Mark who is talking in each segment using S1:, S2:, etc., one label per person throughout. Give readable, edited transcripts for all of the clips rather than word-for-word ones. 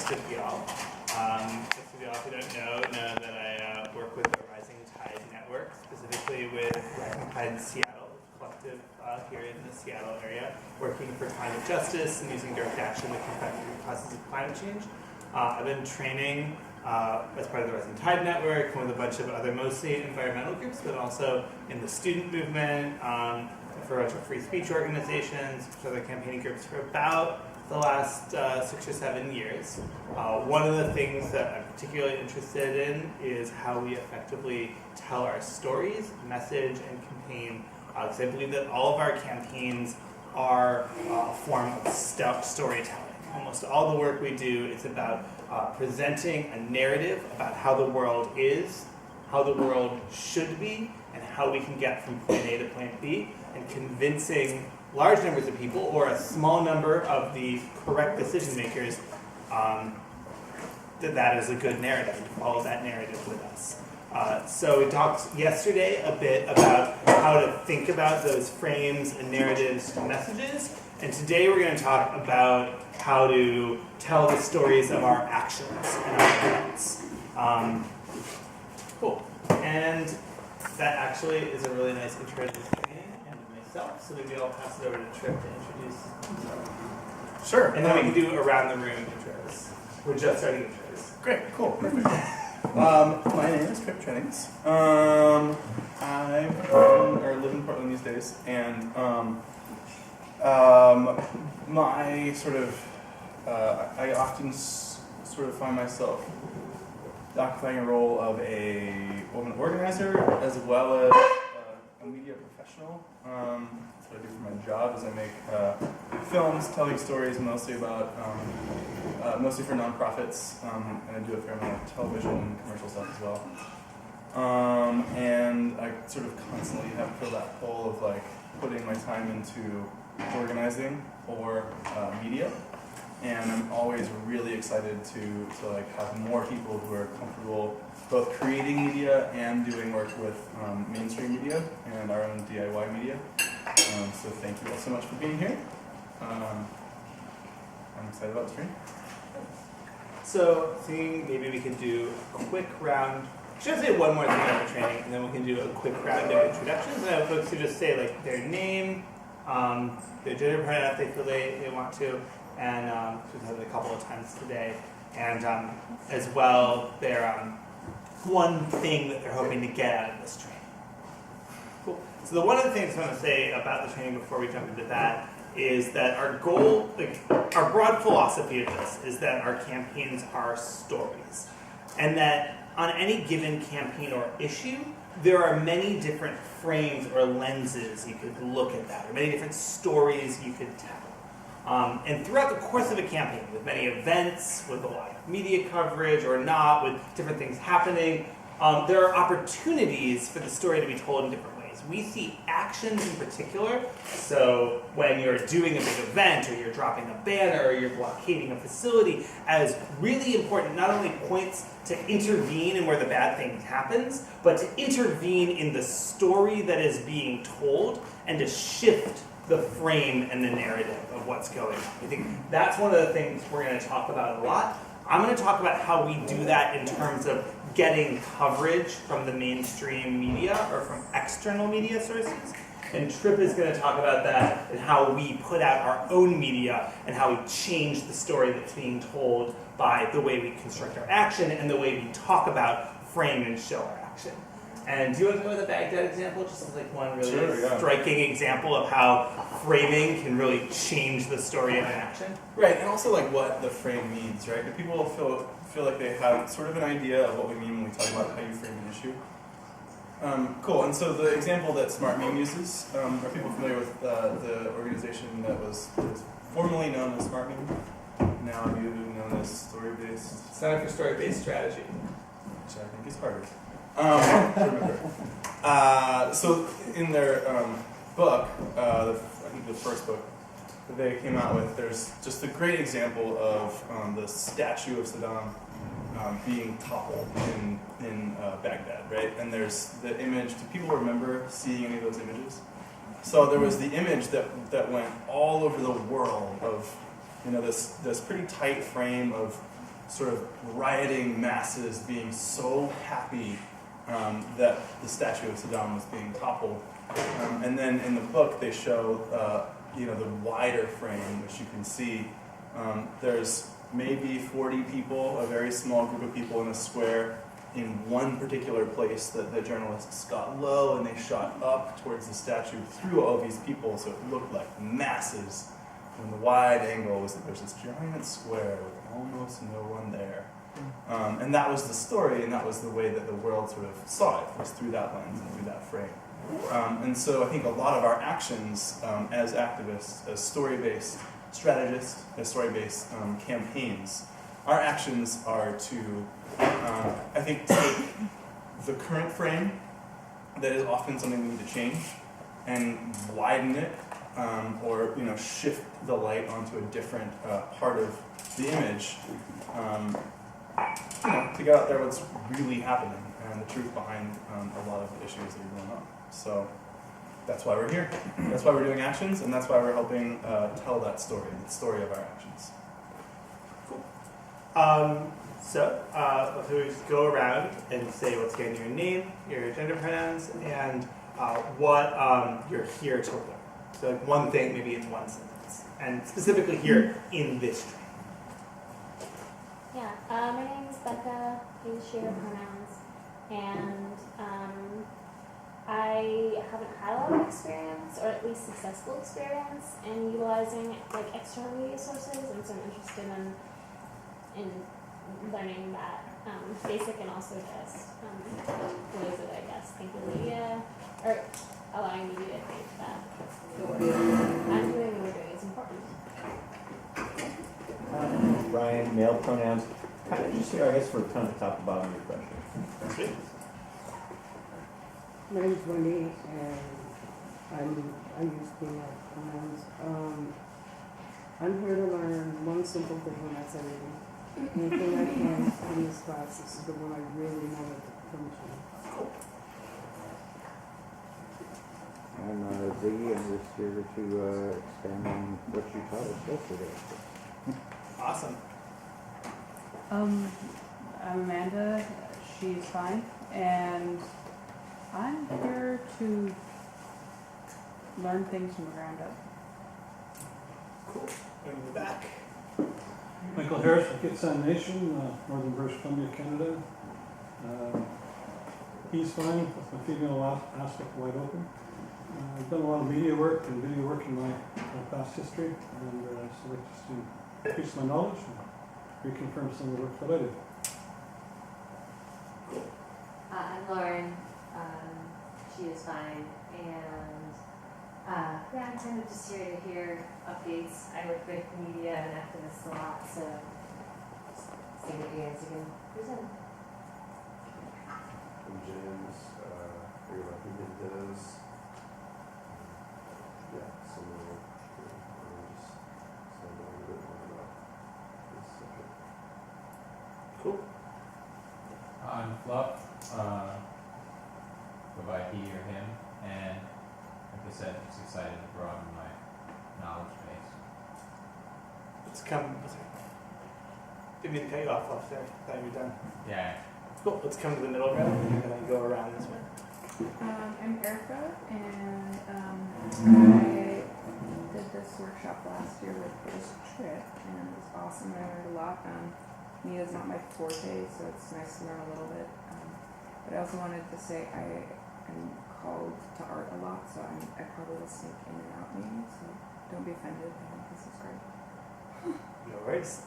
S1: most of y'all. Most of y'all, if you don't know that I work with the Rising Tide Network, specifically with Rising Tide Seattle, a collective here in the Seattle area, working for climate justice and using direct action to confront the root causes of climate change. I've been training as part of the Rising Tide Network and with a bunch of other mostly environmental groups, but also in the student movement, for a bunch of free speech organizations, for other campaigning groups for about the last 6 or 7 years. One of the things that I'm particularly interested in is how we effectively tell our stories, message, and campaign. Because I believe that all of our campaigns are a form of storytelling. Almost all the work we do is about presenting a narrative about how the world is, how the world should be, and how we can get from point A to point B, and convincing large numbers of people, or a small number of the correct decision makers, that is a good narrative, and to follow that narrative with us. So we talked yesterday a bit about how to think about those frames and narratives and messages, and today we're going to talk about how to tell the stories of our actions and our events. Cool. And that actually is a really nice intro to this training and to myself, so maybe I'll pass it over to Trip to introduce himself.
S2: Sure.
S1: And then we can do around the room intros. We're just starting intros.
S2: Great, cool, perfect. My name is Trip Jennings. I live in Portland these days, and my sort of, I often sort of find myself occupying a role of an organizer as well as a media professional. That's what I do for my job, is I make films telling stories mostly about, mostly for nonprofits, and I do a fair amount of television and commercial stuff as well. And I sort of constantly have filled that hole of like putting my time into organizing or media. And I'm always really excited to like have more people who are comfortable both creating media and doing work with mainstream media and our own DIY media. So thank you all so much for being here. I'm excited about the training.
S1: So thinking maybe we could do a quick round. Should I say one more thing about the training, and then we can do a quick round of introductions. And I have folks who just say like their name, their gender pronoun if they feel they want to, and we've had it a couple of times today, and as well their one thing that they're hoping to get out of this training. Cool. So the one of the things I want to say about the training before we jump into that is that our goal, like our broad philosophy of this, is that our campaigns are stories, and that on any given campaign or issue, there are many different frames or lenses you could look at that, or many different stories you could tell. And throughout the course of a campaign, with many events, with a lot of media coverage or not, with different things happening, there are opportunities for the story to be told in different ways. We see actions in particular, so when you're doing a big event, or you're dropping a banner, or you're blockading a facility, as really important, not only points to intervene in where the bad thing happens, but to intervene in the story that is being told, and to shift the frame and the narrative of what's going on. I think that's one of the things we're going to talk about a lot. I'm going to talk about how we do that in terms of getting coverage from the mainstream media or from external media sources. And Trip is going to talk about that and how we put out our own media and how we change the story that's being told by the way we construct our action and the way we talk about, frame, and show our action. And do you want to go with a Baghdad example? Just as like one really striking example of how framing can really change the story of an action.
S2: Right, and also like what the frame means, right? Do people feel like they have sort of an idea of what we mean when we talk about how you frame an issue? Cool, and so the example that Smart Meme uses, are people familiar with the organization that was formerly known as Smart Meme, now known as Story-Based?
S1: Center for Story-Based Strategy.
S2: Which I think is harder. To remember. So in their book, I think the first book that they came out with, there's just a great example of the statue of Saddam being toppled in Baghdad, right? And there's the image. Do people remember seeing any of those images? So there was the image that went all over the world of, you know, this pretty tight frame of sort of rioting masses being so happy that the statue of Saddam was being toppled. And then in the book they show the wider frame, which you can see. There's maybe 40 people, a very small group of people in a square in one particular place that the journalists got low and they shot up towards the statue through all these people, so it looked like masses. And the wide angle was that there's this giant square with almost no one there. And that was the story, and that was the way that the world sort of saw it, was through that lens and through that frame. And so I think a lot of our actions as activists, as story-based strategists, as story-based campaigns, our actions are to, I think, take the current frame that is often something we need to change and widen it, or shift the light onto a different part of the image, to get out there what's really happening and the truth behind a lot of the issues that are going on. So that's why we're here. That's why we're doing actions, and that's why we're helping tell that story, the story of our actions.
S1: Cool. So we just go around and say what's again your name, your gender pronouns, and what you're here to learn. So like one thing, maybe in one sentence, and specifically here in this training.
S3: Yeah, my name is Becca. I use she/her pronouns, and I haven't had a lot of experience, or at least successful experience, in utilizing like external media sources, and so I'm interested in learning that basic and also just ways of, I guess, thinking media, or allowing media to think that the work I'm doing and we're doing is important.
S4: Brian, male pronouns. Kind of just here, I guess, for kind of top to bottom refresher.
S5: My name is Wendy, and I use female pronouns. I'm here to learn one simple thing, and that's everything. Anything I can in this class, this is the one I really wanted to come to.
S6: I'm Ziggy, and we're here to expand on what you taught us yesterday.
S1: Awesome.
S7: I'm Amanda, she's fine, and I'm here to learn things from the ground up.
S1: Cool. In the back.
S8: Michael Harris with Kitsap Nation, Northern British Columbia, Canada. He's fine with my female aspect wide open. I've done a lot of media work and video work in my past history, and so I'd like just to increase my knowledge and reconfirm some of the work that I did.
S9: I'm Lauren. She is fine, and I'm kind of just here to hear updates. I work with media and activists a lot, so see what you guys can present.
S10: I'm James. You're representing those. Similar. Just say a little bit more about this subject.
S1: Cool.
S11: I'm Fluff. Go by he or him, and like I said, just excited to broaden my knowledge base.
S1: Let's come. Didn't mean to cut you off, Fluff. There. Thought you were done.
S11: Yeah.
S1: Cool. Let's come to the middle ground and then go around this way.
S7: I'm Erica, and I did this workshop last year with this trip, and it was awesome. I learned a lot. Media's not my forte, so it's nice to learn a little bit. But I also wanted to say I am called to art a lot, so I probably will sneak in and out maybe, so don't be offended. I think this is great.
S1: No worries.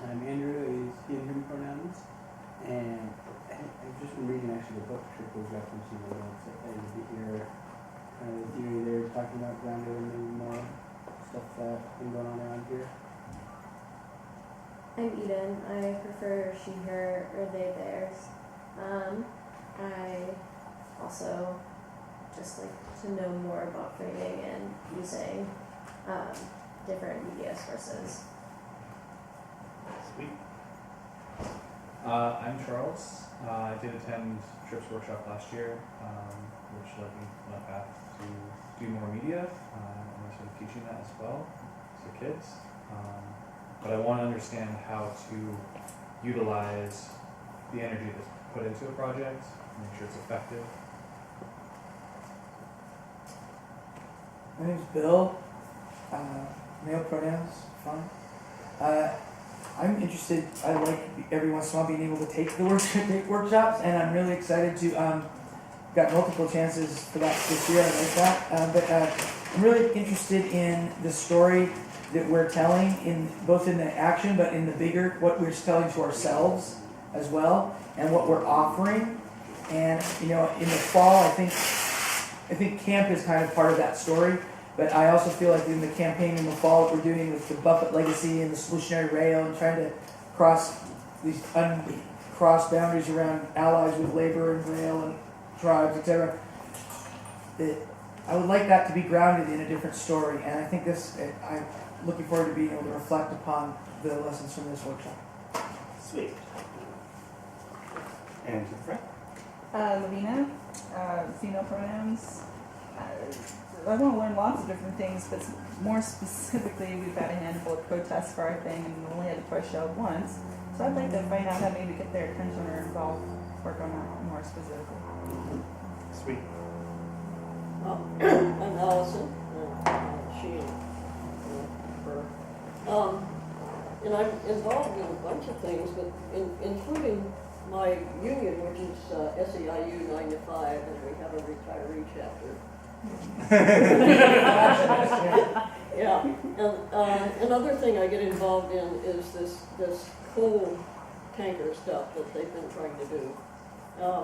S12: I'm Andrew, I use he and him pronouns, and I've just been reading actually the book Trick was referencing the notes that you get your kind of the theory there talking about grounded and maybe more stuff that's been going on around here.
S3: I'm Eden. I prefer she, her, or they, theirs. I also just like to know more about framing and using different media sources.
S1: Sweet.
S13: I'm Charles. I did attend Tripp's workshop last year, which led me on a path to do more media, and I'm sort of teaching that as well to kids. but I want to understand how to utilize the energy that's put into a project, make sure it's effective.
S14: My name's Bill. Male pronouns, fine. I'm interested. I like every once in a while being able to take take workshops, and I'm really excited to got multiple chances for that this year. I like that. But I'm really interested in the story that we're telling, in both in the action, but in the bigger what we're telling to ourselves as well, and what we're offering. And in the fall, I think camp is kind of part of that story. But I also feel like in the campaign in the fall, what we're doing with the Buffett Legacy and the Solutionary Rail and trying to cross these uncrossed boundaries around allies with labor and rail and tribes, etc. I would like that to be grounded in a different story, and I think I'm looking forward to being able to reflect upon the lessons from this workshop.
S1: Sweet. And Fred?
S7: Lavina, female pronouns. I want to learn lots of different things, but more specifically, we've had a handful of protests for our thing, and we only had to twice show once. So I'd like to find out how maybe get their attention or work on that more specifically.
S1: Sweet.
S15: I'm Allison, she and her. And I'm involved in a bunch of things, but including my union, which is SEIU 9 to 5, and we have a retiree chapter. Yeah, and another thing I get involved in is this coal tanker stuff that they've been trying to do. I just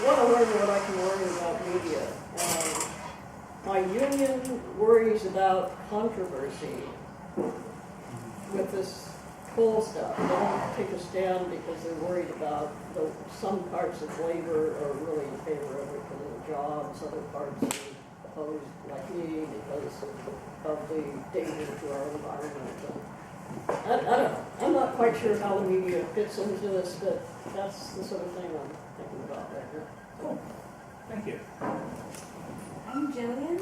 S15: want to learn what I can learn about media. My union worries about controversy with this coal stuff. They don't take a stand because they're worried about some parts of labor are really in favor of it because of the jobs, other parts are opposed, like me, because of the danger to our environment. I don't know. I'm not quite sure how the media fits into this, but that's the sort of thing I'm thinking about right now.
S1: Cool. Thank you.
S16: I'm Jillian,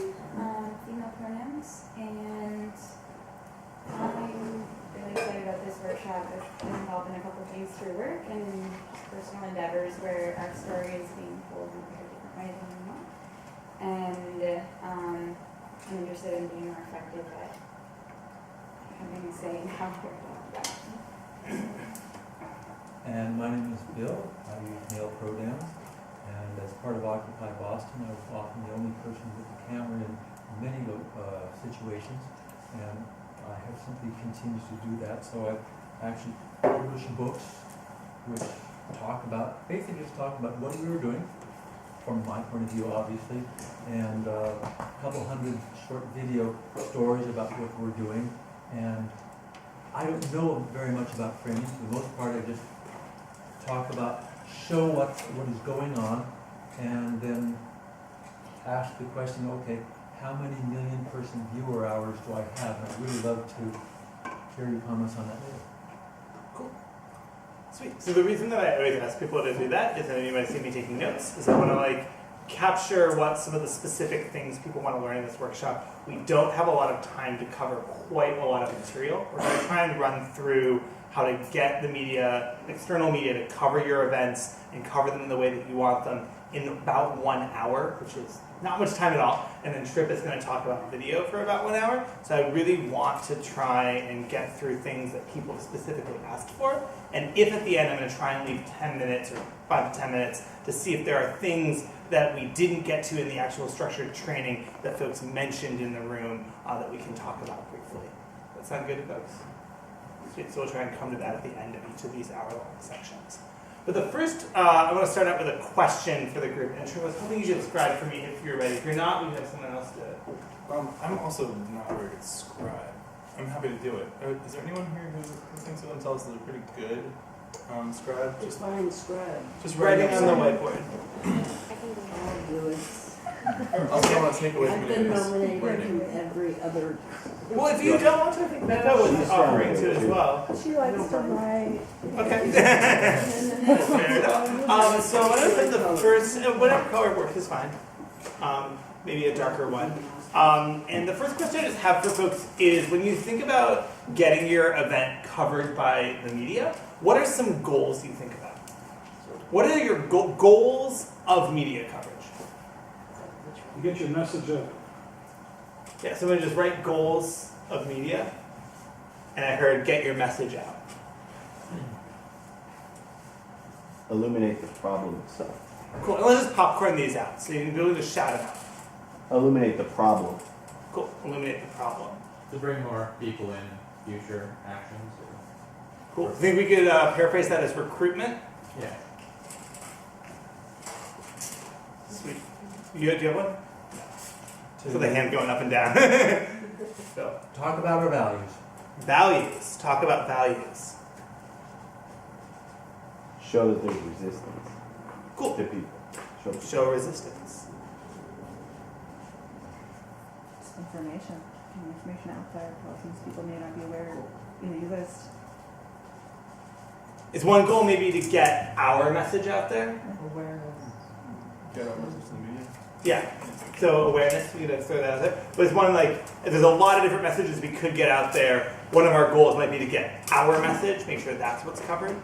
S16: female pronouns, and I'm really excited about this workshop. I've been involved in a couple things through work and personal endeavors where our story is being told in a very different way than we want. And I'm interested in being more effective at having a say in how we're talking about.
S17: And my name is Bill. I use male pronouns. And as part of Occupy Boston, I was often the only person with the camera in many situations. And I have simply continued to do that. So I've actually published books which basically just talk about what we were doing, from my point of view, obviously, and a couple hundred short video stories about what we're doing. And I don't know very much about framing. For the most part, I just show what is going on, and then ask the question, okay, how many million-person viewer hours do I have? And I'd really love to hear your comments on that later.
S1: Cool. Sweet. So the reason that I always ask people to do that is, and you might see me taking notes, is I want to capture what some of the specific things people want to learn in this workshop. We don't have a lot of time to cover quite a lot of material. We're going to try and run through how to get the media, external media, to cover your events and cover them in the way that you want them in about 1 hour, which is not much time at all. And then Trip is going to talk about video for about 1 hour. So I really want to try and get through things that people specifically asked for. And if at the end I'm going to try and leave 10 minutes or 5 to 10 minutes to see if there are things that we didn't get to in the actual structured training that folks mentioned in the room that we can talk about briefly. That sound good to folks? Sweet. So we'll try and come to that at the end of each of these hour-long sections. But the first, I want to start out with a question for the group. And Trip, I was hoping you should scribe for me if you're ready. If you're not, we have someone else do it.
S2: I'm also not a very good scribe. I'm happy to do it. Is there anyone here who thinks of themselves as a pretty good scribe?
S5: Just fine scribe.
S2: Just
S1: writing on the whiteboard.
S5: I'll do it.
S2: Also, I want to take away from
S5: I've been
S2: you is
S5: nominated
S2: writing.
S5: to every other.
S1: Well, if you don't want to, I think Becca was offering to as well.
S7: She likes to write.
S1: Okay. Fair enough. So what if the first, whatever color works is fine. maybe a darker one. And the first question I just have for folks is, when you think about getting your event covered by the media, what are some goals you think about? What are your goals of media coverage?
S8: You get your message out.
S1: Yeah, so I'm gonna just write goals of media, and I heard get your message out.
S4: Illuminate the problem itself.
S1: Cool, and let's just popcorn these out, so you can really just shout them out.
S4: Illuminate the problem.
S1: Cool, illuminate the problem.
S11: To bring more people in future actions.
S1: Cool, I think we could paraphrase that as recruitment.
S11: Yeah.
S1: Sweet. Do you have one? So the hand going up and down. So.
S17: Talk about our values.
S1: Values. Talk about values.
S4: Show that there's resistance.
S1: Cool.
S4: To people.
S1: Show resistance.
S7: Just information. Information out there. Things people may not be aware you list.
S1: Is one goal maybe to get our message out there?
S5: Awareness.
S2: Get our message to the media.
S1: Yeah. So awareness, you gotta throw that out there. But it's one like, if there's a lot of different messages we could get out there, one of our goals might be to get our message, make sure that's what's covered.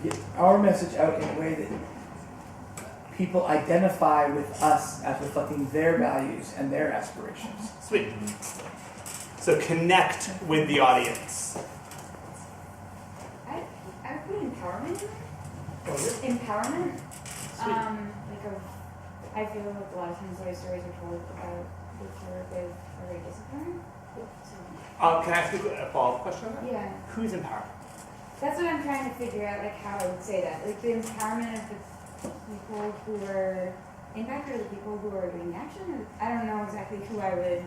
S14: Get our message out in a way that people identify with us as reflecting their values and their aspirations.
S1: Sweet. So connect with the audience.
S16: I would put empowerment in there.
S1: What is it?
S16: Empowerment.
S1: Sweet.
S16: I feel like a lot of times those stories are told about the sort of very disciplined.
S1: Can I ask you a follow-up question on that?
S16: Yeah.
S1: Who's empowered?
S16: That's what I'm trying to figure out, like how I would say that. Like the empowerment of the people who are impacted or the people who are doing action. Or, I don't know exactly who I would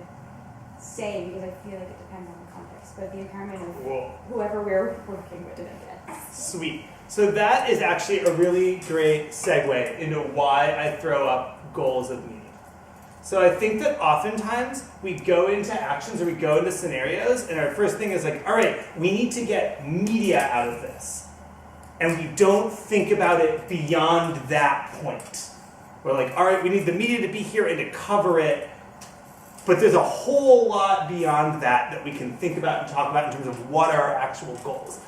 S16: say because I feel like it depends on the context. But the empowerment of whoever we're working with, I guess.
S1: Sweet. So that is actually a really great segue into why I throw up goals of media. So I think that oftentimes we go into actions or we go into scenarios and our first thing is like, all right, we need to get media out of this. And we don't think about it beyond that point. We're like, all right, we need the media to be here and to cover it. But there's a whole lot beyond that we can think about and talk about in terms of what are our actual goals.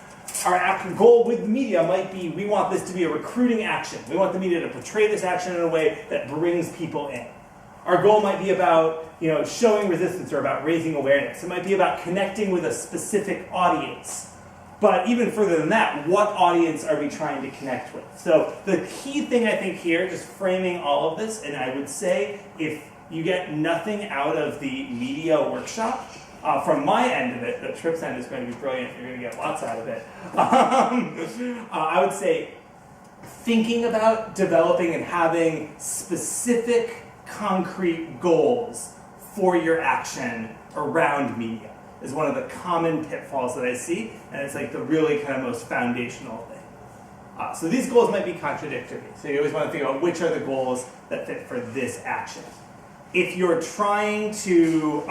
S1: Our actual goal with the media might be, we want this to be a recruiting action. We want the media to portray this action in a way that brings people in. Our goal might be about, showing resistance or about raising awareness. It might be about connecting with a specific audience. But even further than that, what audience are we trying to connect with? So the key thing I think here, just framing all of this, and I would say if you get nothing out of the media workshop, from my end of it, the Tripp's end is going to be brilliant. You're going to get lots out of it. I would say thinking about developing and having specific, concrete goals for your action around media is one of the common pitfalls that I see, and it's like the really kind of most foundational thing. So these goals might be contradictory. So you always want to think about which are the goals that fit for this action. If you're trying to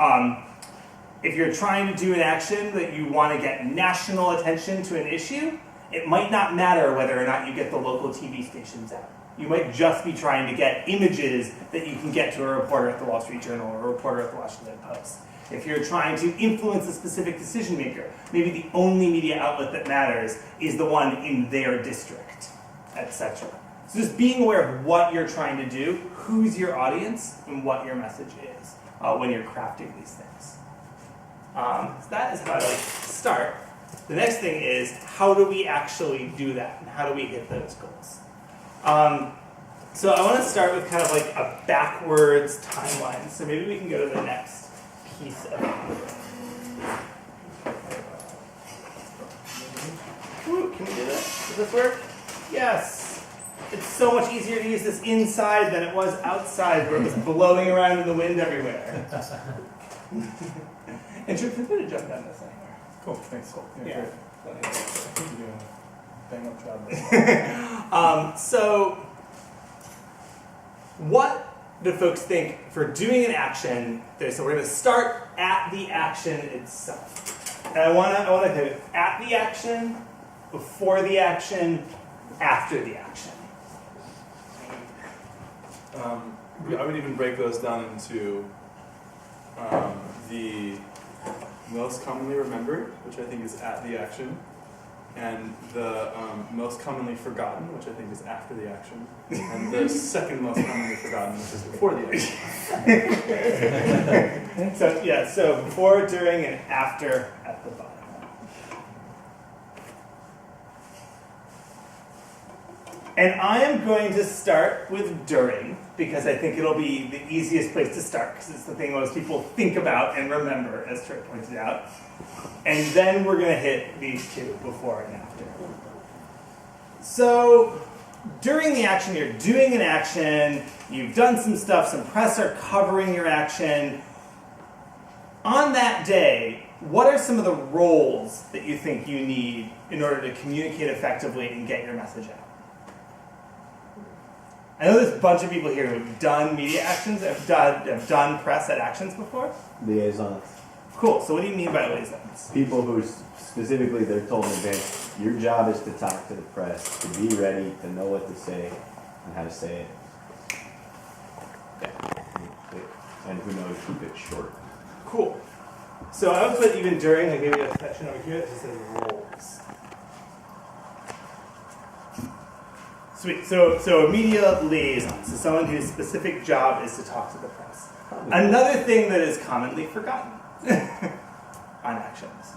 S1: do an action that you want to get national attention to an issue, it might not matter whether or not you get the local TV stations out. You might just be trying to get images that you can get to a reporter at the Wall Street Journal or a reporter at the Washington Post. If you're trying to influence a specific decision maker, maybe the only media outlet that matters is the one in their district, etc. So just being aware of what you're trying to do, who's your audience, and what your message is when you're crafting these things. So that is how I start. The next thing is, how do we actually do that? And how do we hit those goals? So I want to start with kind of like a backwards timeline. So maybe we can go to the next piece of it. Woo, can we do this? Does this work? Yes. It's so much easier to use this inside than it was outside where it was blowing around in the wind everywhere. And Tripp, feel free to jump down this anywhere.
S2: Cool, thanks. Cool.
S1: Yeah.
S2: I think you're doing a bang up job.
S1: So, what do folks think for doing an action? So we're going to start at the action itself. And I want to hit at the action, before the action, after the action.
S2: I would even break those down into the most commonly remembered, which I think is at the action, and the most commonly forgotten, which I think is after the action, and the second most commonly forgotten, which is before the action.
S1: So before, during, and after at the bottom. And I am going to start with during, because I think it'll be the easiest place to start, because it's the thing most people think about and remember, as Trip pointed out. And then we're going to hit these two, before and after. So during the action, you're doing an action, you've done some stuff, some press are covering your action. On that day, what are some of the roles that you think you need in order to communicate effectively and get your message out? I know there's a bunch of people here who have done media actions, have done press at actions before.
S4: Liaisons.
S1: Cool, so what do you mean by liaisons?
S4: People who specifically they're told in advance, your job is to talk to the press, to be ready, to know what to say, and how to say it. Yeah. And who knows, keep it short.
S1: Cool. So I would put even during, like maybe a section over here that just says roles. Sweet. So a media liaison, so someone whose specific job is to talk to the press. Another thing that is commonly forgotten on actions.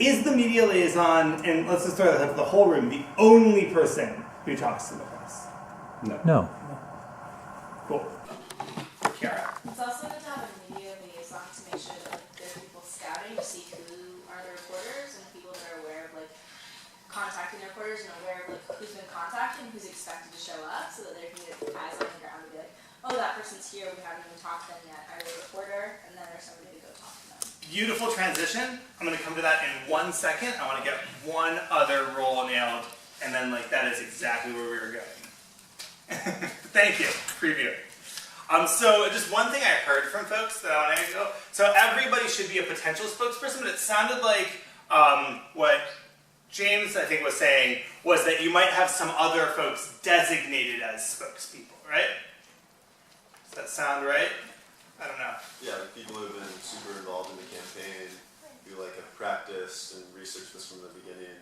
S1: Is the media liaison, and let's just throw that up the whole room, the only person who talks to the press?
S17: No.
S1: Cool. Kiara.
S18: It's also good to have a media liaison to make sure that there are people scouting to see who are the reporters and people that are aware of like contacting their reporters and aware of like who's been contacted and who's expected to show up so that they can get eyes on the ground and be like, oh, that person's here, we haven't even talked to them yet. Are they a reporter? And then there's somebody to go talk to them.
S1: Beautiful transition. I'm going to come to that in 1 second. I want to get one other role nailed, and then like that is exactly where we were going. Thank you. Preview. So just one thing I heard from folks that I want to go. So everybody should be a potential spokesperson, but it sounded like what James, I think, was saying was that you might have some other folks designated as spokespeople, right? Does that sound right? I don't know.
S10: Yeah, like people who have been super involved in the campaign, who like have practiced and researched this from the beginning,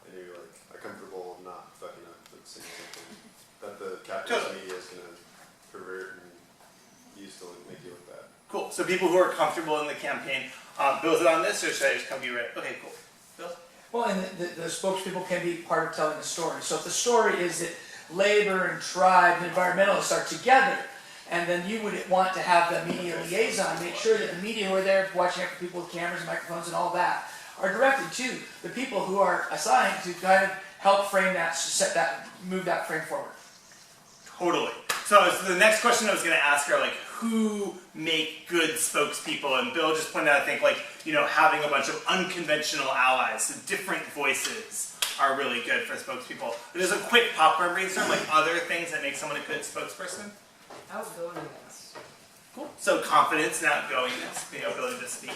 S10: and who like are comfortable not fucking up and saying something that the capitalist media is gonna pervert and use to make you look bad.
S1: Cool. So people who are comfortable in the campaign. Bill, is it on this, or should I just come to you right? Okay, cool. Bill?
S14: Well, and the spokespeople can be part of telling the story. So if the story is that labor and tribe and environmentalists are together, and then you would want to have the media liaison make sure that the media who are there watching out for people with cameras and microphones and all that are directed to the people who are assigned to kind of help frame that, set that, move that frame forward.
S1: Totally. So the next question I was going to ask are like, who make good spokespeople? And Bill just pointed out, I think, like, you know, having a bunch of unconventional allies, so different voices are really good for spokespeople. But just a quick popcorn brainstorm, like other things that make someone a good spokesperson.
S15: Outgoingness.
S1: Cool. So confidence and outgoingness, the ability to speak.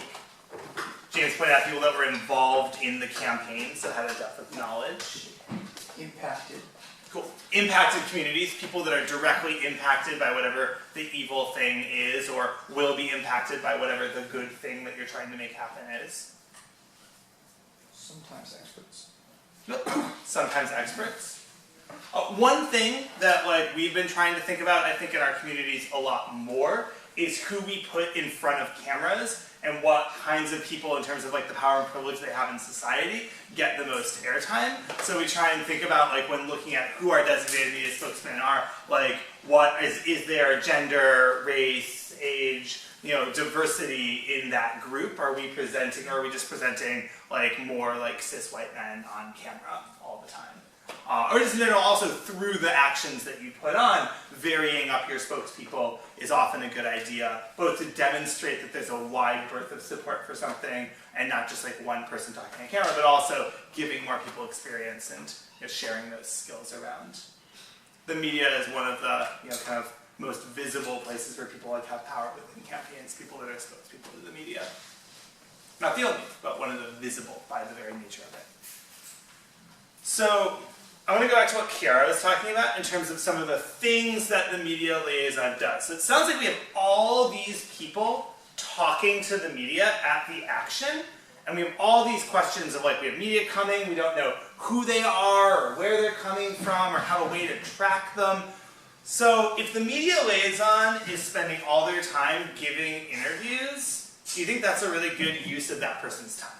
S1: James pointed out people that were involved in the campaign, so had a depth of knowledge.
S14: Impacted.
S1: Cool. Impacted communities, people that are directly impacted by whatever the evil thing is, or will be impacted by whatever the good thing that you're trying to make happen is.
S14: Sometimes experts.
S1: Sometimes experts. One thing that like we've been trying to think about, I think in our communities a lot more, is who we put in front of cameras and what kinds of people, in terms of like the power and privilege they have in society, get the most airtime. So we try and think about, like, when looking at who our designated media spokesmen are, like, what is there gender, race, age, you know, diversity in that group? Are we presenting, or are we just presenting like more like cis white men on camera all the time? Or just, you know, also through the actions that you put on, varying up your spokespeople is often a good idea, both to demonstrate that there's a wide berth of support for something and not just like one person talking on camera, but also giving more people experience and, you know, sharing those skills around. The media is one of the, you know, kind of most visible places where people like have power within campaigns, people that are spokespeople to the media. Not the only, but one of the visible by the very nature of it. So, I want to go back to what Kiara was talking about in terms of some of the things that the media liaison does. So it sounds like we have all these people talking to the media at the action, and we have all these questions of like, we have media coming, we don't know who they are or where they're coming from or have a way to track them. So if the media liaison is spending all their time giving interviews, do you think that's a really good use of that person's time?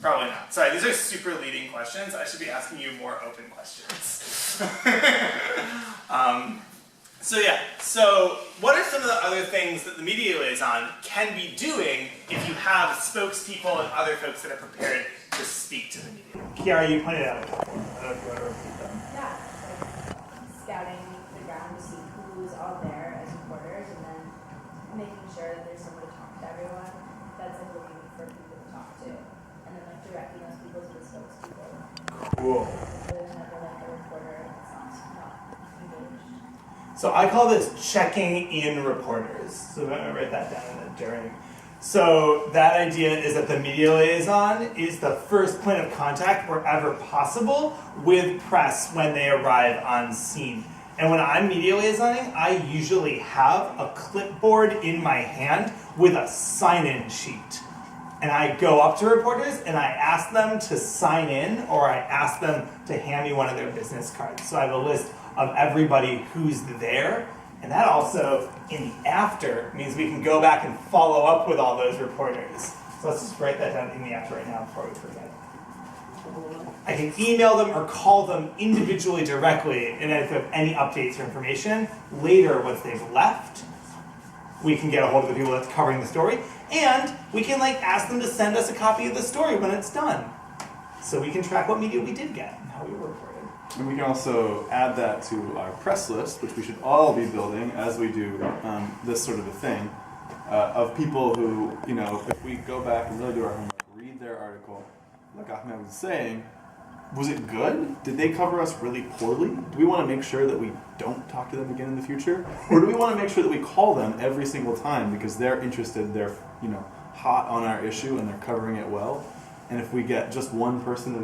S1: Probably not. Sorry, these are super leading questions. I should be asking you more open questions. So what are some of the other things that the media liaison can be doing if you have spokespeople and other folks that are prepared to speak to the media? Kiara, you pointed out before. I don't know if you want to repeat them.
S16: Yeah, like scouting the ground to see who's out there as reporters, and then making sure that there's someone to talk to everyone that's like looking for people to talk to, and then like directing those people to the spokespeople.
S1: Cool.
S16: Rather than ever like a reporter that's not engaged.
S1: So I call this checking in reporters. So I'm going to write that down in the during. So that idea is that the media liaison is the first point of contact wherever possible with press when they arrive on scene. And when I'm media liaisoning, I usually have a clipboard in my hand with a sign-in sheet. And I go up to reporters and I ask them to sign in, or I ask them to hand me one of their business cards. So I have a list of everybody who's there. And that also, in the after, means we can go back and follow up with all those reporters. So let's just write that down in the after right now before we forget. I can email them or call them individually directly, and if we have any updates or information, later once they've left, we can get a hold of the people that's covering the story, and we can ask them to send us a copy of the story when it's done. So we can track what media we did get and how we were reported.
S2: And we can also add that to our press list, which we should all be building as we do this sort of a thing, of people who, if we go back and really do our homework, read their article, like Ahmed was saying, was it good? Did they cover us really poorly? Do we want to make sure that we don't talk to them again in the future? Or do we want to make sure that we call them every single time because they're interested, they're hot on our issue and they're covering it well? And if we get just one person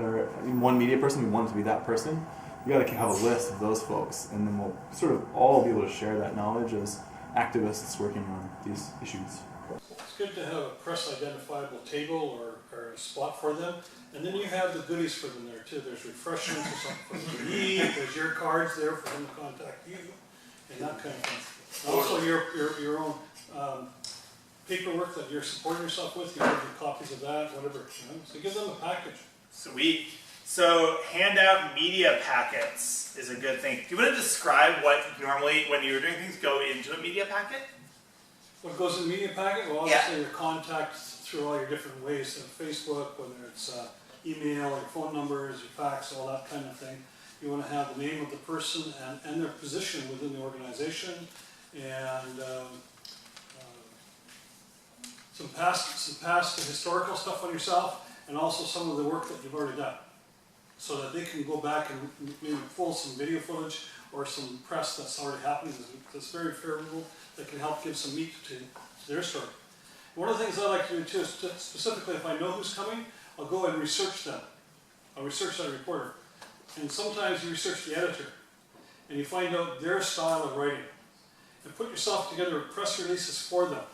S2: one media person, we want it to be that person. We got to have a list of those folks, and then we'll sort of all be able to share that knowledge as activists working on these issues.
S8: It's good to have a press identifiable table or a spot for them, and then you have the goodies for them there too. There's refreshments or something for them to eat. There's your cards there for them to contact you, and that kind of thing. Also, your own paperwork that you're supporting yourself with. You have copies of that, whatever. So give them a package.
S1: Sweet. So hand out media packets is a good thing. Do you want to describe what normally, when you were doing things, go into a media packet?
S8: What goes in the media packet? Well, obviously your contacts through all your different ways, so Facebook, whether it's email, your phone numbers, your fax, all that kind of thing. You want to have the name of the person and their position within the organization, and some past historical stuff on yourself, and also some of the work that you've already done, so that they can go back and maybe pull some video footage or some press that's already happening that's very favorable, that can help give some meat to their story. One of the things I like to do too is specifically if I know who's coming, I'll go and research them. I'll research that reporter. And sometimes you research the editor and you find out their style of writing. And put yourself together with press releases for them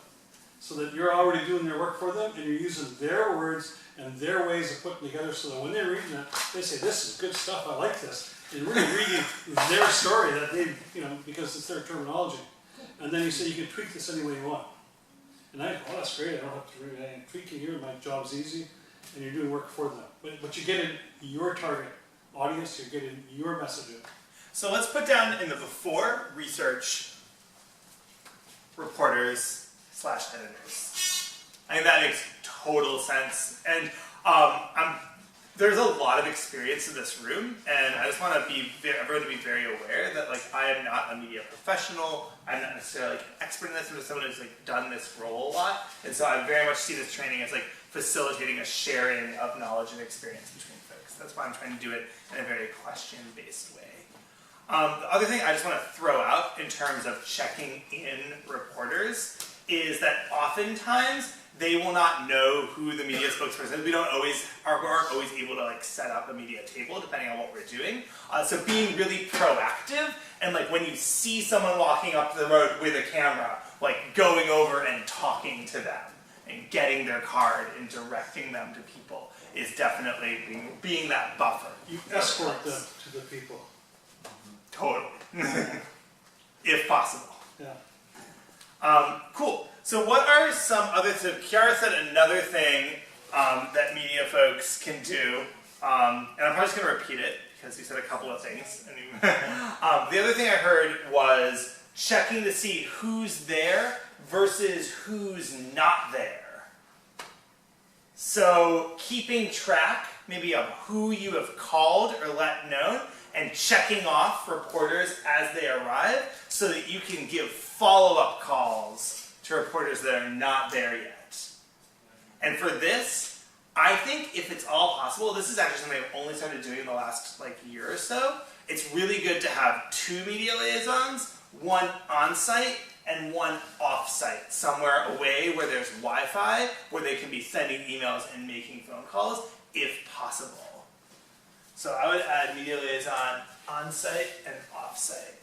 S8: so that you're already doing their work for them and you're using their words and their ways of putting together so that when they're reading it, they say, this is good stuff, I like this. And really reading their story that they, because it's their terminology. And then you say, you can tweak this any way you want. And I, oh, that's great, I don't have to read it. I'm tweaking here, my job's easy, and you're doing work for them. But you get in your target audience, you're getting your message in.
S1: So let's put down in the before research reporters / editors. I think that makes total sense. And there's a lot of experience in this room, and I just want everyone to be very aware that I am not a media professional. I'm not necessarily an expert in this. I'm just someone who's done this role a lot, and so I very much see this training as facilitating a sharing of knowledge and experience between folks. That's why I'm trying to do it in a very question-based way. The other thing I just want to throw out in terms of checking in reporters is that oftentimes they will not know who the media spokesperson is. We aren't always able to like set up a media table depending on what we're doing. So being really proactive and like when you see someone walking up the road with a camera, like going over and talking to them and getting their card and directing them to people is definitely being that buffer.
S8: You escort them to the people.
S1: Totally. If possible.
S8: Yeah.
S1: Cool. So what are some other, so Kiara said another thing that media folks can do, and I'm probably just going to repeat it because you said a couple of things. The other thing I heard was checking to see who's there versus who's not there. So keeping track maybe of who you have called or let known and checking off reporters as they arrive so that you can give follow-up calls to reporters that are not there yet. And for this, I think if it's all possible, this is actually something I've only started doing in the last like year or so, it's really good to have 2 media liaisons, one on-site and one off-site, somewhere away where there's Wi-Fi, where they can be sending emails and making phone calls, if possible. So I would add media liaison on-site and off-site.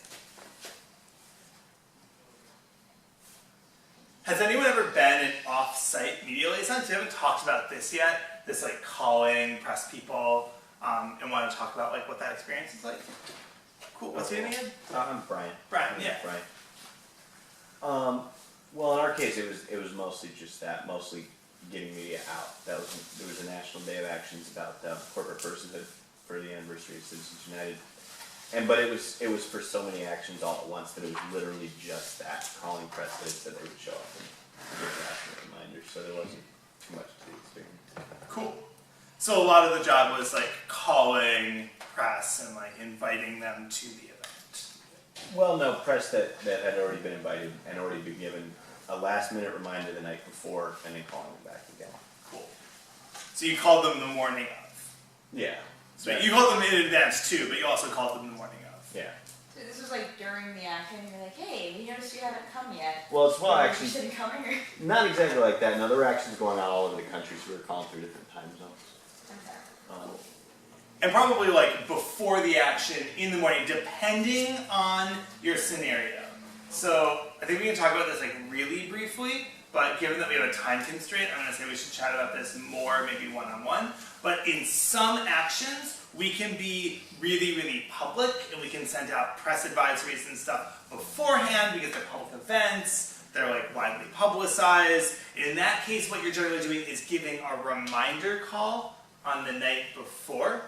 S1: Has anyone ever been an off-site media liaison? So we haven't talked about this yet, this like calling press people, and want to talk about like what that experience is like. Cool, what's your name again?
S4: I'm Brian.
S1: Brian, yeah.
S4: Brian. Well, in our case, it was mostly just that, mostly getting media out. There was a National Day of Actions about corporate personhood for the anniversary of Citizens United. But it was for so many actions all at once that it was literally just that, calling press that said they would show up and give last-minute reminders, so there wasn't too much to the experience.
S1: Cool. So a lot of the job was like calling press and like inviting them to the event.
S4: Well, no, press that had already been invited and already been given a last-minute reminder the night before and then calling them back again.
S1: Cool. So you called them the morning of?
S4: Yeah.
S1: So you called them in advance too, but you also called them the morning of?
S4: Yeah.
S18: So this was like during the action, you're like, hey, we noticed you haven't come yet.
S4: Well, it's
S18: Are you
S4: actually
S18: interested in coming or?
S4: not exactly like that. No, there were actions going on all over the country, so we were calling through different time zones.
S18: Okay.
S1: And probably like before the action in the morning, depending on your scenario. So I think we can talk about this like really briefly, but given that we have a time constraint, I'm going to say we should chat about this more, maybe one-on-one. But in some actions, we can be really, really public, and we can send out press advisories and stuff beforehand because they're public events, they're like widely publicized. In that case, what you're generally doing is giving a reminder call on the night before.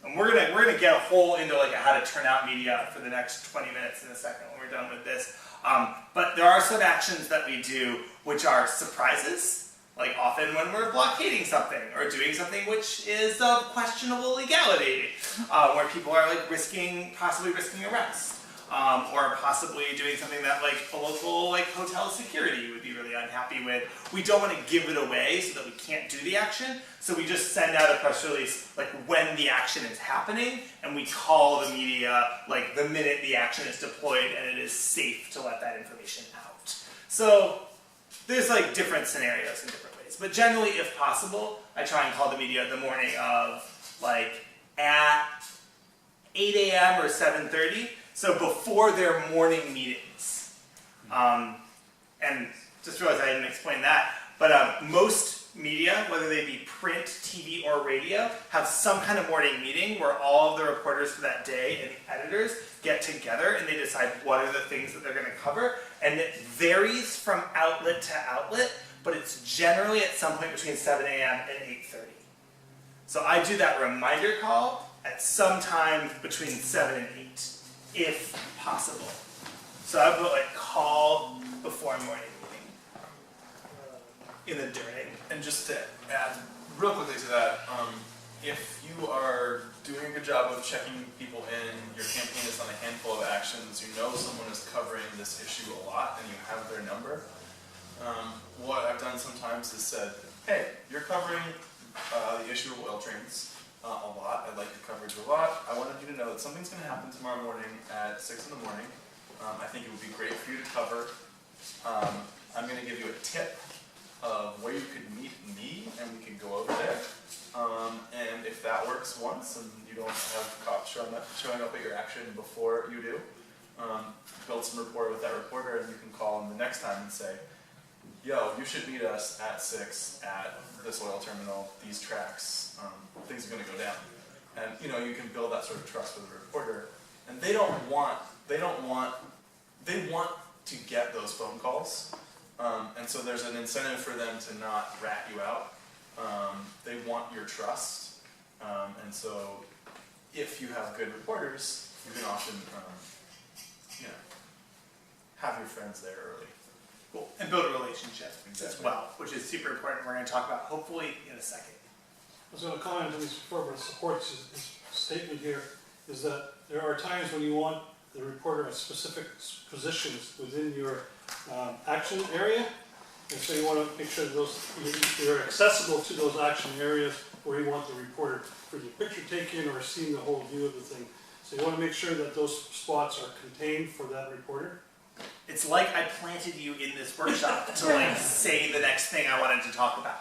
S1: And we're gonna get a whole into like how to turn out media for the next 20 minutes in a second when we're done with this. But there are some actions that we do which are surprises, like often when we're blockading something or doing something which is of questionable legality, where people are like possibly risking arrest, or possibly doing something that like a local like hotel security would be really unhappy with. We don't want to give it away so that we can't do the action, so we just send out a press release like when the action is happening, and we call the media like the minute the action is deployed and it is safe to let that information out. So there's like different scenarios in different ways, but generally, if possible, I try and call the media the morning of like at 8 a.m. or 7:30. So before their morning meetings. And just realized I didn't explain that, but most media, whether they be print, TV, or radio, have some kind of morning meeting where all of the reporters for that day and the editors get together and they decide what are the things that they're going to cover. And it varies from outlet to outlet, but it's generally at some point between 7 a.m. and 8:30. So I do that reminder call at some time between 7 and 8. If possible. So I put like call before morning meeting in the during.
S2: And just to add real quickly to that, if you are doing a good job of checking people in, your campaign is on a handful of actions, you know someone is covering this issue a lot and you have their number, what I've done sometimes is said, hey, you're covering the issue of oil trains a lot. I like your coverage a lot. I wanted you to know that something's going to happen tomorrow morning at 6 in the morning. I think it would be great for you to cover. I'm going to give you a tip of where you could meet me and we could go over there. And if that works once and you don't have cops showing up at your action before you do, build some rapport with that reporter, and you can call them the next time and say, yo, you should meet us at 6 at this oil terminal, these tracks, things are going to go down. And you can build that sort of trust with the reporter. And they want to get those phone calls. And so there's an incentive for them to not rat you out. They want your trust. And so if you have good reporters, you can often have your friends there early.
S1: Cool. And build a relationship as
S2: Exactly.
S1: well, which is super important. We're going to talk about hopefully in a second.
S8: I was going to comment on this before, but it supports his statement here, is that there are times when you want the reporter at specific positions within your action area, and so you want to make sure that you're accessible to those action areas where you want the reporter for the picture taken or seeing the whole view of the thing. So you want to make sure that those spots are contained for that reporter.
S1: It's like I planted you in this workshop to like say the next thing I wanted to talk about.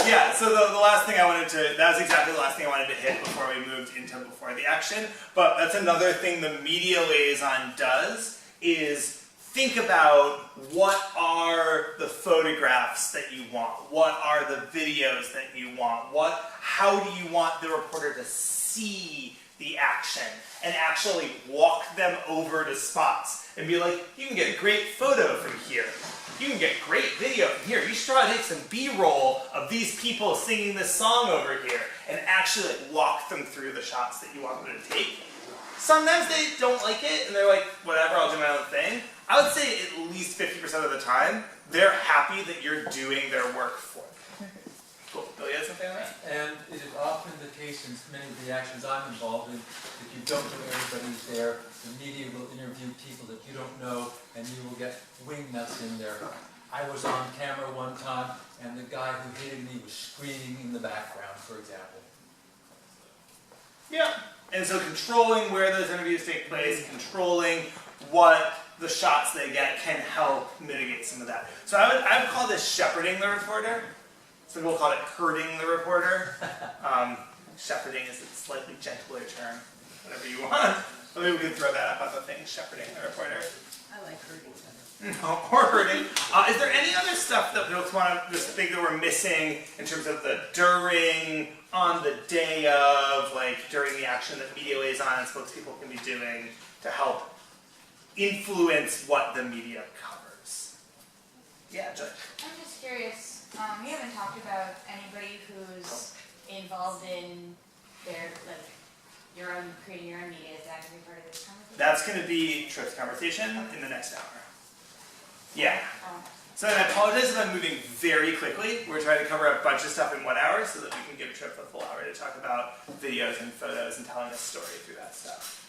S1: Yeah, so the last thing that was exactly the last thing I wanted to hit before we moved into before the action. But that's another thing the media liaison does is think about what are the photographs that you want? What are the videos that you want? How do you want the reporter to see the action and actually walk them over to spots and be like, you can get a great photo from here. You can get great video from here. You should try to take some B-roll of these people singing this song over here and actually walk them through the shots that you want them to take. Sometimes they don't like it and they're like, whatever, I'll do my own thing. I would say at least 50% of the time, they're happy that you're doing their work for them. Cool. Bill, you had something on that?
S19: And it is often the case in many of the actions I'm involved in that you don't know everybody's there. The media will interview people that you don't know, and you will get wingnuts in there. I was on camera one time, and the guy who hated me was screaming in the background, for example.
S1: Yeah. And so controlling where those interviews take place, controlling what the shots they get can help mitigate some of that. So I would call this shepherding the reporter. Some people call it herding the reporter. Shepherding is a slightly gentler term, whatever you want. But maybe we can throw that up on the thing, shepherding the reporter.
S15: I like herding better.
S1: No, or herding. Is there any other stuff that folks want to just think that we're missing in terms of the during, on the day of, like during the action that media liaison and spokespeople can be doing to help influence what the media covers? Yeah, Judge.
S18: I'm just curious, we haven't talked about anybody who's involved in their, creating your own media. Is that going to be part of this conversation?
S1: That's going to be Tripp's conversation in the next hour. Yeah. So I apologize if I'm moving very quickly. We're trying to cover a bunch of stuff in 1 hour so that we can give Tripp a full hour to talk about videos and photos and telling a story through that stuff.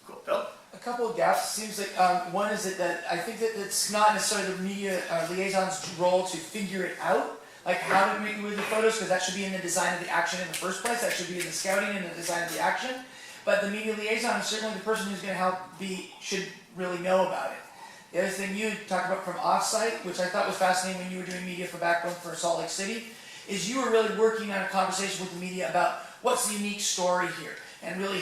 S1: Cool. Bill?
S14: A couple of gaps. Seems like one is that I think that it's not necessarily the media liaison's role to figure it out, like how to make with the photos, because that should be in the design of the action in the first place. That should be in the scouting and the design of the action. But the media liaison is certainly the person who's going to should really know about it. The other thing you talked about from offsite, which I thought was fascinating when you were doing media for Backbone for Salt Lake City, is you were really working on a conversation with the media about what's the unique story here, and really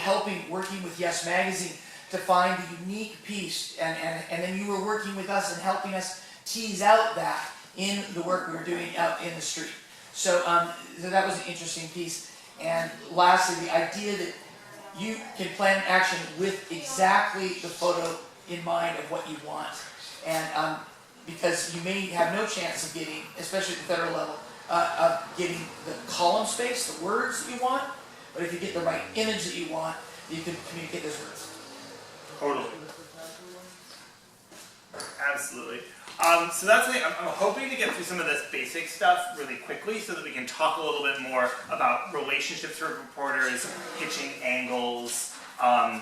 S14: working with Yes Magazine to find the unique piece, and then you were working with us and helping us tease out that in the work we were doing out in the street. So that was an interesting piece. And lastly, the idea that you can plan an action with exactly the photo in mind of what you want. And because you may have no chance of getting, especially at the federal level, of getting the column space, the words that you want, but if you get the right image that you want, you can communicate those words.
S1: Totally. Absolutely. So that's the thing. I'm hoping to get through some of this basic stuff really quickly so that we can talk a little bit more about relationships with reporters, pitching angles, and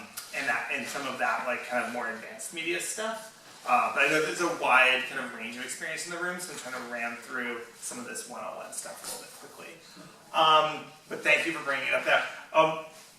S1: some of that like kind of more advanced media stuff. But I know there's a wide kind of range of experience in the room, so I'm trying to ram through some of this one-on-one stuff a little bit quickly. But thank you for bringing it up there.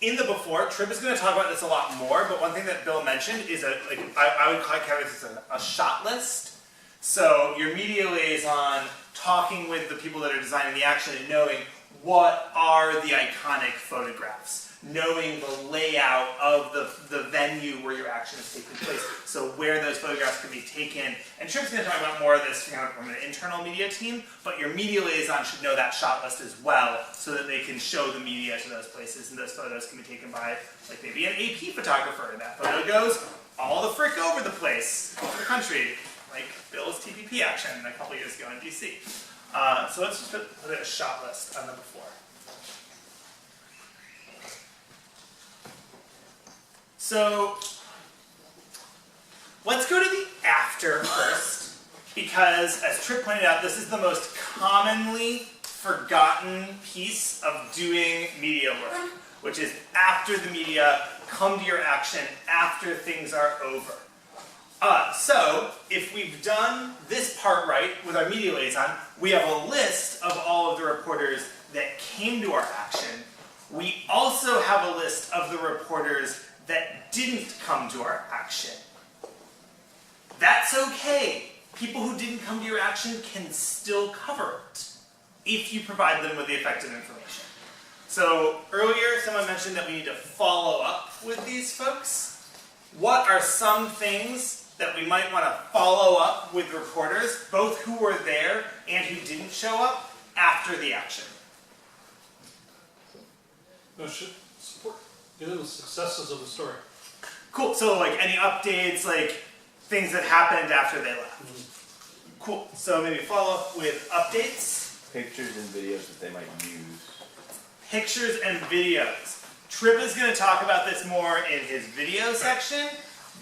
S1: In the before, Tripp is going to talk about this a lot more, but one thing that Bill mentioned is I would categorize this as a shot list. So your media liaison talking with the people that are designing the action and knowing what are the iconic photographs, knowing the layout of the venue where your action is taking place, so where those photographs can be taken. And Trip's going to talk about more of this from an internal media team, but your media liaison should know that shot list as well, so that they can show the media to those places, and those photos can be taken by, like, maybe an AP photographer, and that photo goes all the frick over the place, all over the country, like Bill's TPP action a couple years ago in DC. So let's just put a shot list on number 4. So let's go to the after first, because as Trip pointed out, this is the most commonly forgotten piece of doing media work, which is after the media, come to your action after things are over. So if we've done this part right with our media liaison, we have a list of all of the reporters that came to our action. We also have a list of the reporters that didn't come to our action. That's okay. People who didn't come to your action can still cover it if you provide them with the effective information. So earlier someone mentioned that we need to follow up with these folks. What are some things that we might want to follow up with reporters, both who were there and who didn't show up, after the action?
S8: No, should support the successes of the story.
S1: Cool. So like any updates, like things that happened after they left. Cool. So maybe follow up with updates.
S4: Pictures and videos that they might use.
S1: Pictures and videos. Trip is going to talk about this more in his video section,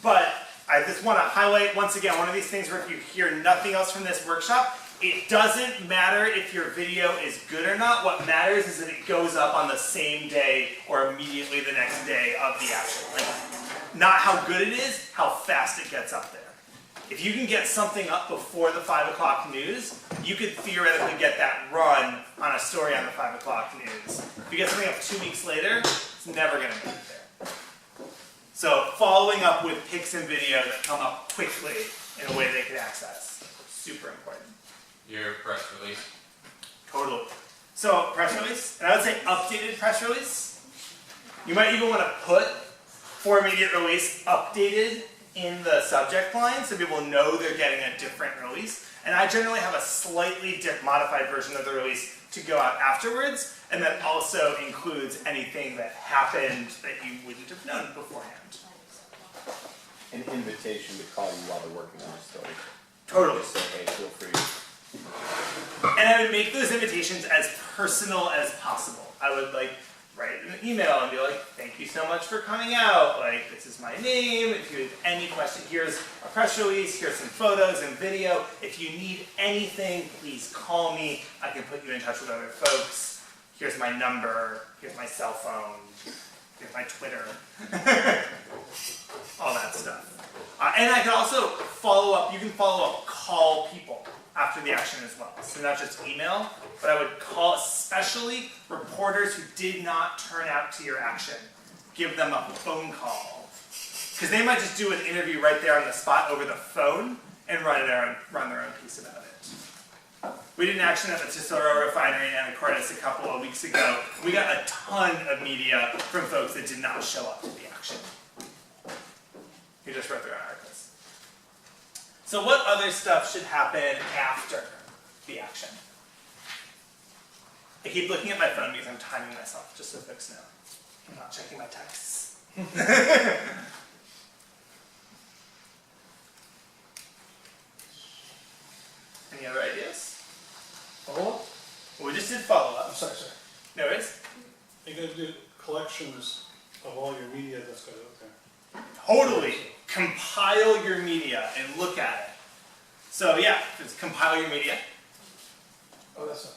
S1: but I just want to highlight once again one of these things where if you hear nothing else from this workshop, it doesn't matter if your video is good or not. What matters is that it goes up on the same day or immediately the next day of the action. Like, not how good it is, how fast it gets up there. If you can get something up before the 5 o'clock news, you could theoretically get that run on a story on the 5 o'clock news. If you get something up 2 weeks later, it's never going to make it there. So following up with pics and video that come up quickly in a way they can access. Super important.
S11: Your press release.
S1: Totally. So press release, and I would say updated press release. You might even want to put for immediate release updated in the subject line so people know they're getting a different release. And I generally have a slightly modified version of the release to go out afterwards, and that also includes anything that happened that you wouldn't have known beforehand.
S4: An invitation to call you while they're working on the story.
S1: Totally.
S4: Just say, hey, feel free.
S1: And I would make those invitations as personal as possible. I would write an email and be like, thank you so much for coming out. Like, this is my name. If you have any question, here's a press release. Here's some photos and video. If you need anything, please call me. I can put you in touch with other folks. Here's my number. Here's my cell phone. Here's my Twitter. All that stuff. And I can also follow up. You can follow up, call people after the action as well. So not just email, but I would call especially reporters who did not turn out to your action. Give them a phone call. Because they might just do an interview right there on the spot over the phone and run their own piece about it. We did an action at the Tesoro refinery in Anacortes a couple of weeks ago. We got a ton of media from folks that did not show up to the action. Who just wrote their own articles. So what other stuff should happen after the action? I keep looking at my phone because I'm timing myself, just so folks know. I'm not checking my texts. Any other ideas?
S8: Follow-up?
S1: Well, we just did follow-up.
S8: Sorry.
S1: No worries.
S8: You're going to do collections of all your media that's got out there.
S1: Totally. Compile your media and look at it. So yeah, just compile your media.
S8: Oh, that's it.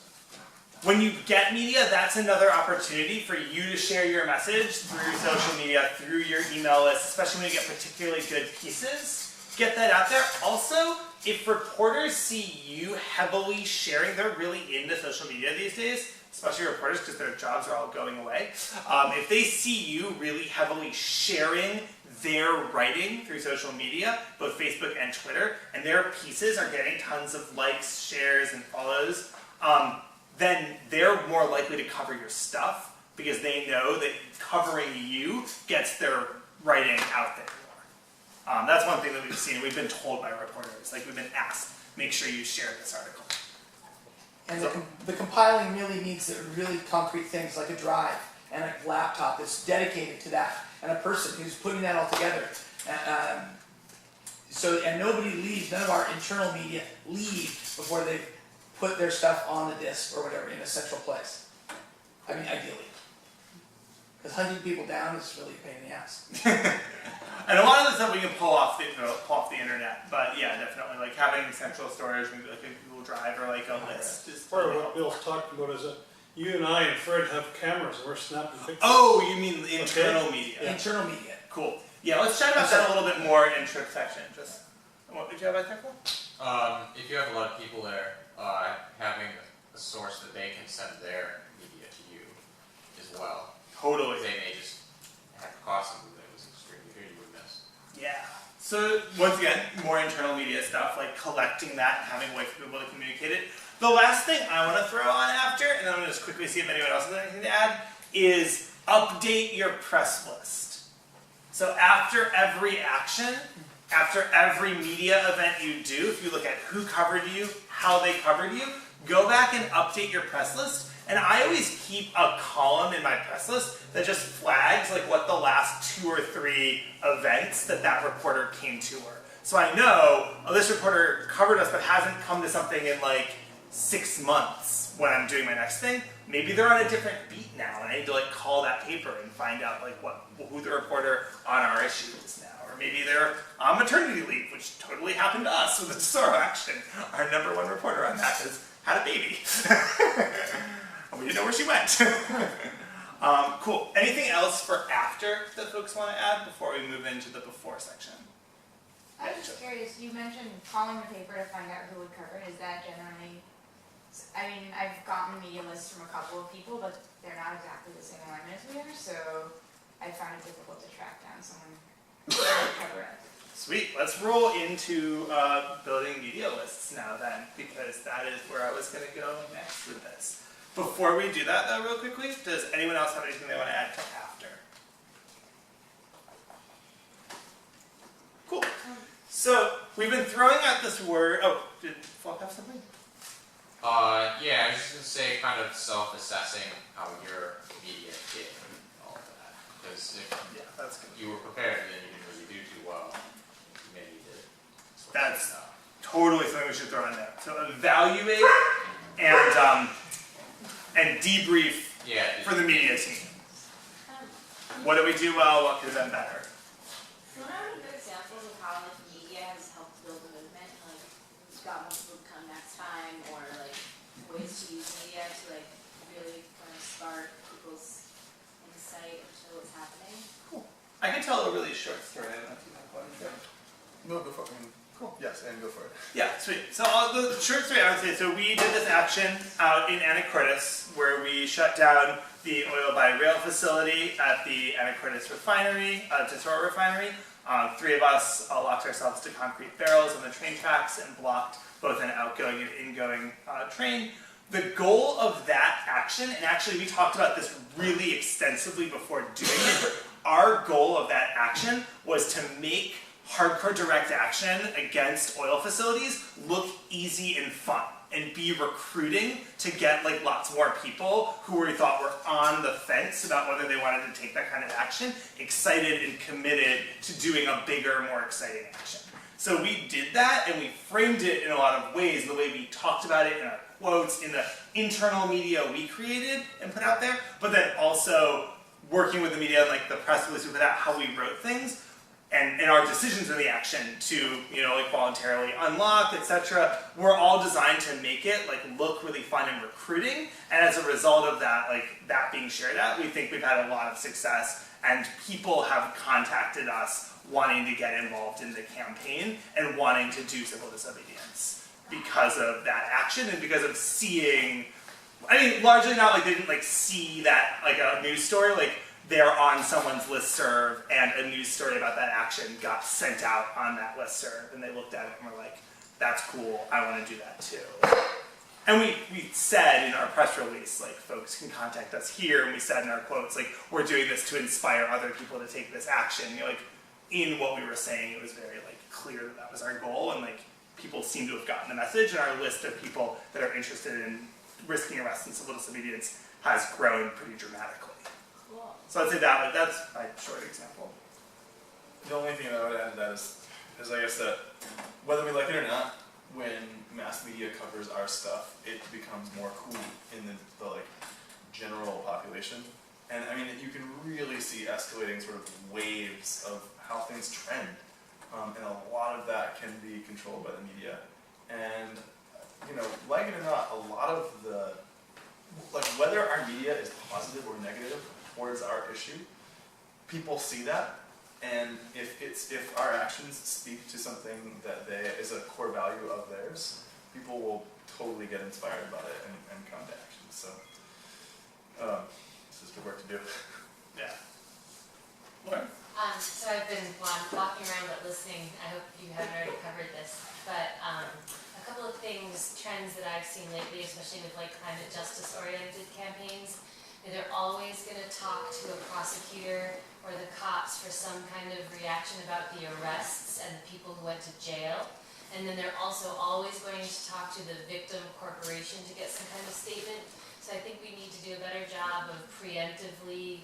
S1: When you get media, that's another opportunity for you to share your message through social media, through your email list, especially when you get particularly good pieces. Get that out there. Also, if reporters see you heavily sharing, they're really into social media these days, especially reporters because their jobs are all going away. If they see you really heavily sharing they're writing through social media, both Facebook and Twitter, and their pieces are getting tons of likes, shares, and follows, then they're more likely to cover your stuff because they know that covering you gets their writing out there more. That's one thing that we've seen. We've been told by reporters, like we've been asked, make sure you share this article.
S14: And the compiling really needs really concrete things like a drive and a laptop that's dedicated to that, and a person who's putting that all together. And nobody leaves, none of our internal media leave before they've put their stuff on the disk or whatever in a central place. I mean, ideally. Because hunting people down is really a pain in the ass.
S1: And a lot of the stuff we can pull off the internet, but yeah, definitely like having central storage, maybe like a Google Drive or like a list. Is
S8: Part of what Bill's talking about is that you and I and Fred have cameras and we're snapping pictures.
S1: Oh, you mean internal media?
S14: Yeah. Internal media.
S1: Cool. Yeah, let's chat about that a little bit more in Trip section. Just what did you have out there, Phil?
S11: If you have a lot of people there, having a source that they can send their media to you as well.
S1: Totally.
S11: They may just have to cost something that was extremely good you would miss.
S1: Yeah. So once again, more internal media stuff, like collecting that and having a way for people to communicate it. The last thing I want to throw on after, and then I'm going to just quickly see if anyone else has anything to add, is update your press list. So after every action, after every media event you do, if you look at who covered you, how they covered you, go back and update your press list. And I always keep a column in my press list that just flags like what the last 2 or 3 events that reporter came to were. So I know, oh, this reporter covered us but hasn't come to something in like 6 months when I'm doing my next thing. Maybe they're on a different beat now and I need to like call that paper and find out like who the reporter on our issue is now. Or maybe they're on maternity leave, which totally happened to us with the Tesoro action. Our #1 reporter on that has had a baby. We didn't know where she went. Cool. Anything else for after that folks want to add before we move into the before section?
S18: I was just curious, you mentioned calling the paper to find out who would cover it. Is that generally, I mean, I've gotten media lists from a couple of people, but they're not exactly the same alignment as we are, so I found it difficult to track down someone who would cover it.
S1: Sweet. Let's roll into building media lists now then, because that is where I was going to go next with this. Before we do that though, real quickly, does anyone else have anything they want to add to after? Cool. So we've been throwing out this word. Oh, did Falk have something?
S11: Yeah, I was just going to say kind of self-assessing how your media did all of that. Because if
S1: that's good.
S11: You were prepared and then you didn't really do too well, maybe you did.
S1: That's totally something we should throw in there. So evaluate and debrief for the media team. What did we do well? What could have been better?
S18: Do you want to have any good examples of how like media has helped build a movement? Like, it's got more people to come next time, or like ways to use media to like really kind of spark people's insight into what's happening?
S1: Cool. I can tell a really short story. I don't know if you have one.
S10: No, go for it. Cool. Yes, and go for it.
S1: Yeah, sweet. So the short story I would say, so we did this action out in Anacortes where we shut down the oil by rail facility at the Anacortes refinery, Tesoro refinery. 3 of us locked ourselves to concrete barrels on the train tracks and blocked both an outgoing and ingoing train. The goal of that action, and actually we talked about this really extensively before doing it, our goal of that action was to make hardcore direct action against oil facilities look easy and fun and be recruiting to get like lots more people who we thought were on the fence about whether they wanted to take that kind of action, excited and committed to doing a bigger, more exciting action. So we did that and we framed it in a lot of ways, the way we talked about it in our quotes, in the internal media we created and put out there, but then also working with the media and like the press release we put out, how we wrote things. And our decisions in the action to, like voluntarily unlock, etc., were all designed to make it like look really fun and recruiting. And as a result of that, like that being shared out, we think we've had a lot of success, and people have contacted us wanting to get involved in the campaign and wanting to do civil disobedience because of that action and because of seeing. I mean, largely not like they didn't like see that like a news story like. they're on someone's listserv and a news story about that action got sent out on that listserv, and they looked at it and were like, that's cool, I want to do that too. And we said in our press release, like, folks can contact us here, and we said in our quotes, like, we're doing this to inspire other people to take this action. You know, like, in what we were saying, it was very, like, clear that that was our goal, and, like, people seem to have gotten the message, and our list of people that are interested in risking arrest and civil disobedience has grown pretty dramatically.
S3: Cool.
S1: So I'd say that, like, that's my short example.
S2: The only thing I would add to that is I guess that whether we like it or not, when mass media covers our stuff, it becomes more cool in the like general population. And I mean, you can really see escalating sort of waves of how things trend. And a lot of that can be controlled by the media. And, you know, like it or not, a lot of the, like whether our media is positive or negative towards our issue, people see that. And if our actions speak to something that is a core value of theirs, people will totally get inspired about it and come to action. So, this is good work to do.
S1: Yeah. Lauren?
S9: So I've been walking around but listening. I hope you haven't already covered this, but a couple of trends that I've seen lately, especially with like climate justice oriented campaigns, they're always going to talk to a prosecutor or the cops for some kind of reaction about the arrests and the people who went to jail. And then they're also always going to talk to the victim corporation to get some kind of statement. So I think we need to do a better job of preemptively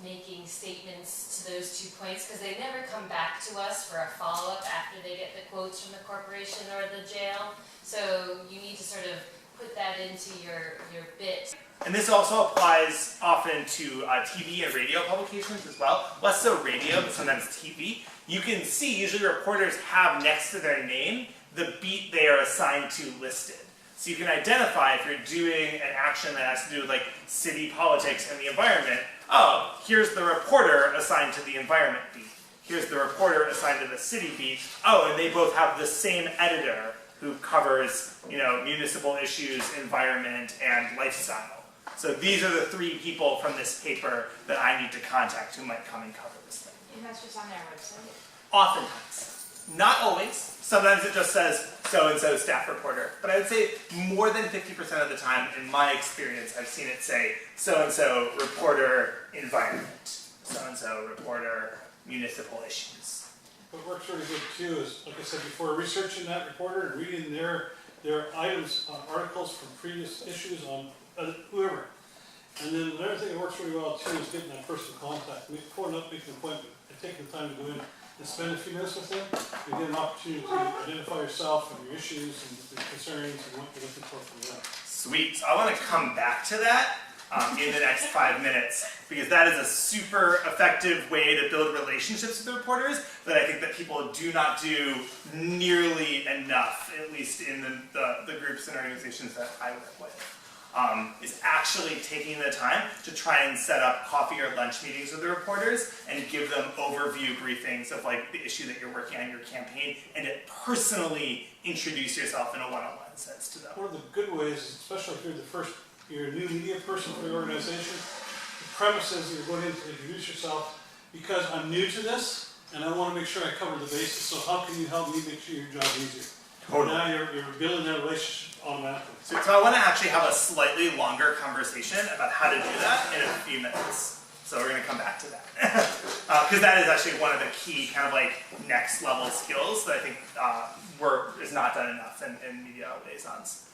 S9: making statements to those 2 points, because they never come back to us for a follow-up after they get the quotes from the corporation or the jail. So you need to sort of put that into your bit.
S1: And this also applies often to TV and radio publications as well. Less so radio, but sometimes TV. You can see, usually reporters have next to their name the beat they are assigned to listed. So you can identify if you're doing an action that has to do with like city politics and the environment. Oh, here's the reporter assigned to the environment beat. Here's the reporter assigned to the city beat. Oh, and they both have the same editor who covers, you know, municipal issues, environment, and lifestyle. So these are the 3 people from this paper that I need to contact who might come and cover this thing.
S18: And that's just on their website?
S1: Oftentimes. Not always. Sometimes it just says so-and-so staff reporter. But I would say more than 50% of the time, in my experience, I've seen it say so-and-so reporter environment, so-and-so reporter municipal issues.
S8: What works really good too is, like I said before, researching that reporter and reading their items, articles from previous issues on whoever. And then another thing that works really well too is getting that personal contact. Pulling up, making an appointment, and taking the time to go in and spend a few minutes with them. You get an opportunity to identify yourself and your issues and the concerns and what you're looking for from them.
S1: Sweet. So I want to come back to that in the next 5 minutes, because that is a super effective way to build relationships with the reporters that I think that people do not do nearly enough, at least in the groups and organizations that I work with. Is actually taking the time to try and set up coffee or lunch meetings with the reporters and give them overview briefings of like the issue that you're working on, your campaign, and to personally introduce yourself in a one-on-one sense to them.
S8: One of the good ways, especially if you're a new media person for your organization, the premise is you're going in to introduce yourself because I'm new to this and I want to make sure I cover the bases. So how can you help me make sure your job easier?
S1: Totally.
S8: Now you're building that relationship automatically.
S1: So I want to actually have a slightly longer conversation about how to do that in a few minutes. So we're going to come back to that. Because that is actually one of the key kind of like next level skills that I think is not done enough in media liaisons.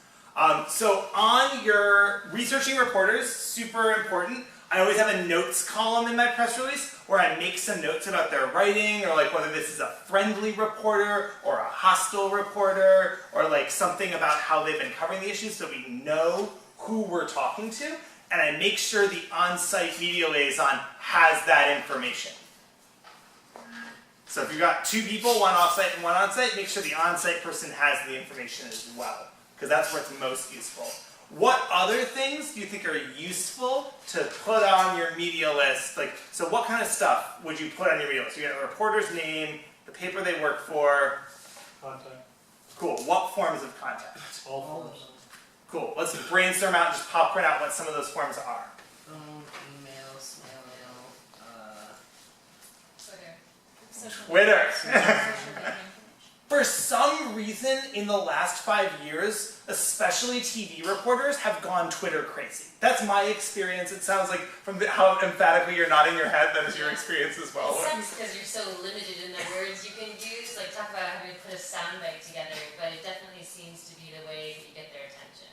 S1: So on your researching reporters, super important. I always have a notes column in my press release where I make some notes about their writing, or like whether this is a friendly reporter or a hostile reporter, or like something about how they've been covering the issues so we know who we're talking to. And I make sure the on-site media liaison has that information. So if you've got 2 people, one off-site and one on-site, make sure the on-site person has the information as well, because that's where it's most useful. What other things do you think are useful to put on your media list? Like, so what kind of stuff would you put on your media list? You got a reporter's name, the paper they work for.
S8: Contact.
S1: Cool. What forms of contact?
S8: All forms.
S1: Cool. Let's brainstorm out and just popcorn out what some of those forms are.
S9: Emails,
S20: Twitter. For some reason, in the last 5 years, especially TV reporters have gone Twitter crazy. That's my experience. It sounds like from how emphatically you're nodding your head, that is your experience as well.
S21: It sucks because you're so limited in the words you can use. Like, talk about having to put a soundbite together, but it definitely seems to be the way that you get their attention.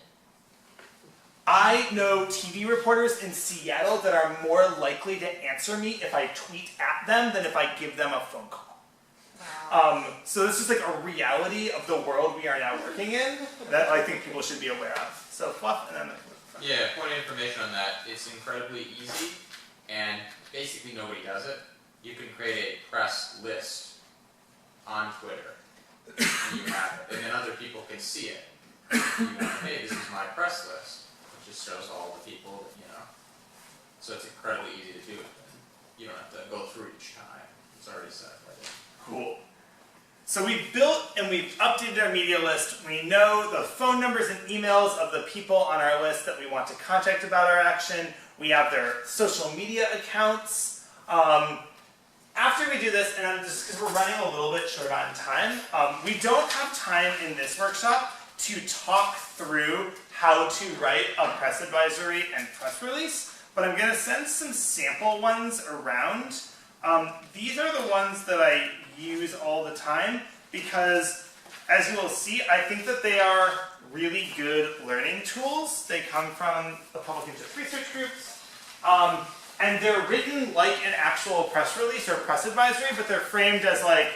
S20: I know TV reporters in Seattle that are more likely to answer me if I tweet at them than if I give them a phone call. So this is like a reality of the world we are now working in that I think people should be aware of. So fluff and then
S11: yeah, point of information on that. It's incredibly easy, and basically nobody does it. You can create a press list on Twitter, and you have it, and then other people can see it. You know, hey, this is my press list, which just shows all the people that, you know. So it's incredibly easy to do it. You don't have to go through each time. It's already set right there.
S20: Cool. So we've built and we've updated our media list. We know the phone numbers and emails of the people on our list that we want to contact about our action. We have their social media accounts. After we do this, and just because we're running a little bit short on time, we don't have time in this workshop to talk through how to write a press advisory and press release, but I'm going to send some sample ones around. These are the ones that I use all the time because, as you will see, I think that they are really good learning tools. They come from the public interest research groups, and they're written like an actual press release or press advisory, but they're framed as like,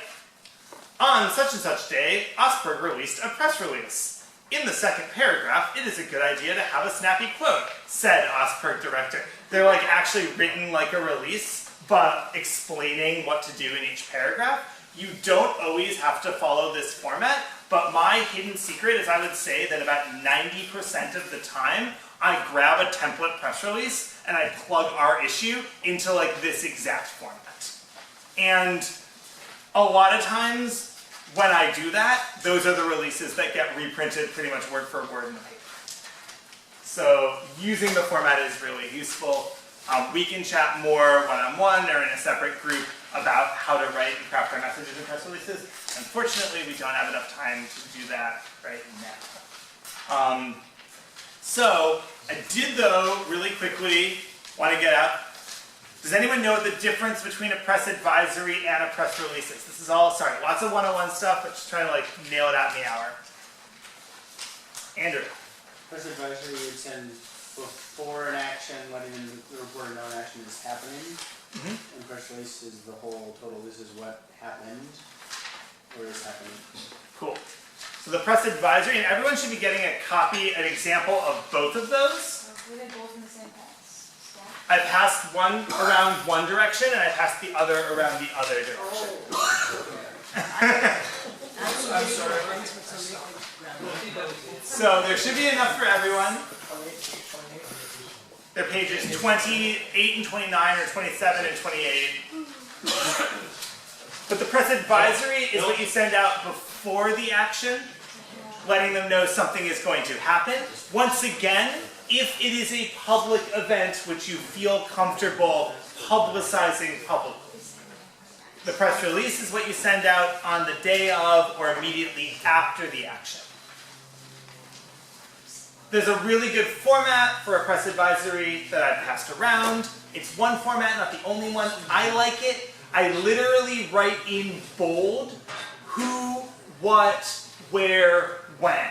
S20: on such and such day, Osberg released a press release. In the second paragraph, it is a good idea to have a snappy quote, said Osberg director. They're like actually written like a release, but explaining what to do in each paragraph. You don't always have to follow this format, but my hidden secret is I would say that about 90% of the time, I grab a template press release and I plug our issue into like this exact format. And a lot of times when I do that, those are the releases that get reprinted pretty much word for word in the paper. So using the format is really useful. We can chat more one-on-one or in a separate group about how to write and craft our messages and press releases. Unfortunately, we don't have enough time to do that right now. So I did, though, really quickly want to get out. Does anyone know the difference between a press advisory and a press release is? This is all, sorry, lots of one-on-one stuff, but just trying to like nail it out in the hour. Andrew.
S12: Press advisory you would send before an action, letting the reporter know an action is happening. And press release is the whole total, this is what happened, or is happening.
S20: Cool. So the press advisory, and everyone should be getting a copy, an example of both of those.
S16: Were they both in the same pass?
S20: I passed one around one direction, and I passed the other around the other direction.
S21: I'm sorry.
S20: So there should be enough for everyone. They're pages 28 and 29, or 27 and 28. But the press advisory is what you send out before the action, letting them know something is going to happen. Once again, if it is a public event which you feel comfortable publicizing publicly. The press release is what you send out on the day of or immediately after the action. There's a really good format for a press advisory that I've passed around. It's one format, not the only one. I like it. I literally write in bold who, what, where, when.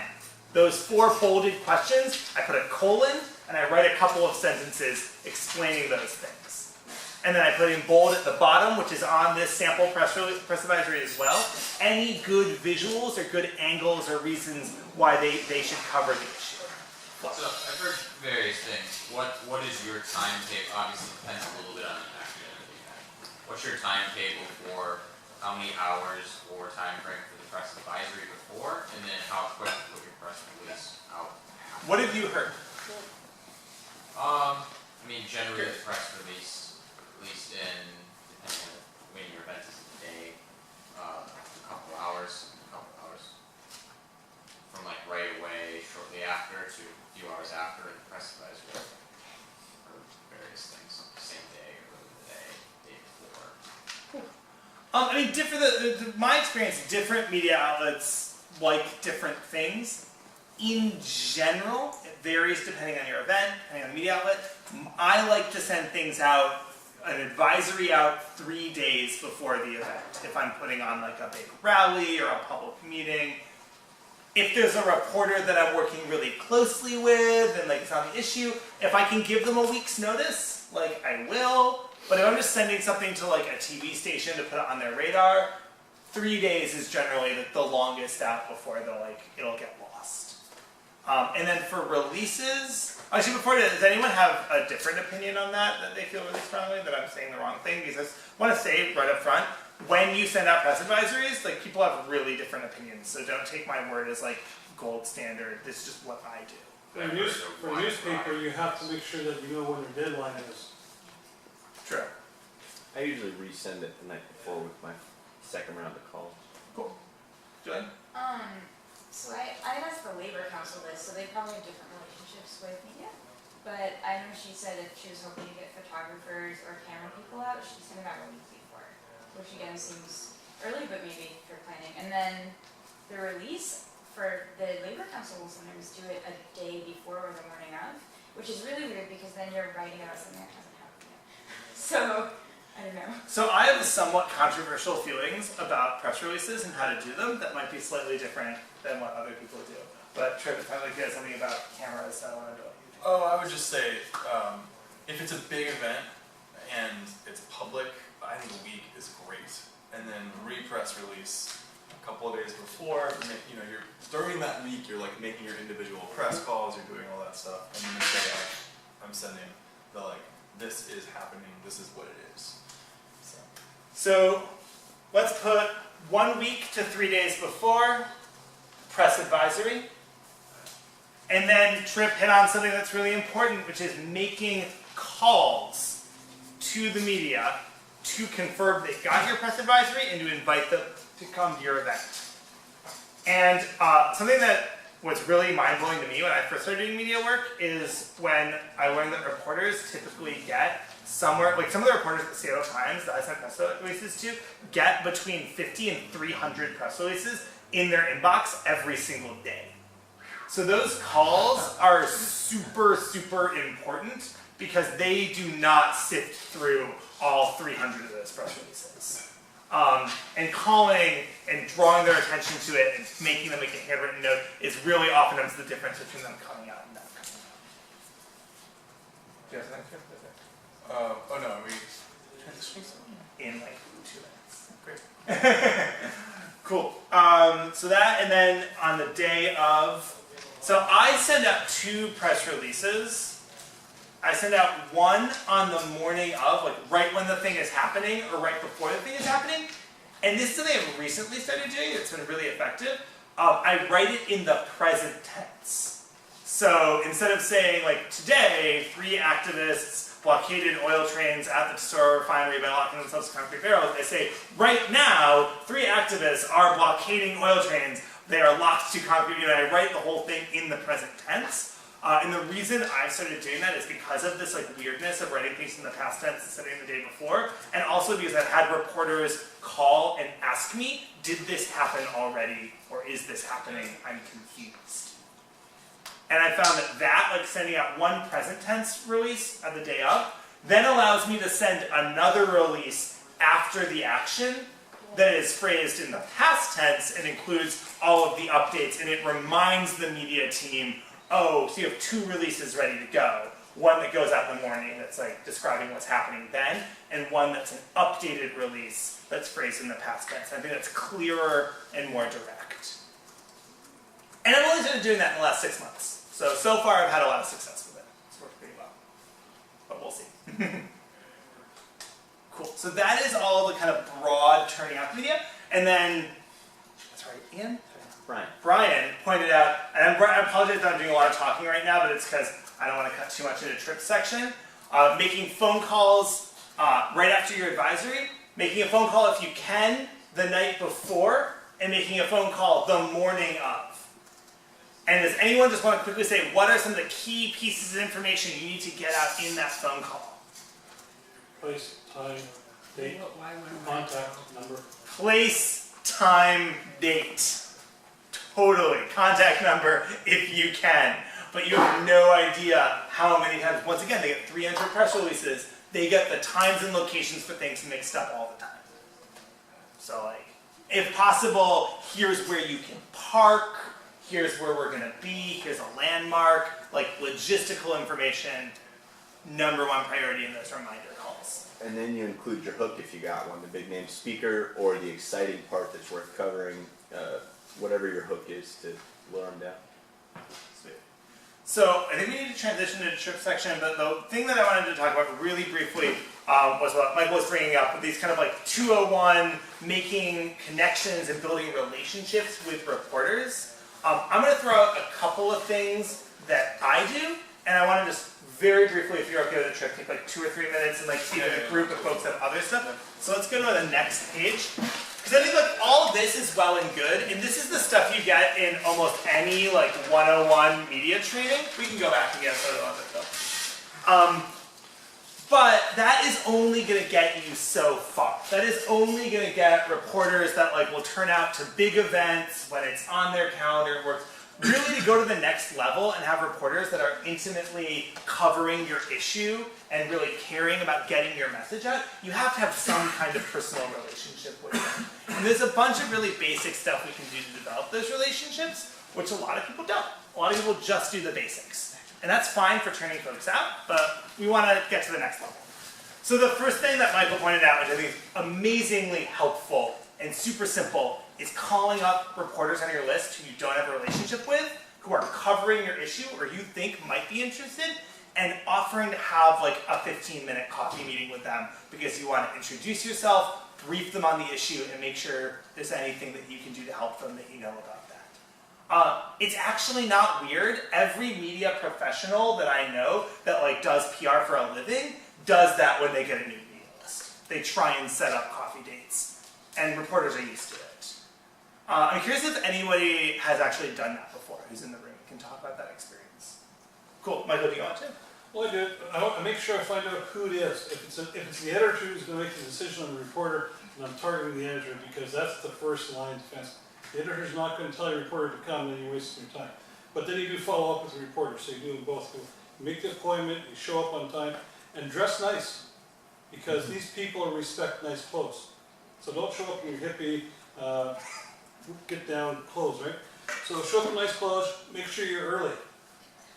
S20: Those 4 bolded questions, I put a colon and I write a couple of sentences explaining those things. And then I put in bold at the bottom, which is on this sample press advisory as well, any good visuals or good angles or reasons why they should cover the issue.
S11: So I've heard various things. What is your timetable? Obviously, it depends a little bit on the academic you have. What's your timetable for how many hours or time frame for the press advisory before, and then how quick to put your press release out?
S20: What have you heard?
S11: I mean, generally the press release, at least in, depending on when your event is today, a couple hours. From like right away, shortly after, to a few hours after in the press advisory, or various things, same day, or early the day before.
S20: I mean, my experience, different media outlets like different things. In general, it varies depending on your event, depending on the media outlet. I like to send things out, an advisory out 3 days before the event. If I'm putting on like a big rally or a public meeting. If there's a reporter that I'm working really closely with and like it's on the issue, if I can give them a week's notice, like I will. But if I'm just sending something to like a TV station to put it on their radar, 3 days is generally the longest out before it'll get lost. And then for releases, actually before that, does anyone have a different opinion on that they feel really strongly, that I'm saying the wrong thing? Because I want to say right up front, when you send out press advisories, like people have really different opinions, so don't take my word as like gold standard. This is just what I do.
S8: For a newspaper, you have to make sure that you know when the deadline is.
S20: True.
S4: I usually resend it the night before with my second round of calls.
S20: Cool. Julie?
S16: So I asked the Labor Council this, so they probably have different relationships with media. But I know she said if she was hoping to get photographers or camera people out, she'd send them out a week before. Which again seems early, but maybe for planning. And then the release for the Labor Council will sometimes do it a day before or the morning of, which is really weird because then you're writing about something that hasn't happened yet. So, I don't know.
S20: So I have somewhat controversial feelings about press releases and how to do them that might be slightly different than what other people do. But Trip, it sounds like you had something about cameras, so I want to know what you do.
S2: Oh, I would just say, if it's a big event and it's public, I think a week is great. And then re-press release a couple of days before. You're during that week, you're like making your individual press calls, you're doing all that stuff, and then you say, I'm sending the this is happening, this is what it is.
S20: So let's put 1 week to 3 days before, press advisory. And then Trip hit on something that's really important, which is making calls to the media to confirm they got your press advisory and to invite them to come to your event. And something that was really mind-blowing to me when I first started doing media work is when I learned that reporters typically get somewhere, like some of the reporters at the Seattle Times that I sent press releases to, get between 50 and 300 press releases in their inbox every single day. So those calls are super, super important because they do not sift through all 300 of those press releases. And calling and drawing their attention to it and making them make a handwritten note is really oftentimes the difference between them coming out and not coming out. Do you have something?
S2: Oh no, we
S20: in like 2 minutes. Great. Cool. So that, and then on the day of, so I send out 2 press releases. I send out one on the morning of, like right when the thing is happening or right before the thing is happening. And this is something I've recently started doing. It's been really effective. I write it in the present tense. So instead of saying like today, 3 activists blockaded oil trains at the Tesoro refinery by locking themselves in concrete barrels, I say right now, 3 activists are blockading oil trains. They are locked to concrete. I write the whole thing in the present tense. And the reason I started doing that is because of this like weirdness of writing things in the past tense instead of the day before, and also because I've had reporters call and ask me, did this happen already, or is this happening? I'm confused. And I found that like sending out one present tense release at the day of, then allows me to send another release after the action that is phrased in the past tense and includes all of the updates, and it reminds the media team, oh, so you have 2 releases ready to go. One that goes out in the morning that's like describing what's happening then, and one that's an updated release that's phrased in the past tense. And I think that's clearer and more direct. And I've only started doing that in the last 6 months. So far I've had a lot of success with it. It's worked pretty well. But we'll see. Cool. So that is all the kind of broad turning out media. And then, that's right, Ian? Brian pointed out, and I apologize that I'm doing a lot of talking right now, but it's because I don't want to cut too much into Trip's section. Making phone calls right after your advisory, making a phone call if you can the night before, and making a phone call the morning of. And does anyone just want to quickly say, what are some of the key pieces of information you need to get out in that phone call?
S8: Place, time. Date, contact number.
S20: Place, time, date. Totally. Contact number if you can. But you have no idea how many times. Once again, they get 300 press releases. They get the times and locations for things mixed up all the time. So, like, if possible, here's where you can park. Here's where we're going to be. Here's a landmark. Like, logistical information. Number one priority in those reminder calls.
S4: And then you include your hook if you got one, the big name speaker or the exciting part that's worth covering, whatever your hook is to lure them down.
S20: Sweet. So I think we need to transition to the trip section, but the thing that I wanted to talk about really briefly was what Michael was bringing up, with these kind of like 201 making connections and building relationships with reporters. I'm going to throw out a couple of things that I do, and I want to just very briefly, if you're okay with the trip, take like 2 or 3 minutes and like see if a group of folks have other stuff. So let's go to the next page. Because I think like all of this is well and good, and this is the stuff you get in almost any like 101 media training. We can go back and get a photo of it though. But that is only going to get you so far. That is only going to get reporters that like will turn out to big events when it's on their calendar and works. Really, to go to the next level and have reporters that are intimately covering your issue and really caring about getting your message out, you have to have some kind of personal relationship with them. And there's a bunch of really basic stuff we can do to develop those relationships, which a lot of people don't. A lot of people just do the basics. And that's fine for turning folks out, but we want to get to the next level. So the first thing that Michael pointed out, which I think is amazingly helpful and super simple, is calling up reporters on your list who you don't have a relationship with, who are covering your issue or you think might be interested, and offering to have like a 15-minute coffee meeting with them because you want to introduce yourself, brief them on the issue, and make sure there's anything that you can do to help them that you know about that. It's actually not weird. Every media professional that I know that like does PR for a living does that when they get a new media list. They try and set up coffee dates, and reporters are used to it. I'm curious if anybody has actually done that before, who's in the room, can talk about that experience. Cool. Michael, do you want to?
S8: Well, I do. I make sure I find out who it is. If it's the editor who's going to make the decision on the reporter, then I'm targeting the editor because that's the first line of defense. The editor's not going to tell your reporter to come, then you're wasting your time. But then you do follow up with the reporter, so you do them both. You make the appointment, you show up on time, and dress nice, because these people respect nice clothes. So don't show up in your hippie, get down clothes, right? So show up in nice clothes, make sure you're early,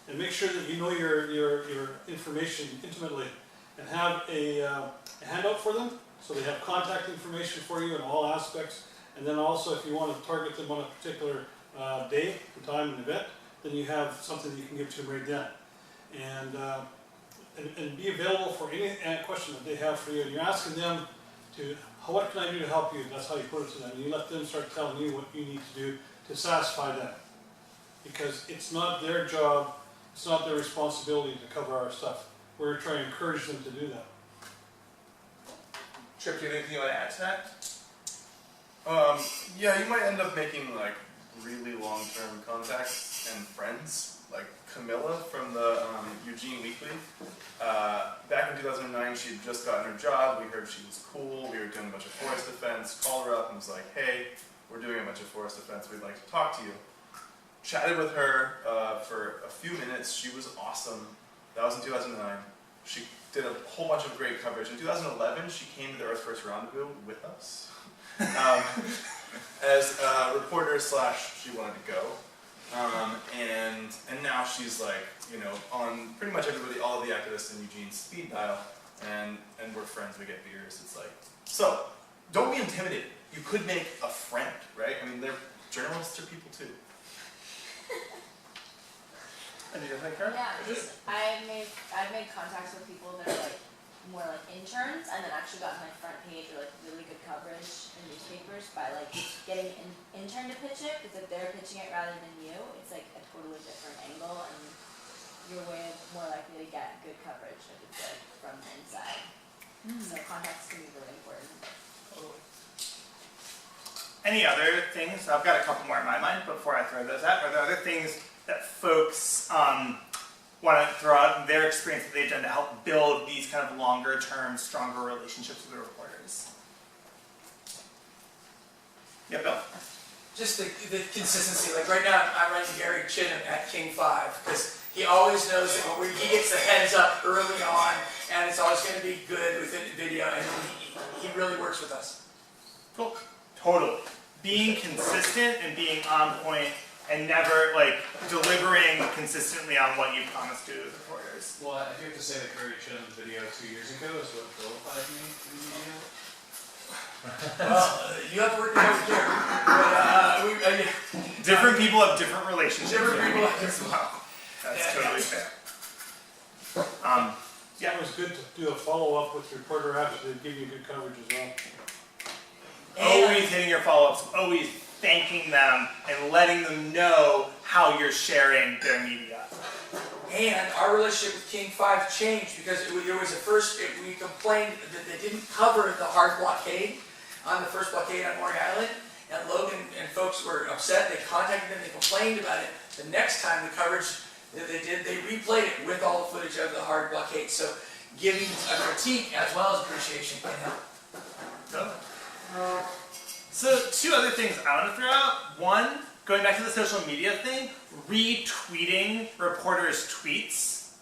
S8: and make sure that you know your information intimately, and have a handout for them, so they have contact information for you in all aspects, and then also if you want to target them on a particular day, time, and event, then you have something that you can give to them right then. And be available for any question that they have for you, and you're asking them to, what can I do to help you? That's how you put it to them. And you let them start telling you what you need to do to satisfy them. Because it's not their job, it's not their responsibility to cover our stuff. We're trying to encourage them to do that.
S20: Trip, do you have anything you want to add to that?
S2: Yeah, you might end up making like really long-term contacts and friends. Like Camilla from the Eugene Weekly. Back in 2009, she had just gotten her job. We heard she was cool. We were doing a bunch of forest defense. Called her up and was like, hey, we're doing a bunch of forest defense. We'd like to talk to you. Chatted with her for a few minutes. She was awesome. That was in 2009. She did a whole bunch of great coverage. In 2011, she came to the Earth First Rendezvous with us. As a reporter / she wanted to go. And now she's like, you know, on pretty much everybody, all of the activists in Eugene's speed dial, and we're friends, we get beers, it's like, so, don't be intimidated. You could make a friend, right? I mean, journalists are people too.
S20: And you think, Karen?
S18: Yeah, I've made contacts with people that are like more like interns, and then actually gotten like front page or like really good coverage in newspapers by like getting an intern to pitch it, because if they're pitching it rather than you, it's like a totally different angle, and you're way more likely to get good coverage if it's like from the inside. So contacts can be really important.
S20: Totally. Any other things? I've got a couple more in my mind before I throw those out. Are there other things that folks want to throw out their experience that they've done to help build these kind of longer term, stronger relationships with the reporters. Yeah, Bill?
S6: Just the consistency. Like right now, I'm running Gary Chittum at King 5 because he always knows that he gets the heads up early on, and it's always going to be good with video, and he really works with us.
S20: Cool. Totally. Being consistent and being on point and never, like, delivering consistently on what you promised to the reporters.
S13: Well, I do have to say that Gary Chittum's video 2 years ago is what vilified me in the media.
S6: Well, you have to work with Gary.
S20: Different people have different relationships.
S6: Different people have different.
S20: That's totally fair.
S8: Yeah, it was good to do a follow-up with the reporter after they give you good coverage as well.
S20: Always hitting your follow-ups, always thanking them and letting them know how you're sharing their media.
S6: And our relationship with King 5 changed because there was we complained that they didn't cover the hard blockade on the first blockade on Maury Island. And Logan and folks were upset. They contacted them, they complained about it. The next time the coverage that they did, they replayed it with all the footage of the hard blockade. So giving a critique as well as appreciation can help.
S20: So 2 other things I want to throw out. One, going back to the social media thing, retweeting reporters' tweets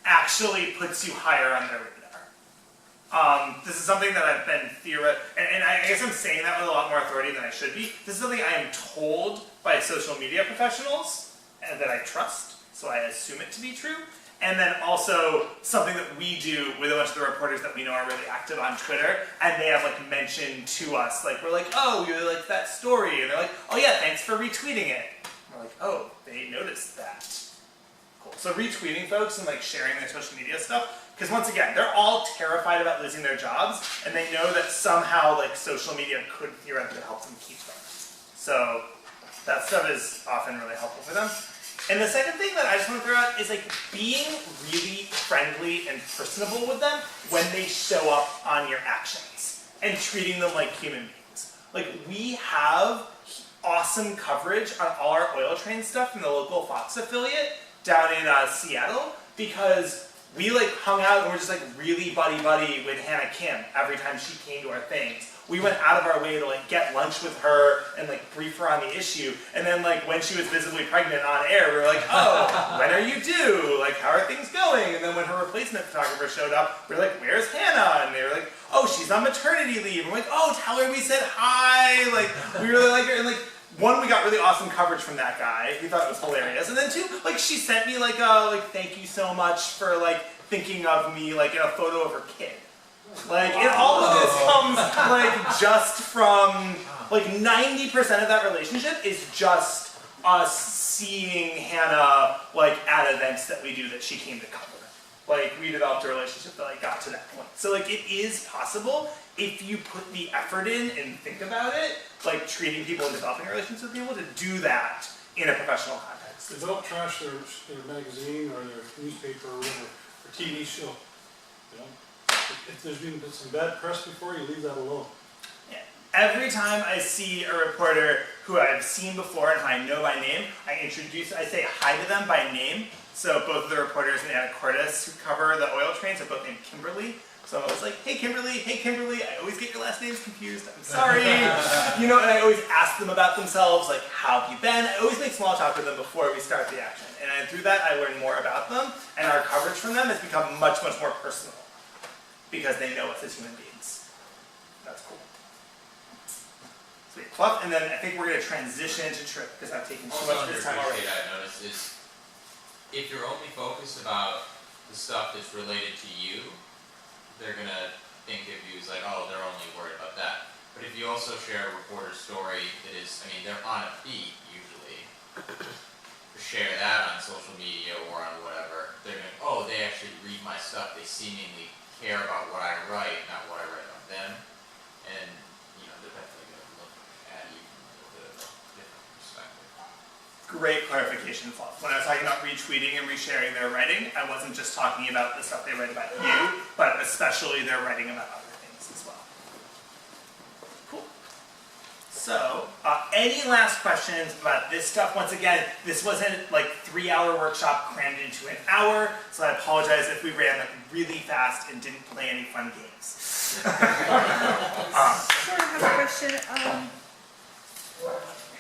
S20: actually puts you higher on their radar. This is something that I've been theorizing, and I guess I'm saying that with a lot more authority than I should be. This is something I am told by social media professionals and that I trust, so I assume it to be true. And then also something that we do with a bunch of the reporters that we know are really active on Twitter, and they have like mentioned to us, like we're like, oh, we really liked that story, and they're like, oh yeah, thanks for retweeting it. And we're like, oh, they noticed that. Cool. So retweeting folks and like sharing their social media stuff, because once again, they're all terrified about losing their jobs, and they know that somehow like social media could theoretically help them keep them. So that stuff is often really helpful for them. And the second thing that I just want to throw out is like being really friendly and personable with them when they show up on your actions and treating them like human beings. Like we have awesome coverage on all our oil train stuff from the local Fox affiliate down in Seattle because we like hung out and were just like really buddy-buddy with Hannah Kim every time she came to our things. We went out of our way to like get lunch with her and like brief her on the issue. And then like when she was visibly pregnant on air, we were like, oh, when are you due? Like, how are things going? And then when her replacement photographer showed up, we were like, where's Hannah? And they were like, oh, she's on maternity leave. And we're like, oh, tell her we said hi. Like, we really like her. And like, 1, we got really awesome coverage from that guy. We thought it was hilarious. And then 2, like she sent me like thank you so much for like thinking of me like in a photo of her kid. Like, all of this comes, like, just from, like, 90% of that relationship is just us seeing Hannah, like, at events that we do that she came to cover. Like, we developed a relationship that, like, got to that point. So, like, it is possible if you put the effort in and think about it, like, treating people and developing relations with people, to do that in a professional context.
S8: They don't trash their magazine or their newspaper or whatever, or TV show, you know? If there's been some bad press before, you leave that alone.
S20: Yeah. Every time I see a reporter who I've seen before and who I know by name, I say hi to them by name. So both of the reporters in Anacortes who cover the oil trains are both named Kimberly. So I'm always like, hey Kimberly, I always get your last names confused, I'm sorry. You know, and I always ask them about themselves, like, how have you been? I always make small talk with them before we start the action. And through that, I learn more about them, and our coverage from them has become much, much more personal, because they know us as human beings. That's cool. Sweet. Fluff, and then I think we're going to transition to Trip, because I've taken too much of this time already.
S11: I've noticed is, if you're only focused about the stuff that's related to you, they're going to think of you as like, oh, they're only worried about that. But if you also share a reporter's story that is, I mean, they're on a beat, usually, share that on social media or on whatever, they're going to, oh, they actually read my stuff, they seemingly care about what I write, not what I write about them, and you know they're definitely going to look at you from a little bit of a different perspective.
S20: Great clarification, Fluff. When I was talking about retweeting and resharing their writing, I wasn't just talking about the stuff they write about you, but especially their writing about other things as well. Cool. So, any last questions about this stuff? Once again, this wasn't like 3-hour workshop crammed into an hour, so I apologize if we ran like really fast and didn't play any fun games.
S7: Sort of have a question.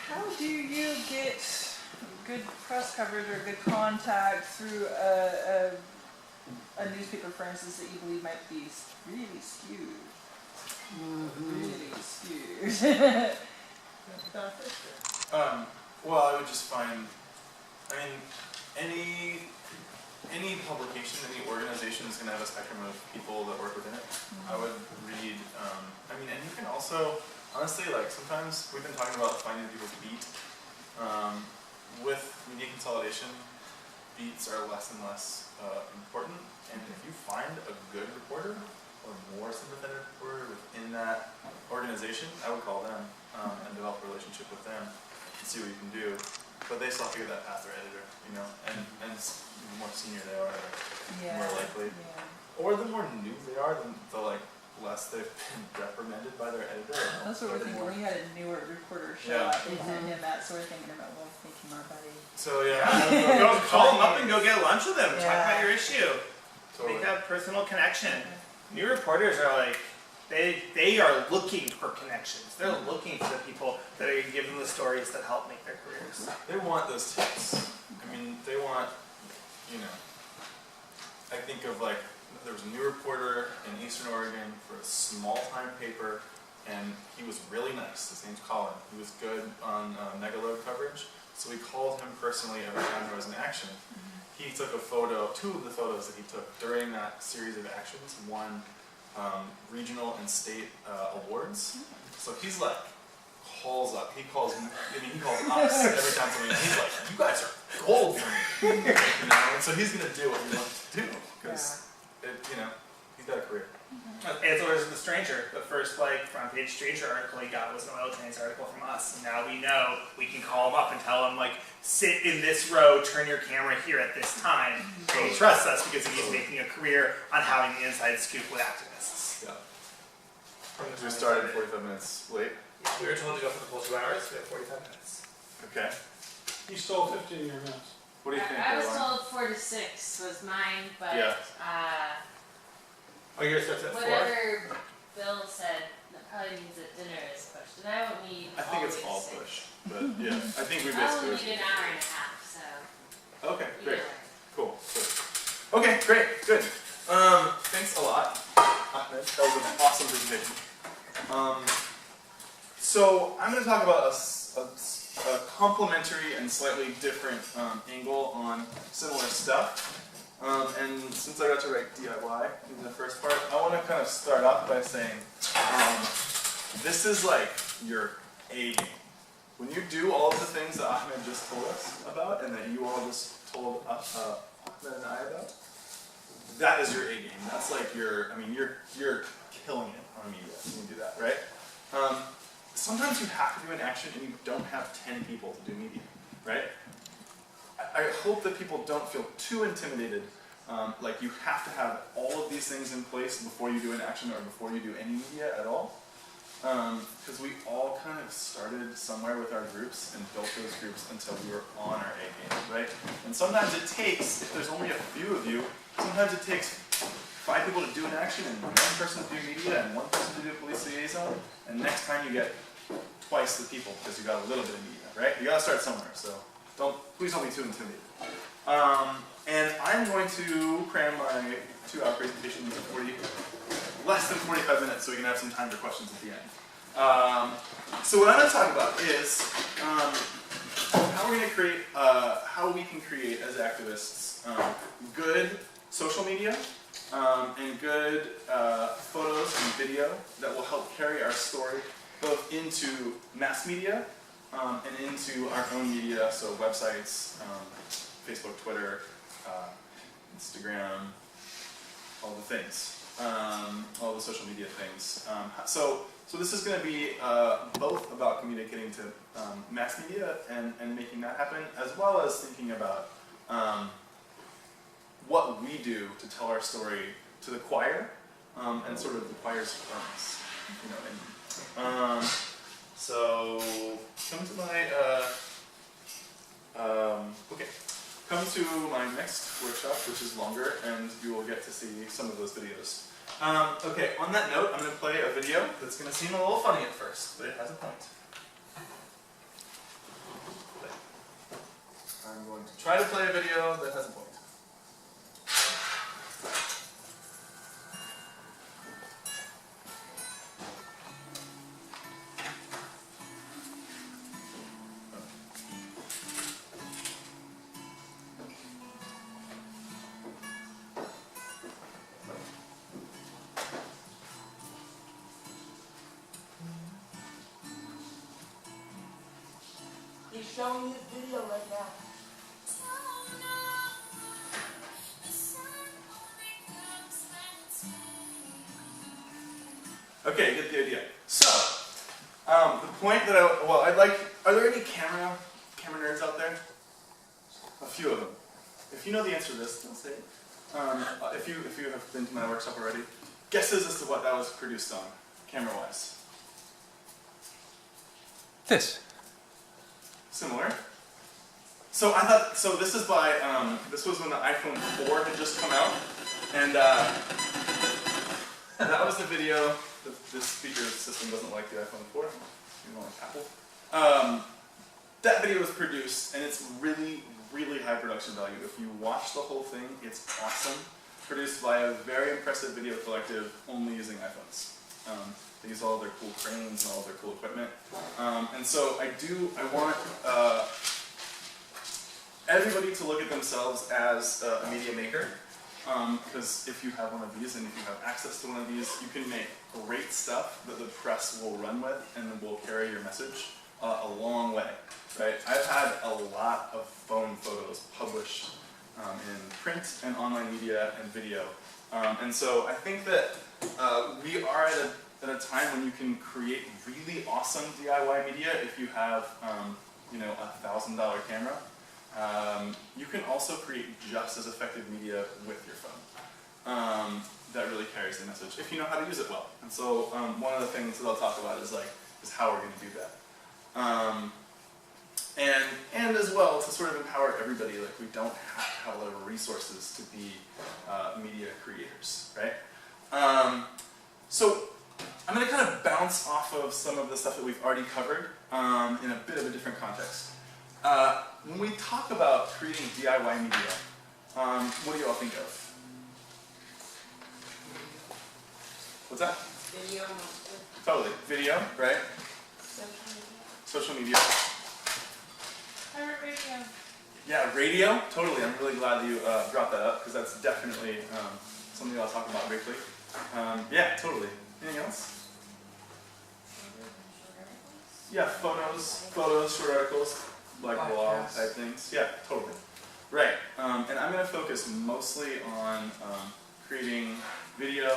S7: How do you get good press coverage or good contact through a newspaper, for instance, that you believe might be really skewed? Really skewed.
S2: Well, I would just find, I mean, any publication, any organization is going to have a spectrum of people that work within it. I would read, I mean, and you can also, honestly, like sometimes we've been talking about finding people to beat. With media consolidation, beats are less and less important. And if you find a good reporter or more sympathetic reporter within that organization, I would call them and develop a relationship with them and see what you can do. But they still have to get that past their editor, you know, and the more senior they are, the more likely. Or the more new they are, the like less they've been reprimanded by their editor.
S7: That's what we're thinking. We had a newer reporter show up and that sort of thinking about, well, make him our buddy.
S2: So yeah,
S20: go call them up and go get lunch with them. Talk about your issue.
S2: Totally.
S20: Make that personal connection. New reporters are like, they are looking for connections. They're looking for the people that are going to give them the stories that help make their careers.
S2: They want those tips. I mean, they want, you know, I think of like, there was a new reporter in Eastern Oregon for a small-time paper, and he was really nice. His name's Colin. He was good on megaload coverage, so we called him personally every time there was an action. He took a photo, 2 of the photos that he took during that series of actions won regional and state awards. So he's like, calls up, he calls us every time something, he's like, you guys are gold for me. You know? And so he's going to do what we want to do, because, you know, he's got a career.
S20: Answers of the Stranger, the first like front page Stranger article he got was an oil change article from us. And now we know we can call him up and tell him like, sit in this row, turn your camera here at this time. And he trusts us because he's making a career on having the inside scoop with activists.
S2: Yeah. We started 45 minutes late.
S20: Yeah, we were told to go for the full 2 hours. We have 45 minutes.
S2: Okay.
S8: You stole 15 of your minutes.
S2: What do you think?
S21: I was told 4 to 6 was mine, but
S20: oh, yours starts at 4?
S21: whatever Bill said, that probably means that dinner is pushed, and I won't need
S2: I think it's all push, but yeah, I think we
S21: I
S2: basically.
S21: only need an hour and a half, so.
S2: Okay, great, cool. Okay, great, good. Thanks a lot, Ahmed. That was an awesome presentation. So I'm going to talk about a complementary and slightly different angle on similar stuff. And since I got to write DIY in the first part, I want to kind of start off by saying this is like your A game. When you do all of the things that Ahmed just told us about and that you all just told Ahmed and I about, that is your A game. That's like your, I mean, you're killing it on media when you do that, right? Sometimes you have to do an action and you don't have 10 people to do media, right? I hope that people don't feel too intimidated, like you have to have all of these things in place before you do an action or before you do any media at all. Because we all kind of started somewhere with our groups and built those groups until we were on our A game, right? And sometimes it takes, if there's only a few of you, sometimes it takes 5 people to do an action and 1 person to do media and 1 person to do police liaison, and next time you get twice the people because you got a little bit of media, right? You gotta start somewhere, so please don't be too intimidated. And I'm going to cram my 2-hour presentation into less than 45 minutes so we can have some time for questions at the end. So what I'm going to talk about is how we're going to create, how we can create as activists good social media and good photos and video that will help carry our story both into mass media and into our own media, so websites, Facebook, Twitter, Instagram, all the things, all the social media things. So this is going to be both about communicating to mass media and making that happen, as well as thinking about what we do to tell our story to the choir and sort of the choir's friends. You know what I mean? So come to my come to my next workshop, which is longer, and you will get to see some of those videos. Okay, on that note, I'm going to play a video that's going to seem a little funny at first, but it has a point. I'm going to try to play a video that has a point.
S6: He's showing his video right now.
S2: Okay, get the idea. So, the point that I'd like, are there any camera nerds out there? A few of them. If you know the answer to this, don't say it. If you have been to my workshop already, guesses as to what that was produced on, camera-wise.
S20: This.
S2: Similar. So I thought, so this is by, this was when the iPhone 4 had just come out, and that was the video. This speaker system doesn't like the iPhone 4, you don't like Apple. That video was produced, and it's really, really high production value. If you watch the whole thing, it's awesome. Produced by a very impressive video collective only using iPhones. They use all of their cool cranes and all of their cool equipment. And so I want everybody to look at themselves as a media maker. Because if you have one of these and if you have access to one of these, you can make great stuff that the press will run with and will carry your message a long way. Right? I've had a lot of phone photos published in print and online media and video. And so I think that we are at a time when you can create really awesome DIY media if you have you know, $1,000 camera. You can also create just as effective media with your phone that really carries the message if you know how to use it well. And so one of the things that I'll talk about is how we're going to do that. And as well to sort of empower everybody, like we don't have a lot of resources to be media creators, right? So I'm going to kind of bounce off of some of the stuff that we've already covered in a bit of a different context. When we talk about creating DIY media, what do you all think of? What's that?
S18: Video.
S2: Totally. Video, right?
S18: Social media.
S2: Social media.
S7: Pirate radio.
S2: Yeah, radio, totally. I'm really glad that you brought that up because that's definitely something I'll talk about briefly. Yeah, totally. Anything else? Yeah, photos, short articles, like blog type things. Yeah, totally. Right. And I'm going to focus mostly on creating video,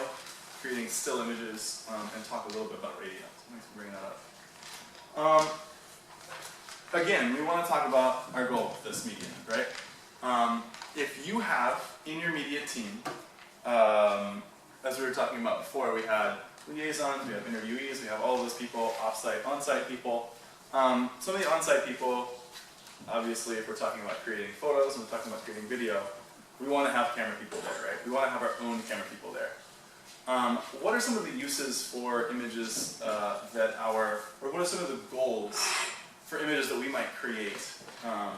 S2: creating still images, and talk a little bit about radio. So thanks for bringing that up. Again, we want to talk about our goal with this media, right? If you have in your media team, as we were talking about before, we had liaisons, we have interviewees, we have all of those people, off-site, on-site people. Some of the on-site people, obviously, if we're talking about creating photos and we're talking about creating video, we want to have camera people there, right? We want to have our own camera people there. What are some of the uses for images or what are some of the goals for images that we might create at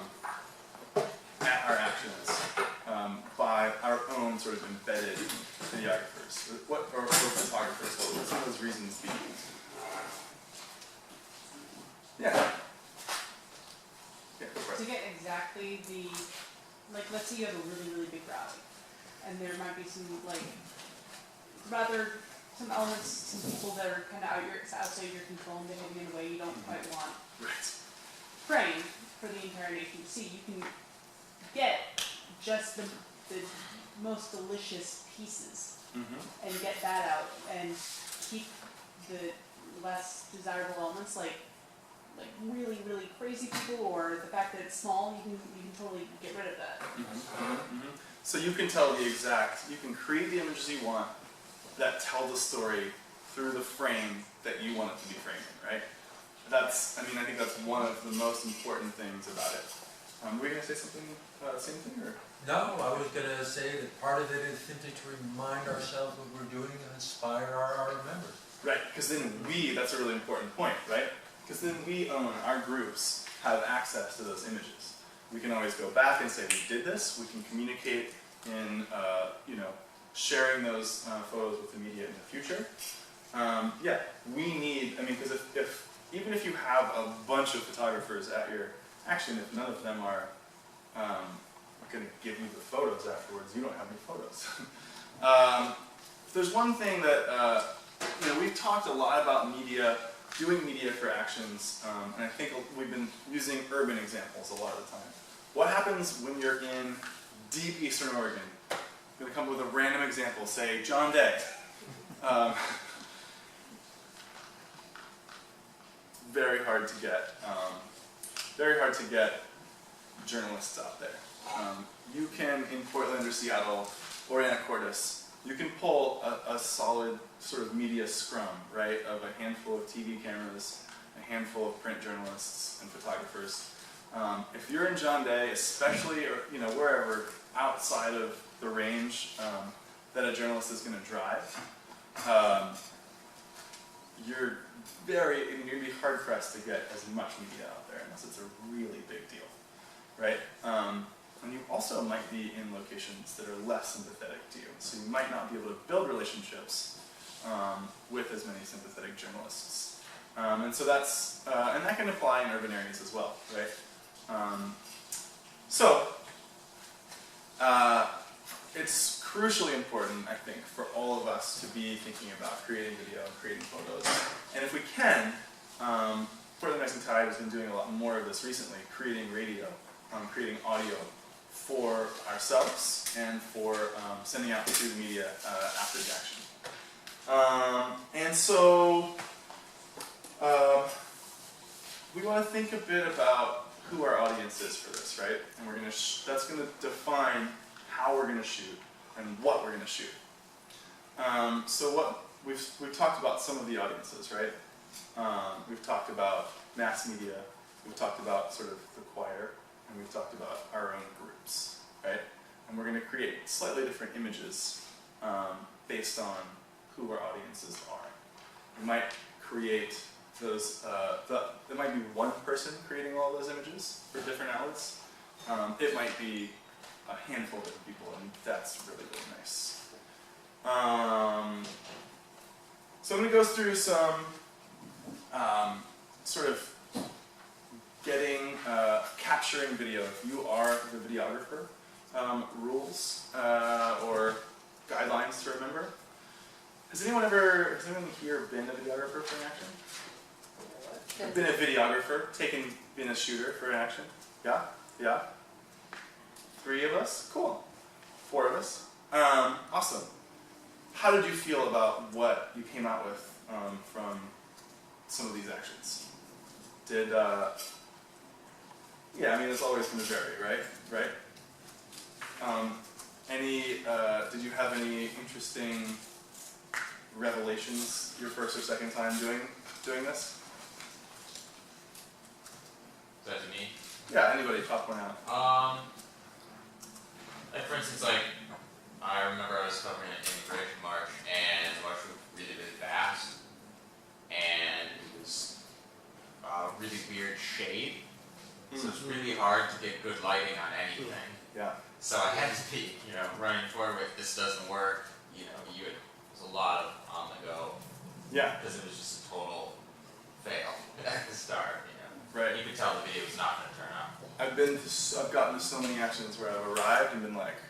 S2: our actions by our own sort of embedded videographers or photographers? What would some of those reasons be? Yeah.
S7: To get exactly like let's say you have a really, really big rally and there might be some some elements, some people that are kind of outside your control and behaving in a way you don't quite want framed for the entire nation to see. You can get just the most delicious pieces and get that out and keep the less desirable elements like really, really crazy people or the fact that it's small, you can totally get rid of that.
S2: So you can tell you can create the images you want that tell the story through the frame that you want it to be framed in, right? that's, I mean, I think that's one of the most important things about it. Were you going to say something, same thing, or?
S19: No, I was going to say that part of it is simply to remind ourselves what we're doing and inspire our members.
S2: Right, because then that's a really important point, right? Because then we own, our groups have access to those images. We can always go back and say, we did this. We can communicate in, sharing those photos with the media in the future. Yeah, we need, I mean, because even if you have a bunch of photographers at your action, if none of them are going to give you the photos afterwards, you don't have any photos. There's one thing that, we've talked a lot about media, doing media for actions, and I think we've been using urban examples a lot of the time. What happens when you're in deep Eastern Oregon? I'm going to come up with a random example, say John Day. Very hard to get journalists out there. You can, in Portland or Seattle or Anacortes, you can pull a solid sort of media scrum, right, of a handful of TV cameras, a handful of print journalists and photographers. If you're in John Day, especially, or wherever outside of the range that a journalist is going to drive, you're going to be hard pressed to get as much media out there unless it's a really big deal, right? And you also might be in locations that are less sympathetic to you, so you might not be able to build relationships with as many sympathetic journalists. And so that's, and that can apply in urban areas as well, right? It's crucially important, I think, for all of us to be thinking about creating video and creating photos. And if we can, Portland Rising Tide has been doing a lot more of this recently, creating radio, creating audio for ourselves and for sending out through the media after the action. And so we want to think a bit about who our audience is for this, right? And we're going to that's going to define how we're going to shoot and what we're going to shoot. So what we've talked about some of the audiences, right? We've talked about mass media. We've talked about sort of the choir, and we've talked about our own groups, right? And we're going to create slightly different images based on who our audiences are. We might create those, there might be one person creating all those images for different outlets. It might be a handful of different people, and that's really, really nice. So I'm going to go through some sort of capturing video, if you are the videographer, rules or guidelines to remember. Has anyone here been a videographer for an action? Been a videographer, been a shooter for an action? Yeah? Yeah? 3 of us? Cool. 4 of us? Awesome. How did you feel about what you came out with from some of these actions? Yeah, I mean, it's always going to vary, right? Did you have any interesting revelations your first or second time doing this?
S11: Is that to me?
S2: Yeah, anybody, pop one out.
S11: Like for instance, I remember I was covering an immigration march, and the march was really, really fast, and it was a really weird shade, so it's really hard to get good lighting on anything.
S2: Yeah.
S11: So I had to be, running forward with this doesn't work. It was a lot of on the go.
S2: Yeah.
S11: Because it was just a total fail at the start.
S2: Right.
S11: You could tell the video was not going to turn out.
S2: I've gotten to so many actions where I've arrived and been like,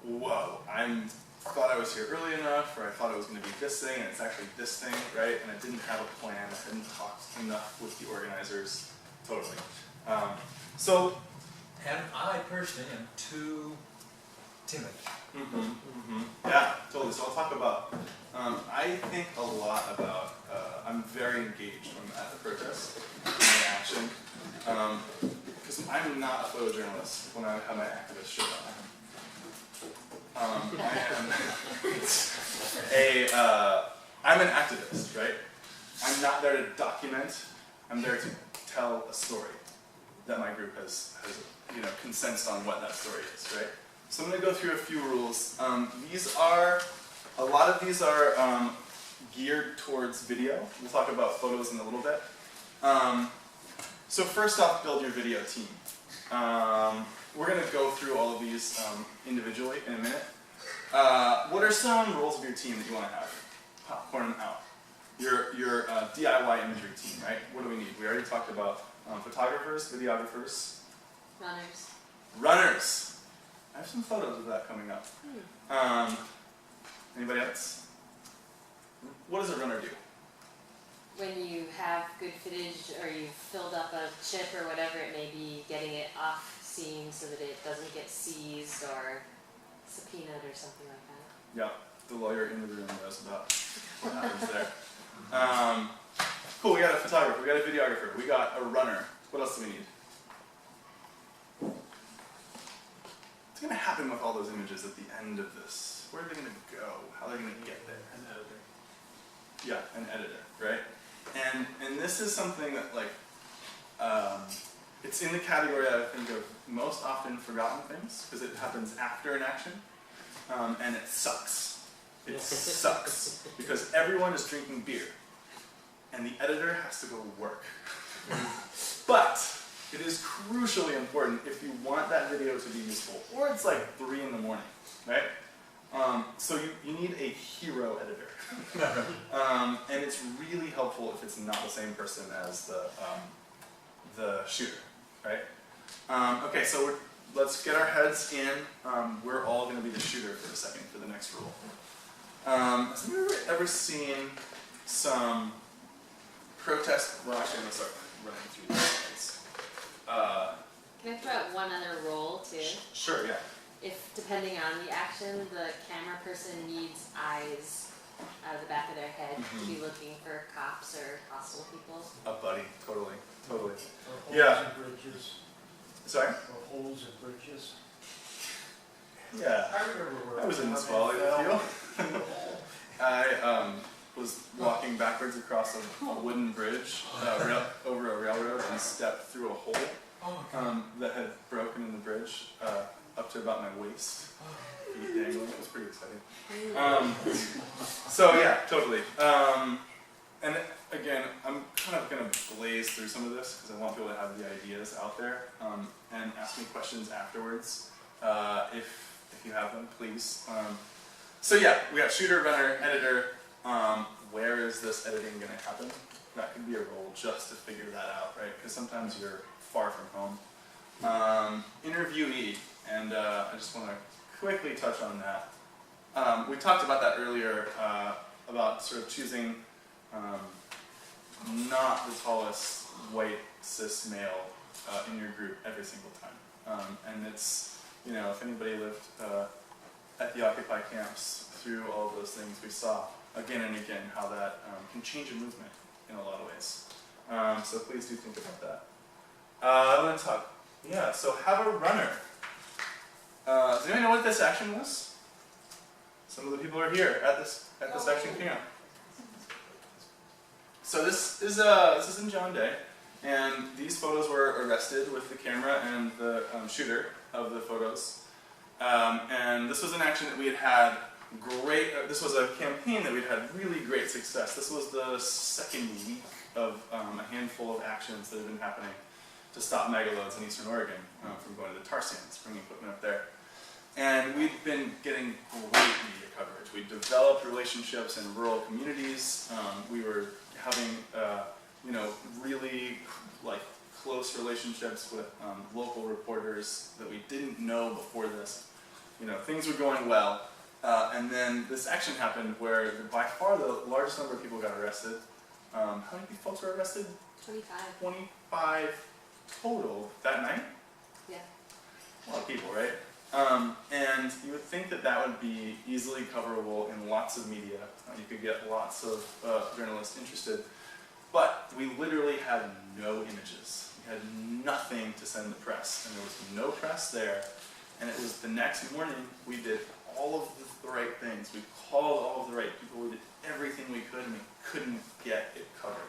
S2: whoa, I thought I was here early enough, or I thought it was going to be this thing, and it's actually this thing, right? And I didn't have a plan, I hadn't talked enough with the organizers, totally.
S19: And I personally am too timid.
S2: Yeah, totally. So I'll talk about, I think a lot about, I'm very engaged when I'm at the protest, in my action, because I'm not a photojournalist when I have my activist shirt on. I'm an activist, right? I'm not there to document I'm there to tell a story that my group has consensus on what that story is, right? So I'm going to go through a few rules. A lot of these are geared towards video. We'll talk about photos in a little bit. So first off, build your video team. We're going to go through all of these individually in a minute. What are some roles of your team that you want to have? Popcorn out. Your DIY imagery team, right? What do we need? We already talked about photographers, videographers.
S21: Runners.
S2: Runners! I have some photos of that coming up. Anybody else? What does a runner do?
S21: When you have good footage or you've filled up a chip or whatever it may be, getting it off scene so that it doesn't get seized or subpoenaed or something like that.
S2: Yeah, the lawyer in the room knows about what happens there. Cool, we got a photographer, we got a videographer, we got a runner. What else do we need? What's going to happen with all those images at the end of this? Where are they going to go? How are they going to get there?
S19: An editor.
S2: Yeah, an editor, right? And this is something that it's in the category I think of most often forgotten things, because it happens after an action, and it sucks. It sucks, because everyone is drinking beer, and the editor has to go work. But it is crucially important if you want that video to be useful, or it's like 3 in the morning, right? So you need a hero editor. And it's really helpful if it's not the same person as the shooter, right? Okay, so let's get our heads in. We're all going to be the shooter for a second for the next rule. Has anyone ever seen some protest? Well, actually, I'm going to start running through these slides.
S21: Can I throw out one other role too?
S2: Sure, yeah.
S21: If, depending on the action, the camera person needs eyes out of the back of their head to be looking for cops or hostile people.
S2: A buddy, totally.
S5: Or holes
S2: Yeah.
S5: in bridges.
S2: Sorry?
S5: Or holes in bridges.
S2: Yeah.
S5: I remember where
S2: I was in this volley with you. I was walking backwards across a wooden bridge over a railroad and stepped through a hole that had broken in the bridge up to about my waist. Feet dangling. It was pretty exciting. So yeah, totally. And again, I'm kind of going to blaze through some of this because I want people to have the ideas out there and ask me questions afterwards if you have them, please. So yeah, we got shooter, runner, editor. Where is this editing going to happen? That could be a role just to figure that out, right? Because sometimes you're far from home. Interviewee, and I just want to quickly touch on that. We talked about that earlier, about sort of choosing not the tallest white cis male in your group every single time. And it's, if anybody lived at the Occupy camps through all of those things, we saw again and again how that can change a movement in a lot of ways. So please do think about that. I'm going to talk. Yeah, so have a runner. Does anyone know what this action was? Some of the people are here at this action camp. So this is in John Day, and these photos were arrested with the camera and the shooter of the photos. And this was an action that we had great. This was a campaign that we'd had really great success. This was the second week of a handful of actions that have been happening to stop megaloads in Eastern Oregon from going to the tar sands, bringing equipment up there. And we've been getting great media coverage. We developed relationships in rural communities. We were having, really close relationships with local reporters that we didn't know before this. Things were going well. And then this action happened where by far the largest number of people got arrested. How many folks were arrested?
S21: 25.
S2: 25 total that night?
S21: Yeah.
S2: A lot of people, right? And you would think that that would be easily coverable in lots of media. You could get lots of journalists interested. But we literally had no images. We had nothing to send the press. And there was no press there. And it was the next morning we did all of the right things. We called all of the right people. We did everything we could, and we couldn't get it covered.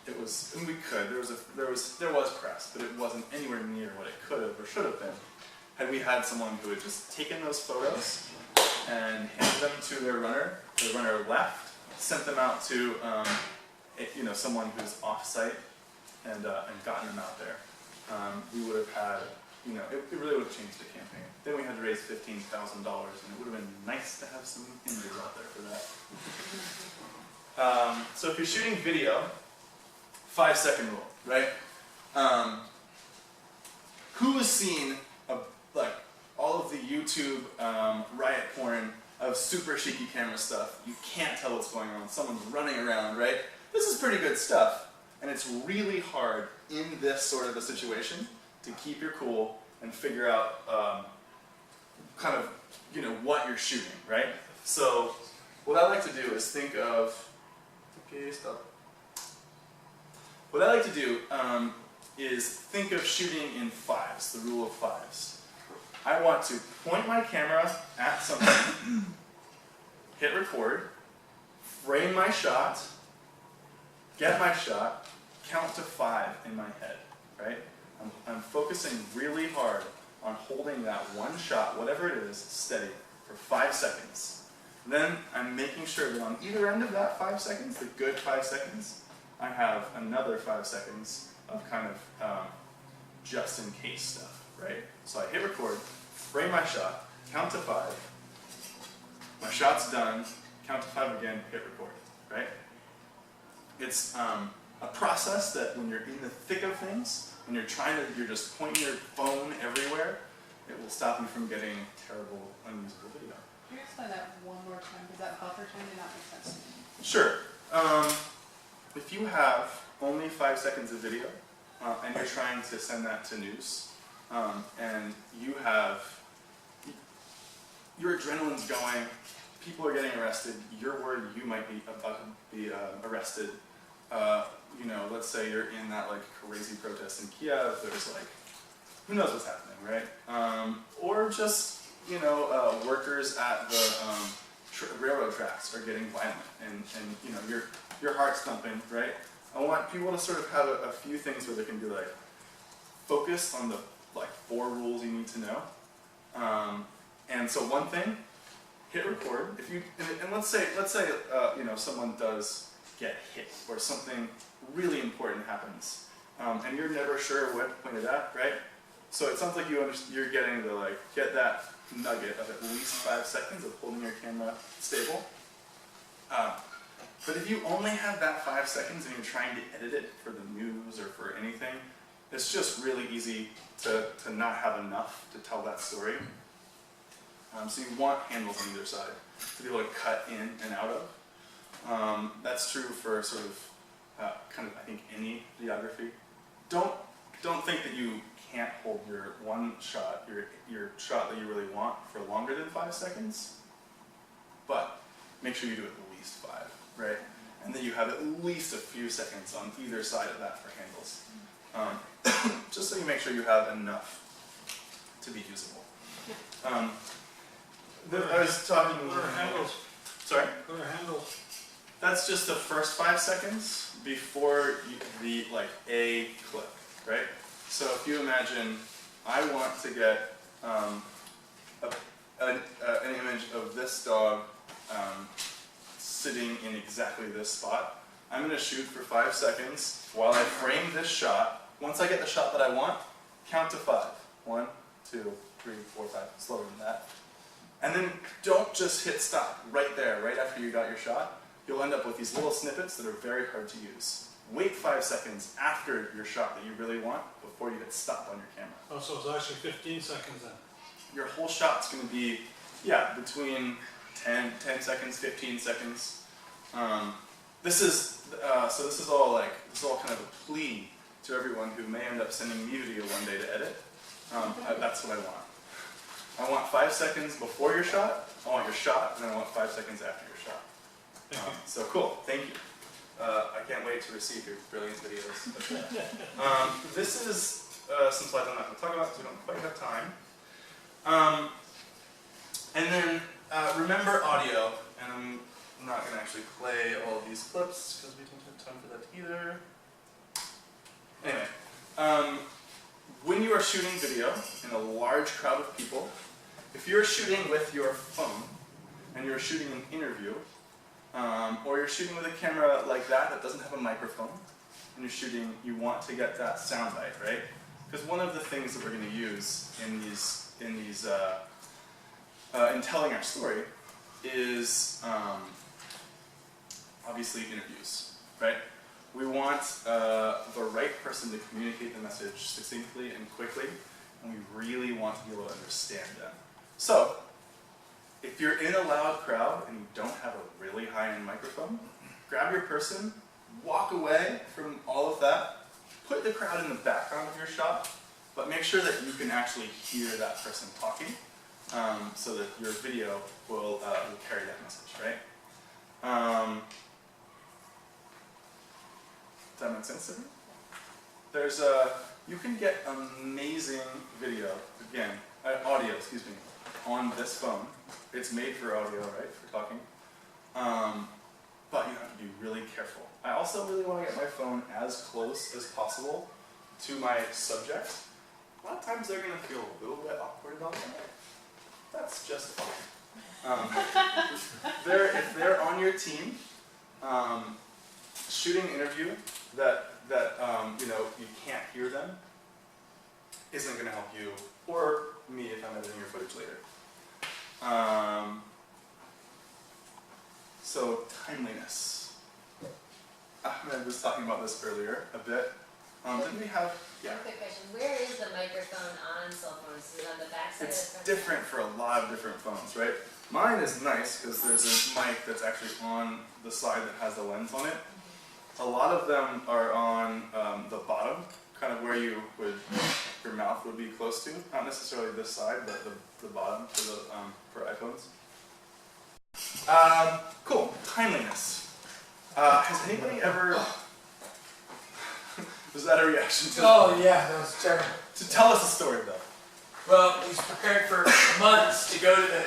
S2: It was, and we could. There was press, but it wasn't anywhere near what it could have or should have been. Had we had someone who had just taken those photos and handed them to their runner, the runner left, sent them out to someone who's off-site, and gotten them out there, we would have had, it really would have changed the campaign. Then we had to raise $15,000, and it would have been nice to have some images out there for that. So if you're shooting video, 5-second rule, right? Who has seen all of the YouTube riot porn of super shaky camera stuff? You can't tell what's going on. Someone's running around, right? This is pretty good stuff, and it's really hard in this sort of a situation to keep your cool and figure out what you're shooting, right? So what I like to do is think of, What I like to do is think of shooting in fives, the rule of fives. I want to point my camera at something, hit record, frame my shot, get my shot, count to 5 in my head, right? I'm focusing really hard on holding that one shot, whatever it is, steady for 5 seconds. Then I'm making sure that on either end of that 5 seconds, the good 5 seconds, I have another 5 seconds of kind of just in case stuff, right? So I hit record, frame my shot, count to 5, my shot's done, count to 5 again, hit record, right? It's a process that when you're in the thick of things, when you're just pointing your phone everywhere, it will stop you from getting terrible, unusable video.
S7: Can you explain that one more time? Because that buffer time did not make sense to me.
S2: Sure. If you have only 5 seconds of video, and you're trying to send that to news, and you have, your adrenaline's going, people are getting arrested, you're worried you might be about to be arrested. Let's say you're in that crazy protest in Kiev, there's who knows what's happening, right? Or just, workers at the railroad tracks are getting violent, and your heart's thumping, right? I want people to sort of have a few things where they can be focus on the 4 rules you need to know. And so one thing, hit record. And let's say someone does get hit or something really important happens, and you're never sure what point it at, right? So it sounds like you're getting the get that nugget of at least 5 seconds of holding your camera stable. But if you only have that 5 seconds and you're trying to edit it for the news or for anything, it's just really easy to not have enough to tell that story. So you want handles on either side to be able to cut in and out of. That's true for sort of I think any videography. Don't think that you can't hold your one shot, your shot that you really want for longer than 5 seconds, but make sure you do at least 5, right? And then you have at least a few seconds on either side of that for handles. Just so you make sure you have enough to be usable. I was talking...
S15: What are handles?
S2: Sorry?
S15: What are handles?
S2: That's just the first 5 seconds before the A clip, right? So if you imagine, I want to get an image of this dog sitting in exactly this spot. I'm going to shoot for 5 seconds while I frame this shot. Once I get the shot that I want, count to 5. 1, 2, 3, 4, 5. Slower than that. And then don't just hit stop right there, right after you got your shot. You'll end up with these little snippets that are very hard to use. Wait 5 seconds after your shot that you really want before you hit stop on your camera.
S15: Oh, so it's actually 15 seconds then?
S2: Your whole shot's going to be, between 10 seconds, 15 seconds. This is all kind of a plea to everyone who may end up sending me video one day to edit. That's what I want. I want 5 seconds before your shot, I want your shot, and then I want 5 seconds after your shot. So cool, thank you. I can't wait to receive your brilliant videos. This is some slides I'm not going to talk about because we don't quite have time. And then remember audio, and I'm not going to actually play all of these clips because we don't have time for that either. Anyway, when you are shooting video in a large crowd of people, if you're shooting with your phone and you're shooting an interview, or you're shooting with a camera like that doesn't have a microphone, and you're shooting, you want to get that sound bite, right? Because one of the things that we're going to use in telling our story is obviously interviews, right? We want the right person to communicate the message succinctly and quickly, and we really want to be able to understand them. So, if you're in a loud crowd and you don't have a really high-end microphone, grab your person, walk away from all of that, put the crowd in the background of your shot, but make sure that you can actually hear that person talking, so that your video will carry that message, right? Does that make sense to me? You can get amazing video, again, audio, excuse me, on this phone. It's made for audio, right, for talking. But you have to be really careful. I also really want to get my phone as close as possible to my subject. A lot of times they're going to feel a little bit awkward about that. That's just fine. If they're on your team, shooting an interview that you can't hear them isn't going to help you or me if I'm editing your footage later. So timeliness. Ahmed was talking about this earlier a bit. Didn't we have? Yeah.
S21: One quick question. Where is the microphone on cell phones? Is it on the back side?
S2: It's different for a lot of different phones, right? Mine is nice because there's a mic that's actually on the side that has the lens on it. A lot of them are on the bottom, kind of where your mouth would be close to. Not necessarily this side, but the bottom for iPhones. Cool. Timeliness. Has anybody ever? Was that a reaction to?
S6: Oh yeah, that was terrible.
S2: To tell us a story though.
S6: Well, he's prepared for months to go to the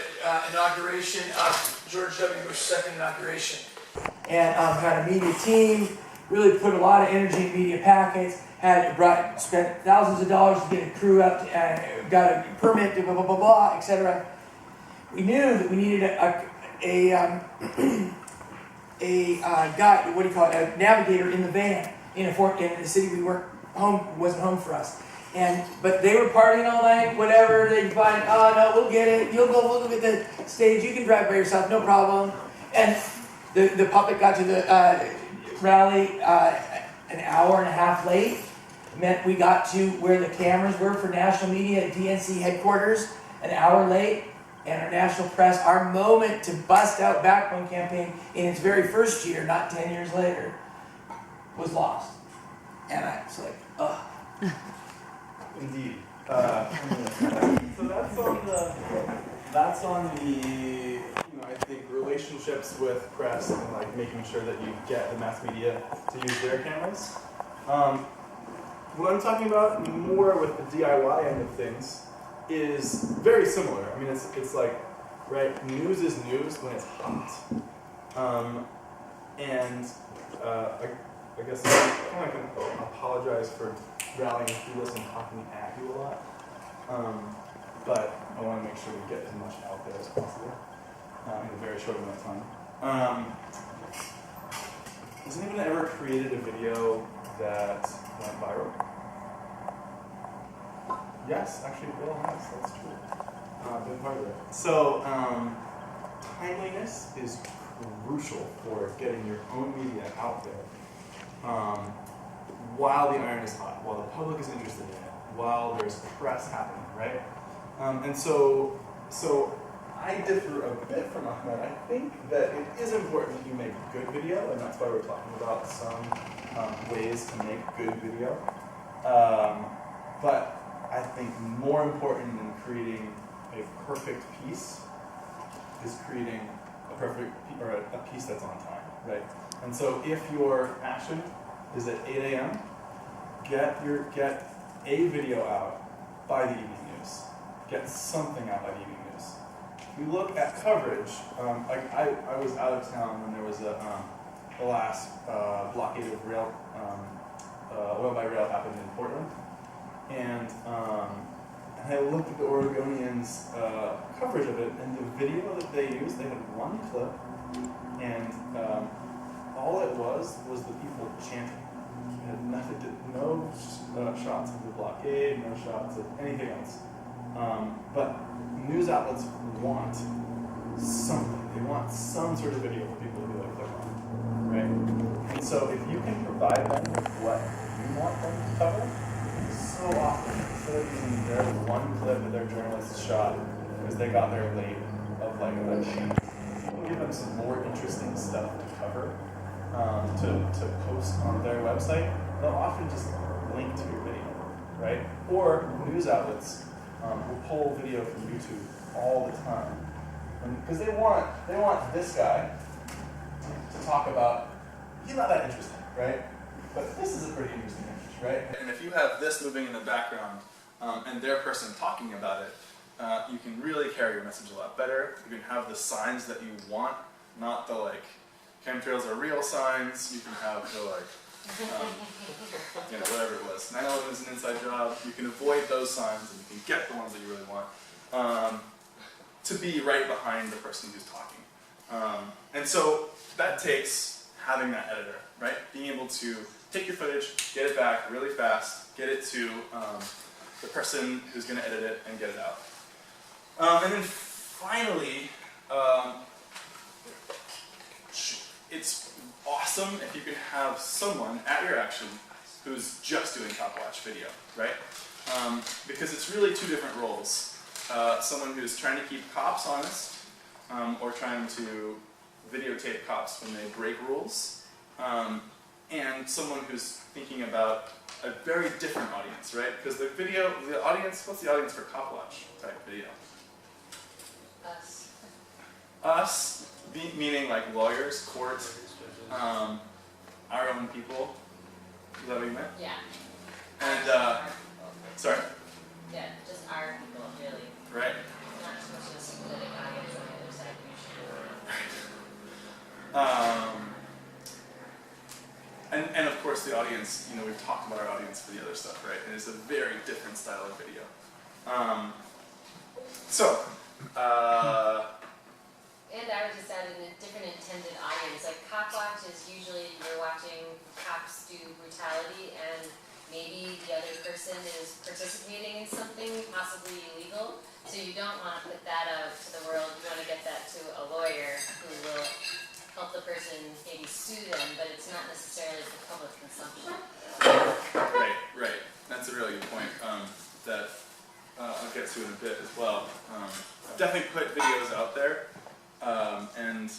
S6: inauguration of George W. Bush's second inauguration.
S14: And had a media team, really put a lot of energy in media packets, spent thousands of dollars to get a crew up, got a permit, blah, blah, blah, blah, etc. We knew that we needed a guy, what do you call it, a navigator in the van in the city we weren't home, wasn't home for us. But they were partying all night, whatever, they'd find, oh no, we'll get it, you'll go look at the stage, you can drive by yourself, no problem. And the puppet got to the rally an hour and a half late. Meant we got to where the cameras were for national media at DNC headquarters an hour late. And our national press, our moment to bust out Backbone campaign in its very first year, not 10 years later, was lost. And I was like, ugh.
S2: Indeed. So that's on the I think relationships with press and like making sure that you get the mass media to use their cameras. What I'm talking about more with the DIY end of things is very similar. I mean, it's like, right, news is news when it's hot. I guess I can apologize for rallying through this and talking at you a lot. But I want to make sure we get as much out there as possible in a very short amount of time. Has anyone ever created a video that went viral? Yes, actually Bill has, that's true. Been part of it. So, timeliness is crucial for getting your own media out there while the iron is hot, while the public is interested in it, while there's press happening, right? And so I differ a bit from Ahmed. I think that it is important that you make good video, and that's why we're talking about some ways to make good video. But I think more important than creating a perfect piece is creating a perfect or a piece that's on time, right? And so if your action is at 8 a.m., get a video out by the evening news. Get something out by the evening news. If you look at coverage, I was out of town when there was the last blockade of Oil by Rail happened in Portland, and I looked at the Oregonians' coverage of it, and the video that they used, they had one clip, and all it was the people chanting. It had nothing to, no shots of the blockade, no shots of anything else. But news outlets want something. They want some sort of video for people to be like, click on, right? And so if you can provide them with what you want them to cover, so often, instead of using their one clip that their journalist shot because they got there late of like a sheet, you can give them some more interesting stuff to cover, to post on their website. They'll often just link to your video, right? Or news outlets will pull video from YouTube all the time. Because they want this guy to talk about, he's not that interesting, right? But this is a pretty interesting image, right? And if you have this moving in the background and their person talking about it, you can really carry your message a lot better. You can have the signs that you want, not the like, chemtrails are real signs. You can have the like, you know, whatever it was. 9/11 is an inside job. You can avoid those signs and you can get the ones that you really want. To be right behind the person who's talking. And so that takes having that editor, right? Being able to take your footage, get it back really fast, get it to the person who's going to edit it and get it out. And then finally, it's awesome if you can have someone at your action who's just doing cop watch video, right? Because it's really two different roles. Someone who's trying to keep cops honest, or trying to videotape cops when they break rules, and someone who's thinking about a very different audience, right? Because the audience, what's the audience for cop watch type video?
S21: Us.
S2: Us, meaning like lawyers, court, our own people. Is that what you meant?
S21: Yeah.
S2: And, sorry?
S21: Yeah, just our people, really.
S2: Right.
S21: Not so much a specific audience on the other side usually.
S2: And of course the audience, you know, we've talked about our audience for the other stuff, right? And it's a very different style of video.
S21: And I would just add in a different intended audience. Like cop watch is usually you're watching cops do brutality and maybe the other person is participating in something possibly illegal. So you don't want to put that out to the world. You want to get that to a lawyer who will help the person maybe sue them, but it's not necessarily for public consumption.
S2: Right. That's a really good point that I'll get to in a bit as well. I've definitely put videos out there and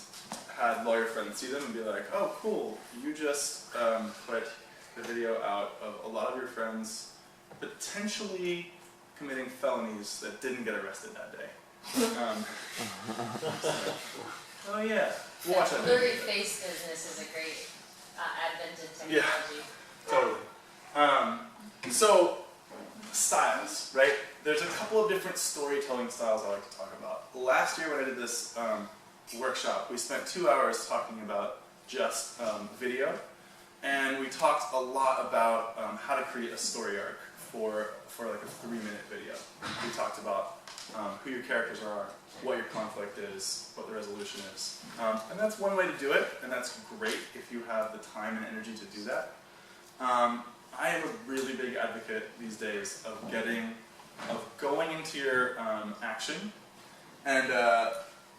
S2: had lawyer friends see them and be like, oh, cool, you just put the video out of a lot of your friends potentially committing felonies that didn't get arrested that day. Oh yeah, we'll watch that video.
S21: Blurry face business is a great advent in technology.
S2: Yeah, totally. So, styles, right? There's a couple of different storytelling styles I like to talk about. Last year when I did this workshop, we spent 2 hours talking about just video. And we talked a lot about how to create a story arc for like a 3-minute video. We talked about who your characters are, what your conflict is, what the resolution is. And that's one way to do it, and that's great if you have the time and energy to do that. I am a really big advocate these days of going into your action and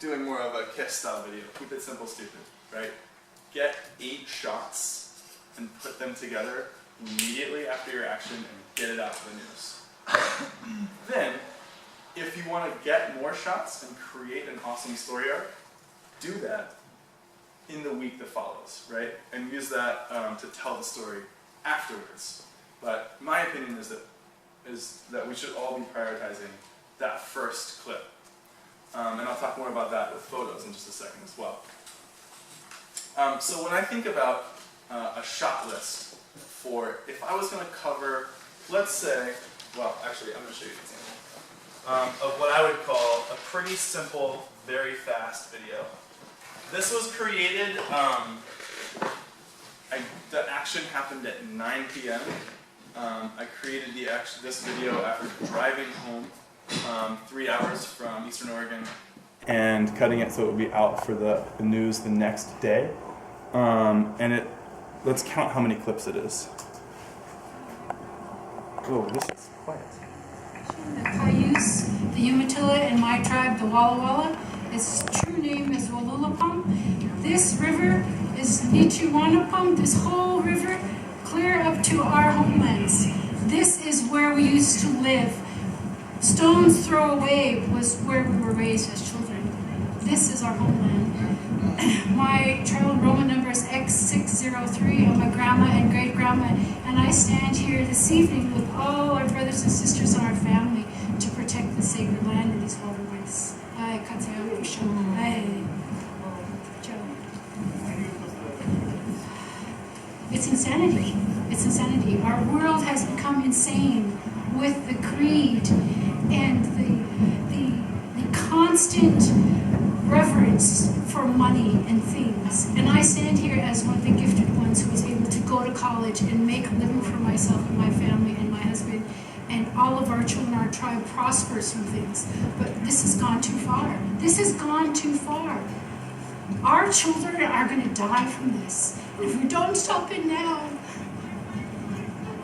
S2: doing more of a KISS style video. Keep it simple, stupid, right? Get 8 shots and put them together immediately after your action and get it out to the news. Then, if you want to get more shots and create an awesome story arc, do that in the week that follows, right? And use that to tell the story afterwards. But my opinion is that we should all be prioritizing that first clip. And I'll talk more about that with photos in just a second as well. So when I think about a shot list for, if I was going to cover, let's say, well, actually, I'm going to show you an example of what I would call a pretty simple, very fast video. This was created, I the action happened at 9 p.m. I created this video after driving home 3 hours from Eastern Oregon and cutting it so it would be out for the news the next day. Let's count how many clips it is. Oh, this is quiet.
S17: The Cayuse, the Umatilla, and my tribe, the Walla Walla. Its true name is Walulapum. This river is Nichiwanapum. This whole river, clear up to our homelands. This is where we used to live. Stone's throw away was where we were raised as children. This is our homeland. My tribal enrollment number is X603. I'm a grandma and great-grandma, and I stand here this evening with all our brothers and sisters in our family to protect the sacred land in these waterways. It's insanity. It's insanity. Our world has become insane with the greed and the constant reverence for money and things. And I stand here as one of the gifted ones who was able to go to college and make a living for myself and my family and my husband, and all of our children, our tribe prospers from things. But this has gone too far. This has gone too far. Our children are going to die from this. If we don't stop it now,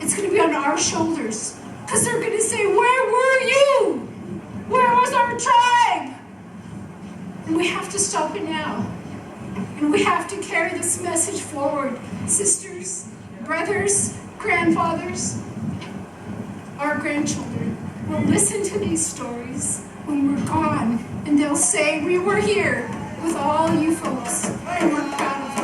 S17: it's going to be on our shoulders. Because they're going to say, where were you? Where was our tribe? And we have to stop it now. And we have to carry this message forward. Sisters, brothers, grandfathers, our grandchildren will listen to these stories when we're gone. And they'll say, we were here with all you folks. And we're proud of you.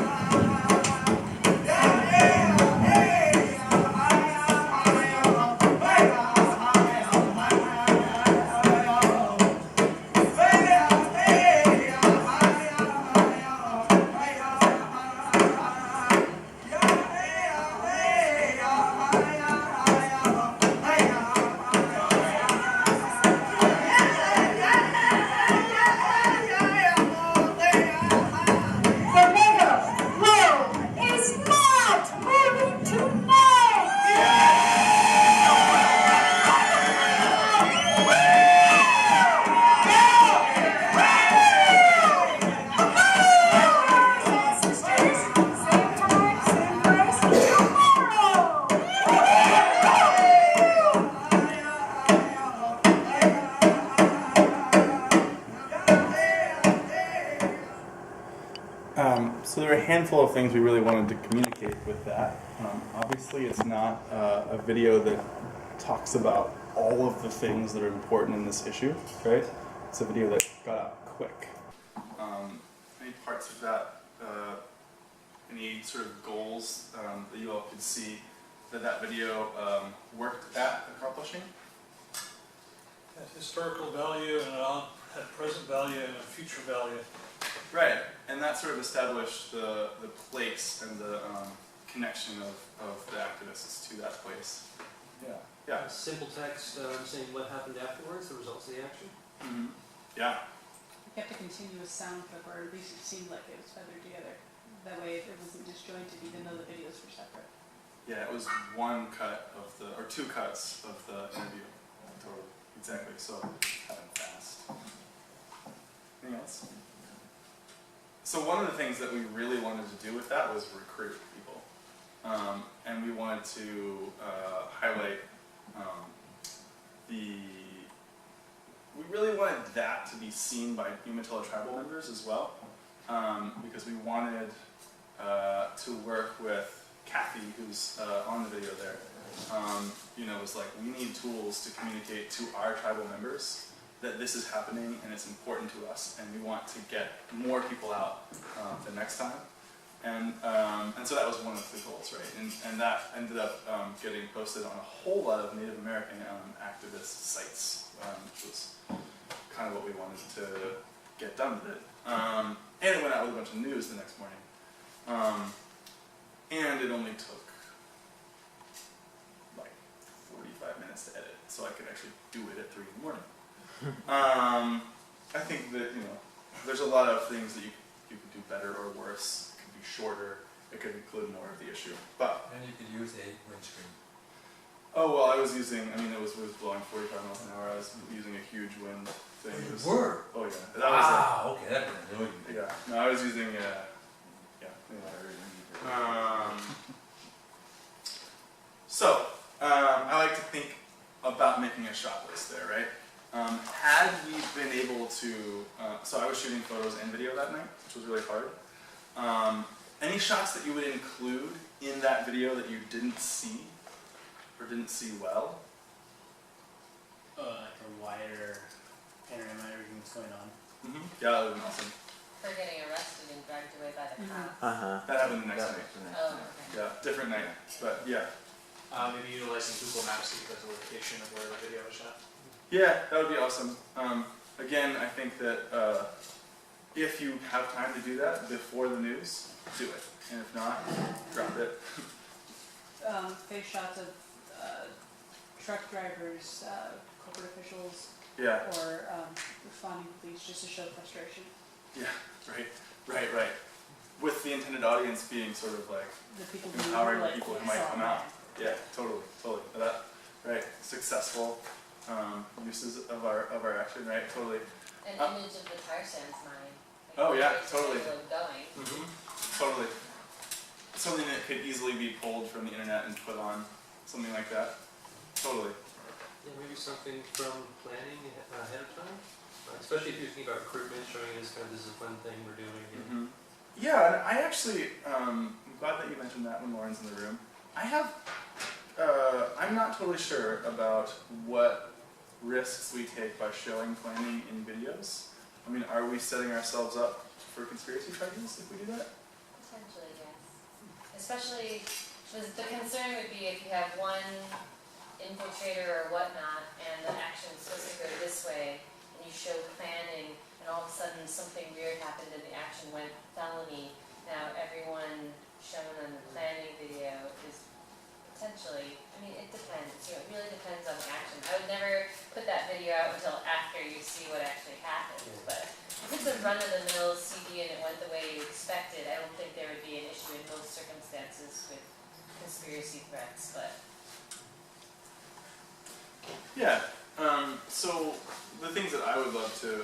S2: So there are a handful of things we really wanted to communicate with that. Obviously, it's not a video that talks about all of the things that are important in this issue, right? It's a video that got out quick. Any parts of that, any sort of goals that you all could see that video worked at accomplishing?
S8: At historical value and at present value and a future value.
S2: Right, and that sort of established the place and the connection of the activists to that place.
S22: Yeah.
S2: Yeah.
S22: Simple text saying what happened afterwards, the results of the action.
S2: Mm-hmm. Yeah.
S7: We kept a continuous sound clip, or at least it seemed like it was feathered together. That way it wasn't disjointed, even though the videos were separate.
S2: Yeah, it was one cut of or two cuts of the interview. Totally. Exactly. So happened fast. Anything else? So one of the things that we really wanted to do with that was recruit people. And we wanted to highlight we really wanted that to be seen by Umatilla tribal members as well, because we wanted to work with Kathy, who's on the video there. Was like, we need tools to communicate to our tribal members that this is happening and it's important to us, and we want to get more people out the next time. And so that was one of the goals, right? And that ended up getting posted on a whole lot of Native American activist sites, which was kind of what we wanted to get done with it. And it went out with a bunch of news the next morning. And it only took like 45 minutes to edit, so I could actually do it at 3 in the morning. I think that, there's a lot of things that you could do better or worse. It could be shorter, it it could include more of the issue. But
S19: And you could use a windscreen.
S2: oh well, I was blowing 45 miles an hour. I was using a huge wind thing.
S19: Oh, you
S2: It was-
S19: were?
S2: Oh yeah.
S19: Okay, that didn't know you.
S2: Yeah. No, I was using So, I like to think about making a shot list there, right? Had we been able to, so I was shooting photos and video that night, which was really hard. Any shots that you would include in that video that you didn't see or didn't see well?
S3: Like a wider panorama of everything that's going on.
S2: Mm-hmm. Yeah, that would be awesome.
S21: For getting arrested and dragged away by the cops.
S2: That happened the next night.
S21: Oh, okay.
S2: Yeah, different night, but yeah.
S11: Maybe utilizing Google Maps to get the location of where the video was shot.
S2: Yeah, that would be awesome. Again, I think that if you have time to do that before the news, do it. And if not, drop it.
S7: Face shots of truck drivers, corporate officials,
S2: Yeah.
S7: or responding police just to show frustration.
S2: Yeah, right. With the intended audience being sort of like
S7: The people who
S2: empowering
S7: like,
S2: people who
S7: yes,
S2: might come out. Yeah, totally. That, right, successful uses of our action, right? Totally.
S21: An image of the tar sands mine.
S2: Oh yeah,
S21: where it's
S2: totally.
S21: still going.
S2: Totally. Something that could easily be pulled from the internet and put on, something like that. Totally.
S22: Yeah, maybe something from planning ahead of time, especially if you're thinking about recruitment, showing this kind of discipline thing we're doing.
S2: Mm-hmm. Yeah, and I actually, I'm glad that you mentioned that when Lauren's in the room. I'm not totally sure about what risks we take by showing planning in videos. I mean, are we setting ourselves up for conspiracy charges if we do that?
S21: Potentially, yes. Especially, the concern would be if you have one infiltrator or whatnot, and the action is supposed to go this way, and you show planning, and all of a sudden something weird happened and the action went felony. Now everyone shown on the planning video is potentially, I mean, it depends. It really depends on the action. I would never put that video out until after you see what actually happened. But if it's a run-of-the-mill CD and it went the way you expected, I don't think there would be an issue in most circumstances with conspiracy threats. But
S2: yeah. So the things that I would love to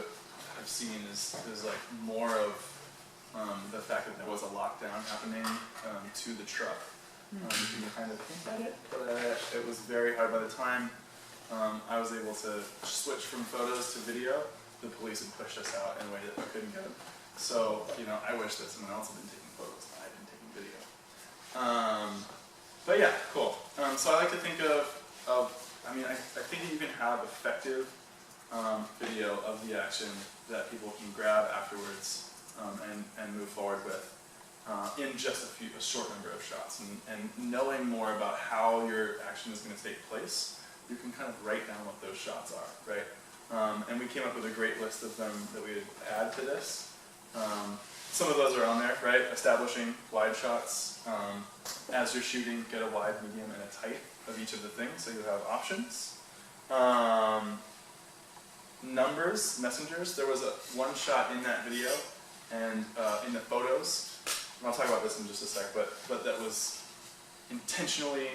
S2: have seen is like more of the fact that there was a lockdown happening to the truck. You can kind of hint at it, but it was very hard. By the time I was able to switch from photos to video, the police had pushed us out in a way that we couldn't go. So, I wish that someone else had been taking photos and I had been taking video. But yeah, cool. So I like to think I think that you can have effective video of the action that people can grab afterwards and move forward with. In just a short number of shots, and knowing more about how your action is going to take place, you can kind of write down what those shots are, right? And we came up with a great list of them that we would add to this. Some of those are on there, right? Establishing wide shots. As you're shooting, get a wide, medium, and a tight of each of the things, so you have options. Numbers, messengers. There was one shot in that video, and in the photos. And I'll talk about this in just a sec, but that was intentionally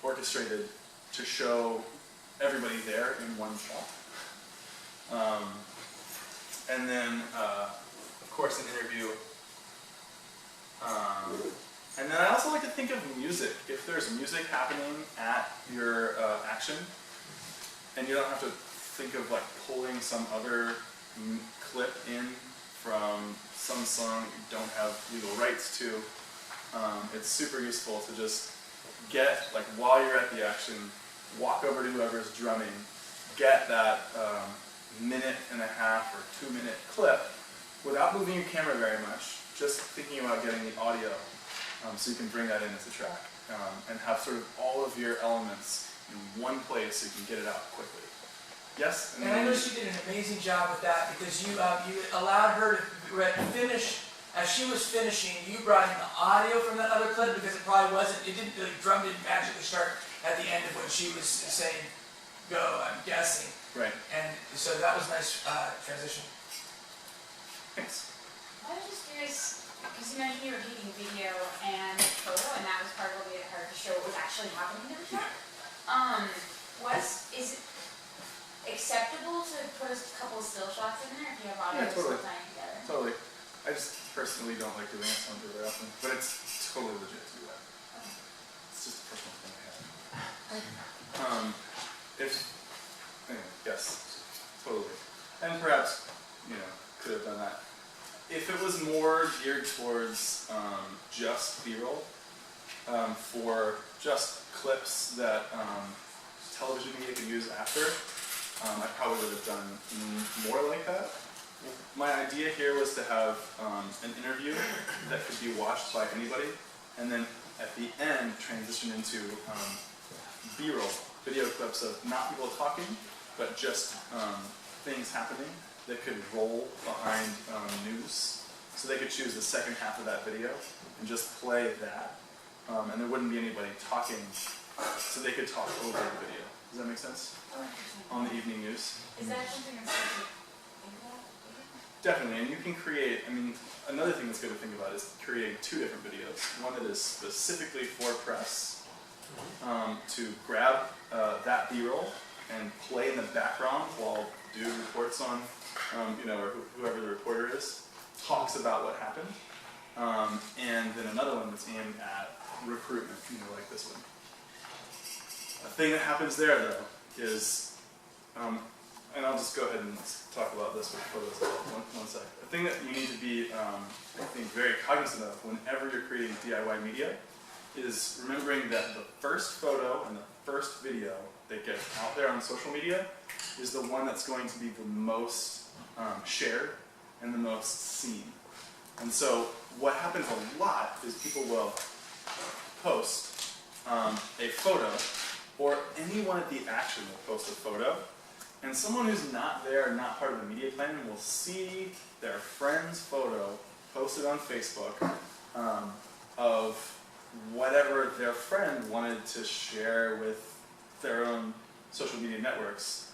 S2: orchestrated to show everybody there in one shot. And then, of course, an interview. And then I also like to think of music. If there's music happening at your action, and you don't have to think of like pulling some other clip in from some song that you don't have legal rights to, it's super useful to just get, like while you're at the action, walk over to whoever's drumming, get that minute and a half or 2 minute clip without moving your camera very much, just thinking about getting the audio so you can bring that in as a track and have sort of all of your elements in one place so you can get it out quickly. Yes?
S6: And I know she did an amazing job with that because you allowed her to finish, as she was finishing, you brought in the audio from that other clip because it probably wasn't, the drum didn't magically start at the end of when she was saying go, I'm guessing.
S2: Right.
S6: And so that was a nice transition.
S2: Thanks.
S16: I was just curious, because you mentioned you were taking video, and
S18: actually happening to the truck. Is it acceptable to put a couple of still shots in there if you have audio still tying together?
S2: Totally. I just personally don't like doing it, so I don't do it very often. But it's totally legit to do that. It's just a personal thing I have. Anyway, yes, totally. And perhaps, could have done that. If it was more geared towards just B-roll, for just clips that television media could use after, I probably would have done more like that. My idea here was to have an interview that could be watched by anybody, and then at the end transition into B-roll, video clips of not people talking, but just things happening that could roll behind news. So they could choose the second half of that video and just play that, and there wouldn't be anybody talking, so they could talk over the video. Does that make sense? On the evening news.
S18: Is that something that's good to think about?
S2: Definitely, and you can create, another thing that's good to think about is creating two different videos. One that is specifically for press, to grab that B-roll and play in the background while dude reports on, or whoever the reporter is, talks about what happened. And then another one that's aimed at recruitment, like this one. A thing that happens there, though, is, and I'll just go ahead and talk about this with photos. One sec. A thing that you need to be, I think, very cognizant of whenever you're creating DIY media is remembering that the first photo and the first video that gets out there on social media is the one that's going to be the most shared and the most seen. And so what happens a lot is people will post a photo, or anyone at the action will post a photo, and someone who's not there, not part of the media plan, will see their friend's photo posted on Facebook of whatever their friend wanted to share with their own social media networks.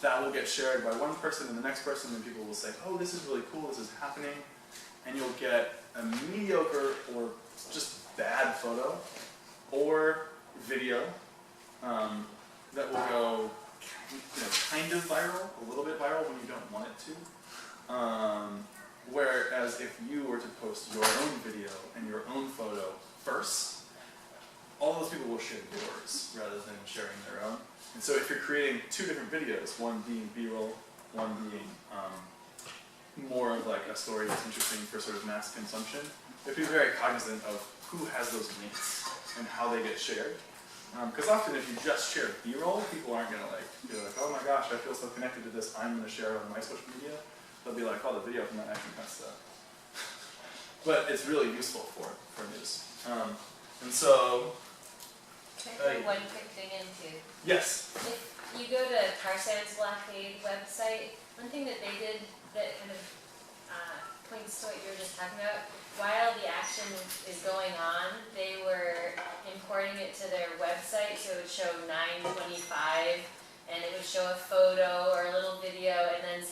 S2: That will get shared by one person and the next person, and people will say, oh, this is really cool, this is happening, and you'll get a mediocre or just bad photo or video that will go kind of viral, a little bit viral when you don't want it to. Whereas if you were to post your own video and your own photo first, all those people will share yours rather than sharing their own. And so if you're creating two different videos, one being B-roll, one being more of like a story that's interesting for sort of mass consumption, you have to be very cognizant of who has those links and how they get shared. Because often if you just share B-roll, people aren't going to be like, oh my gosh, I feel so connected to this, I'm going to share it on my social media. They'll be like, oh, the video from that actually messed up. But it's really useful for news. And so...
S21: Can I throw one quick thing in too?
S2: Yes.
S21: If you go to Tarzan's Blockade website, one thing that they did that kind of points to what you were just talking about, while the action is going on, they were importing it to their website, so it would show 9:25, and it would show a photo or a little video, and then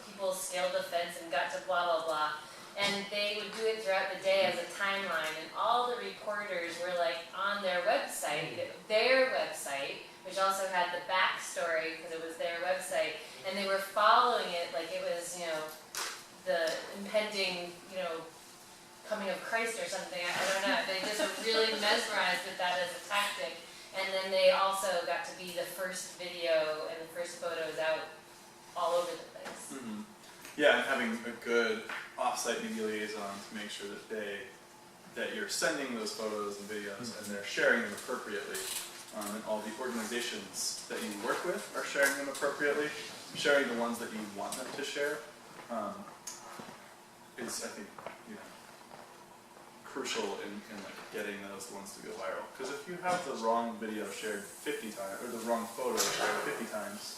S21: people scaled the fence and got to blah blah blah, and they would do it throughout the day as a timeline, and all the reporters were on their website, which also had the backstory because it was their website, and they were following it like it was the impending coming of Christ or something, I don't know. They just were really mesmerized with that as a tactic. And then they also got to be the first video and the first photos out all over the place.
S2: Mm-hmm. Yeah, and having a good off-site media liaison to make sure that you're sending those photos and videos and they're sharing them appropriately. And all the organizations that you work with are sharing them appropriately. Sharing the ones that you want them to share is, I think, crucial in getting those ones to go viral. Because if you have the wrong video shared 50 times, or the wrong photo shared 50 times,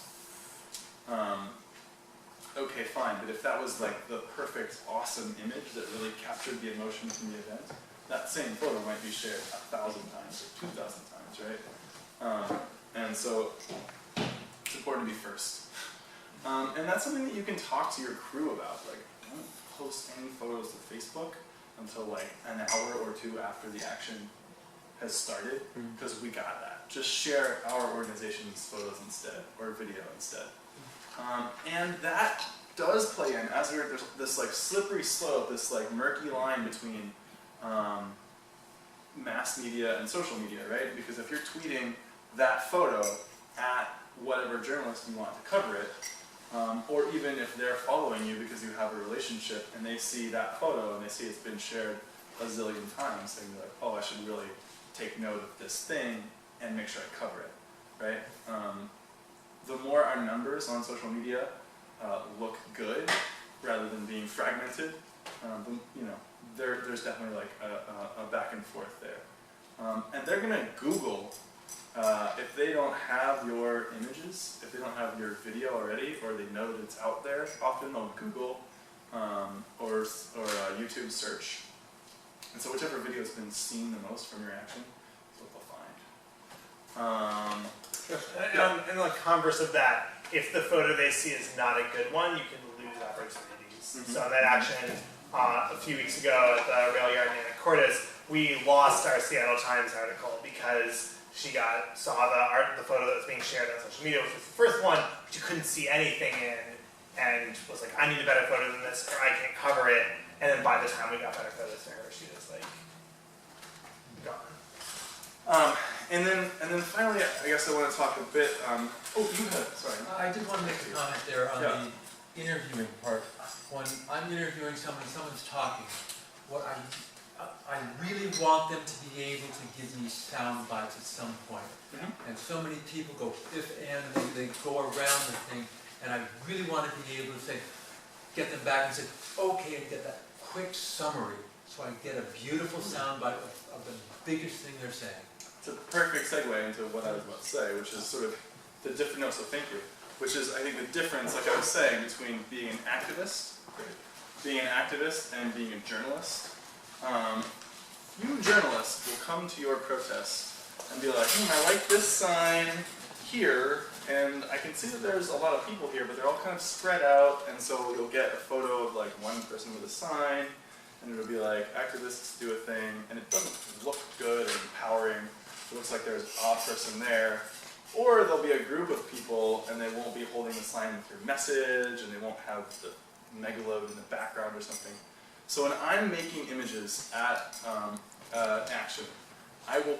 S2: okay, fine, but if that was the perfect, awesome image that really captured the emotion from the event, that same photo might be shared 1,000 times or 2,000 times, right? And so it's important to be first. And that's something that you can talk to your crew about. Don't post any photos to Facebook until an hour or two after the action has started because we got that. Just share our organization's photos instead, or video instead. And that does play in, as there's this like slippery slope, this like murky line between mass media and social media, right? Because if you're tweeting that photo at whatever journalist you want to cover it, or even if they're following you because you have a relationship and they see that photo and they see it's been shared a zillion times, they're like, oh, I should really take note of this thing and make sure I cover it, right? The more our numbers on social media look good rather than being fragmented, there's definitely like a back and forth there. And they're gonna Google, if they don't have your images, if they don't have your video already, or they know that it's out there, often they'll Google or YouTube search. And so whichever video has been seen the most from your action is what they'll find.
S20: And the converse of that, if the photo they see is not a good one, you can lose opportunities. So in that action, a few weeks ago at the rail yard in Anacortes, we lost our Seattle Times article because she saw the photo that was being shared on social media, which was the first one, but you couldn't see anything in, and was like, I need a better photo than this, or I can't cover it. And then by the time we got better photos for her, she was like gone.
S2: And then finally, I guess I want to talk a bit. Oh, you had, sorry.
S19: I did want to make a comment there on the interviewing part. When I'm interviewing someone's talking, what I really want them to be able to give me sound bites at some point. And so many people go if and they go around the thing, and I really want to be able to say, get them back and say, okay, and get that quick summary so I get a beautiful sound bite of the biggest thing they're saying.
S2: It's a perfect segue into what I was about to say, which is sort of the different, no, so thank you, which is, I think, the difference, like I was saying, between being an activist and being a journalist. You journalists will come to your protest and be like, I like this sign here, and I can see that there's a lot of people here, but they're all kind of spread out, and so you'll get a photo of like one person with a sign, and it'll be like, activists do a thing, and it doesn't look good or empowering. It looks like there's a person there. Or there'll be a group of people, and they won't be holding the sign with your message, and they won't have the megaload in the background or something. So when I'm making images at Action, I will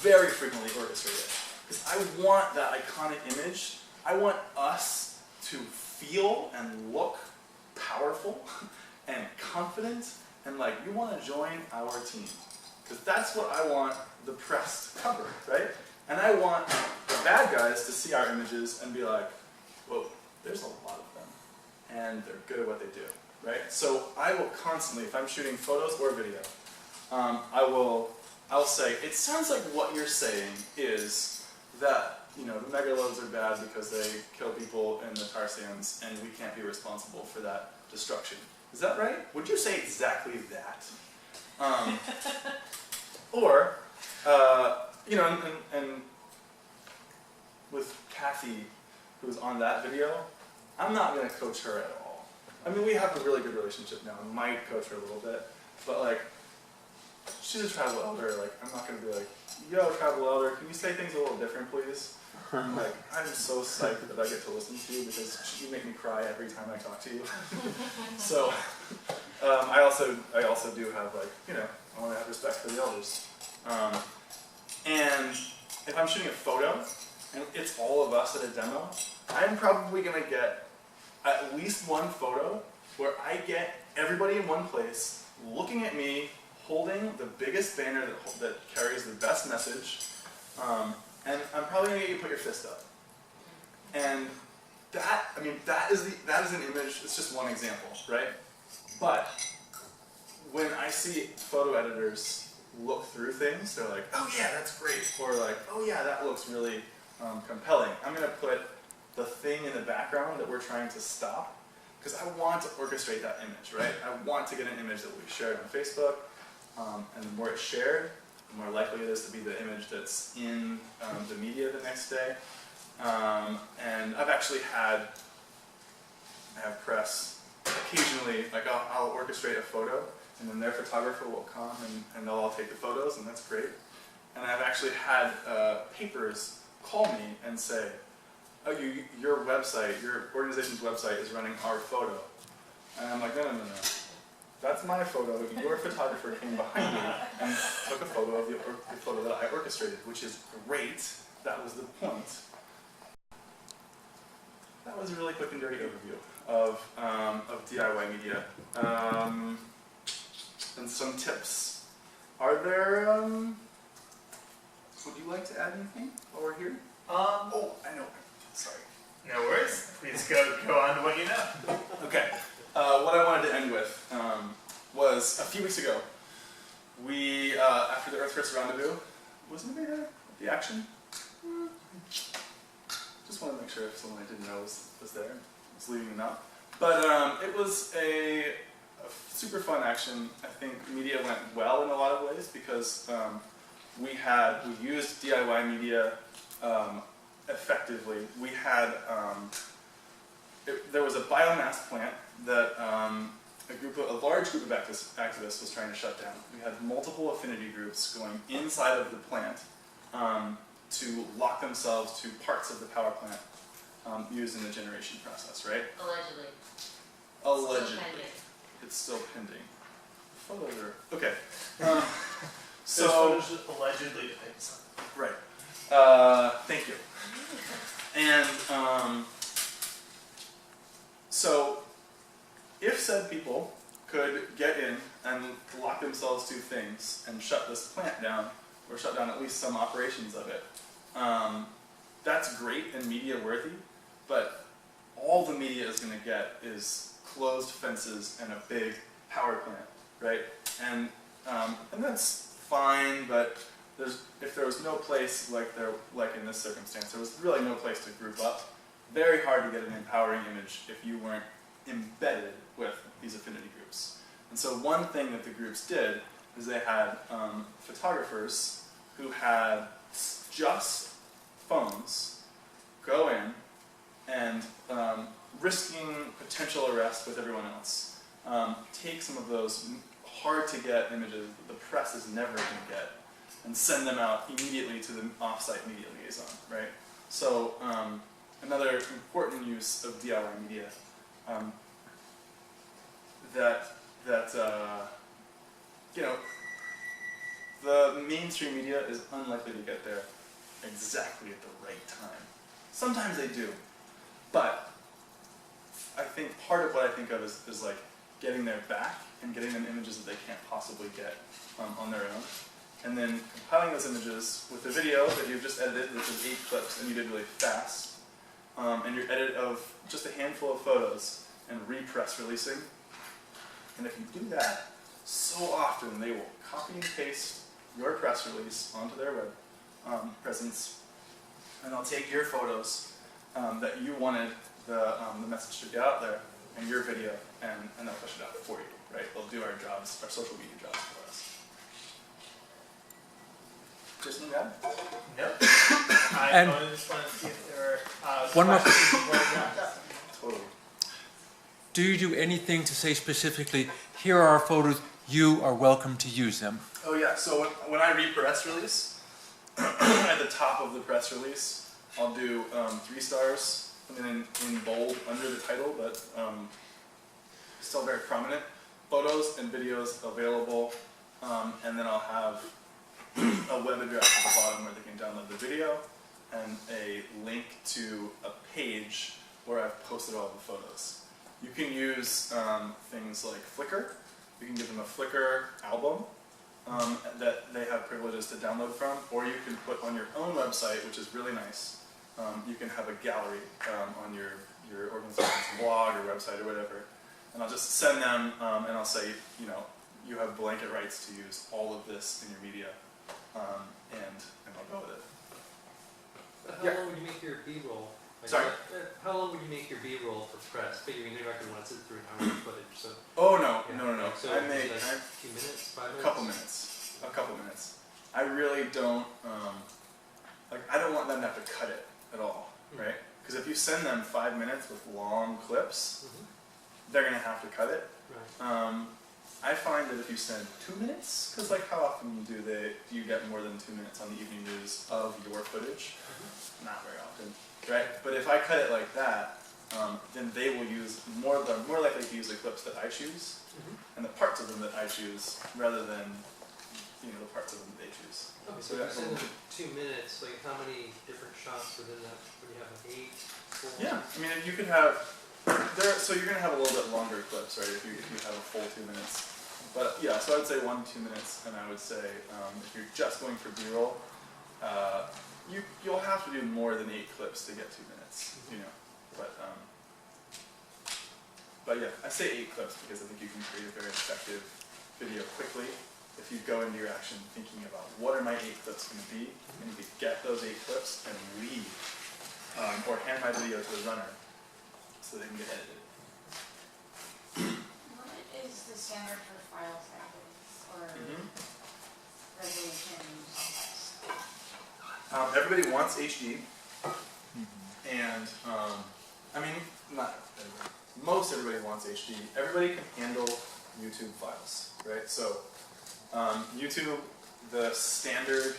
S2: very frequently orchestrate it. Because I want that iconic image. I want us to feel and look powerful and confident, and like, you want to join our team. Because that's what I want the press to cover, right? And I want the bad guys to see our images and be like, whoa, there's a lot of them, and they're good at what they do, right? So I will constantly, if I'm shooting photos or video, I'll say, it sounds like what you're saying is that, the megaloads are bad because they kill people in the tar sands, and we can't be responsible for that destruction. Is that right? Would you say exactly that? Or, and with Kathy, who's on that video, I'm not going to coach her at all. I mean, we have a really good relationship now. I might coach her a little bit, but like, she's a travel elder. Like, I'm not going to be like, yo, travel elder, can you say things a little different, please? Like, I'm so psyched that I get to listen to you because you make me cry every time I talk to you. So, I also do have like, I want to have respect for the elders. And if I'm shooting a photo, and it's all of us at a demo, I'm probably going to get at least one photo where I get everybody in one place, looking at me, holding the biggest banner that carries the best message, and I'm probably going to get you to put your fist up. And that is an image, it's just one example, right? But when I see photo editors look through things, they're like, oh yeah, that's great, or like, oh yeah, that looks really compelling. I'm going to put the thing in the background that we're trying to stop, because I want to orchestrate that image, right? I want to get an image that we shared on Facebook, and the more it's shared, the more likely it is to be the image that's in the media the next day. And I've actually I have press occasionally, like I'll orchestrate a photo, and then their photographer will come and they'll all take the photos, and that's great. And I've actually had papers call me and say, oh, your website, your organization's website is running our photo. And I'm like, no. That's my photo. Your photographer came behind me and took a photo of the photo that I orchestrated, which is great. That was the point. That was a really quick and dirty overview of DIY media. And some tips. Are there, would you like to add anything while we're here? Oh, I know. Sorry.
S20: No worries. Please go on to what you know.
S2: Okay. What I wanted to end with was a few weeks ago, we, after the Earth-First Rendezvous, was anybody there at the action? Just wanted to make sure if someone I didn't know was there. I was leaving them out. But it was a super fun action. I think media went well in a lot of ways because we used DIY media effectively. We had, there was a biomass plant that a large group of activists was trying to shut down. We had multiple affinity groups going inside of the plant to lock themselves to parts of the power plant used in the generation process, right? Allegedly. It's still pending. Photos are, okay. So,
S20: photos allegedly depict something.
S2: Right. Thank you. And so, if said people could get in and lock themselves to things and shut this plant down, or shut down at least some operations of it, that's great and media worthy, but all the media is going to get is closed fences and a big power plant, right? And that's fine, but if there was no place like in this circumstance, there was really no place to group up. Very hard to get an empowering image if you weren't embedded with these affinity groups. And so one thing that the groups did is they had photographers who had just phones go in and risking potential arrest with everyone else, take some of those hard to get images that the press is never going to get and send them out immediately to the offsite media liaison, right? So another important use of DIY media the mainstream media is unlikely to get there exactly at the right time. Sometimes they do, but I think part of what I think of is like getting their back and getting them images that they can't possibly get on their own, and then compiling those images with the video that you've just edited, which is 8 clips, and you did really fast, and your edit of just a handful of photos and re-press releasing. And if you do that, so often they will copy and paste your press release onto their web presence, and they'll take your photos that you wanted the message to get out there, and your video, and they'll push it out for you, right? They'll do our jobs, our social media jobs for us. Jason, you got it?
S20: Nope. I just wanted to see if there are
S19: one more.
S2: Totally.
S19: Do you do anything to say specifically, here are our photos, you are welcome to use them?
S2: Oh yeah, so when I read press release, at the top of the press release, I'll do 3 stars, and then in bold under the title, but still very prominent, photos and videos available, and then I'll have a web address at the bottom where they can download the video, and a link to a page where I've posted all the photos. You can use things like Flickr. You can give them a Flickr album that they have privileges to download from, or you can put on your own website, which is really nice. You can have a gallery on your organization's blog or website or whatever, and I'll just send them and I'll say, you know, you have blanket rights to use all of this in your media, and I'll go with it.
S22: How long would you make your B-roll?
S2: Sorry?
S22: How long would you make your B-roll for press? Figuring you're not going to want to sit through an hour of footage, so...
S2: Oh, no.
S22: Yeah.
S2: No.
S22: So
S2: I make
S22: like a few minutes, 5 minutes?
S2: A couple minutes. I really don't, I don't want them to have to cut it at all, right? Because if you send them 5 minutes with long clips, they're going to have to cut it.
S22: Right.
S2: I find that if you send 2 minutes, because like how often do you get more than 2 minutes on the evening news of your footage? Not very often, right? But if I cut it like that, then they will use they're more likely to use the clips that I choose, and the parts of them that I choose, rather than the parts of them that they choose.
S22: Okay, so if you send 2 minutes, like how many different shots within that? Would you have like 8, 4?
S2: Yeah, I mean, if you could have, so you're going to have a little bit longer clips, right, if you have a full 2 minutes. But yeah, so I would say 1 to 2 minutes, and I would say if you're just going for B-roll, you'll have to do more than 8 clips to get 2 minutes, But yeah, I say 8 clips because I think you can create a very effective video quickly if you go into your action thinking about what are my 8 clips going to be, and you can get those 8 clips and leave, or hand my video to the runner so they can get edited.
S18: What is the standard for file sizes or resolutions?
S2: Everybody wants HD, and I mean, not everybody. Most everybody wants HD. Everybody can handle YouTube files, right? So YouTube, the standard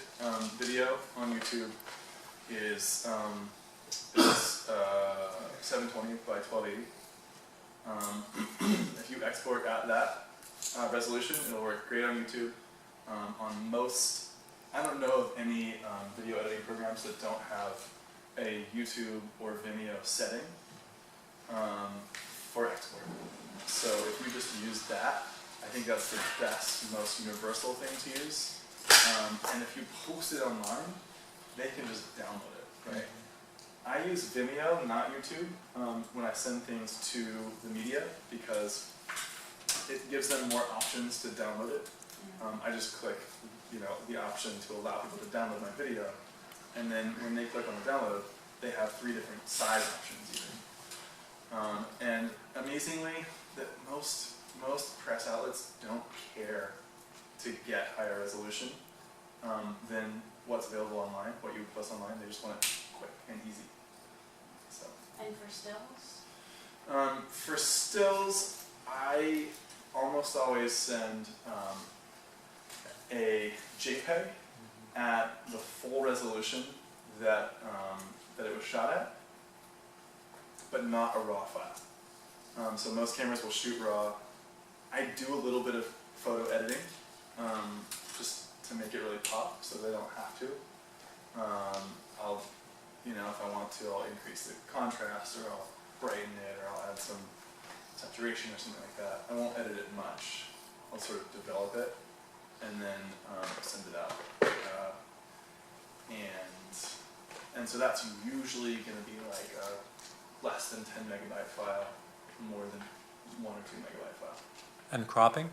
S2: video on YouTube is 720 by 1280. If you export at that resolution, it'll work great on YouTube. On most, I don't know of any video editing programs that don't have a YouTube or Vimeo setting for export. So if you just use that, I think that's the best, most universal thing to use. And if you post it online, they can just download it, right? I use Vimeo, not YouTube, when I send things to the media because it gives them more options to download it. I just click, the option to allow people to download my video, and then when they click on the download, they have 3 different size options even. And amazingly, that most press outlets don't care to get higher resolution than what's available online, what you would post online. They just want it quick and easy. So.
S18: And for stills?
S2: For stills, I almost always send a JPEG at the full resolution that it was shot at, but not a RAW file. So most cameras will shoot RAW. I do a little bit of photo editing, just to make it really pop, so they don't have to. I'll, if I want to, I'll increase the contrast, or I'll brighten it, or I'll add some saturation or something like that. I won't edit it much. I'll sort of develop it, and then send it out. And so that's usually going to be like a less than 10 megabyte file, more than 1 or 2 megabyte file.
S19: And cropping?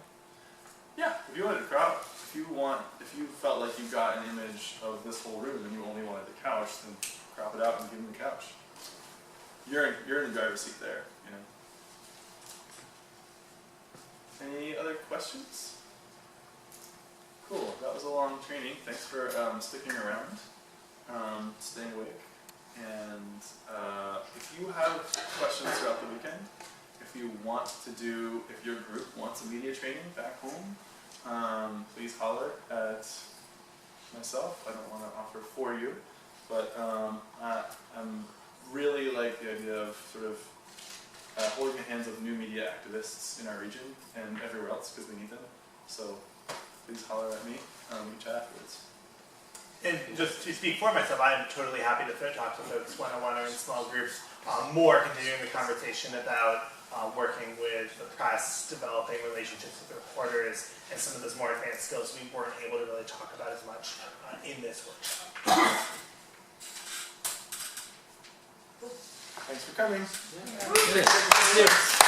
S2: Yeah, if you wanted to crop, if you felt like you got an image of this whole room and you only wanted the couch, then crop it out and give them the couch. You're in the driver's seat there, Any other questions? Cool, that was a long training. Thanks for sticking around, staying awake. And if you have questions throughout the weekend, if your group wants a media training back home, please holler at myself. I don't want to offer for you, but I'm really like the idea of sort of holding the hands of new media activists in our region and everywhere else because we need them. So please holler at me. We chat afterwards.
S20: And just to speak for myself, I'm totally happy to talk to folks one-on-one or in small groups, more continuing the conversation about working with the press, developing relationships with reporters, and some of those more advanced skills we weren't able to really talk about as much in this workshop.
S2: Thanks for coming.
S20: Yeah.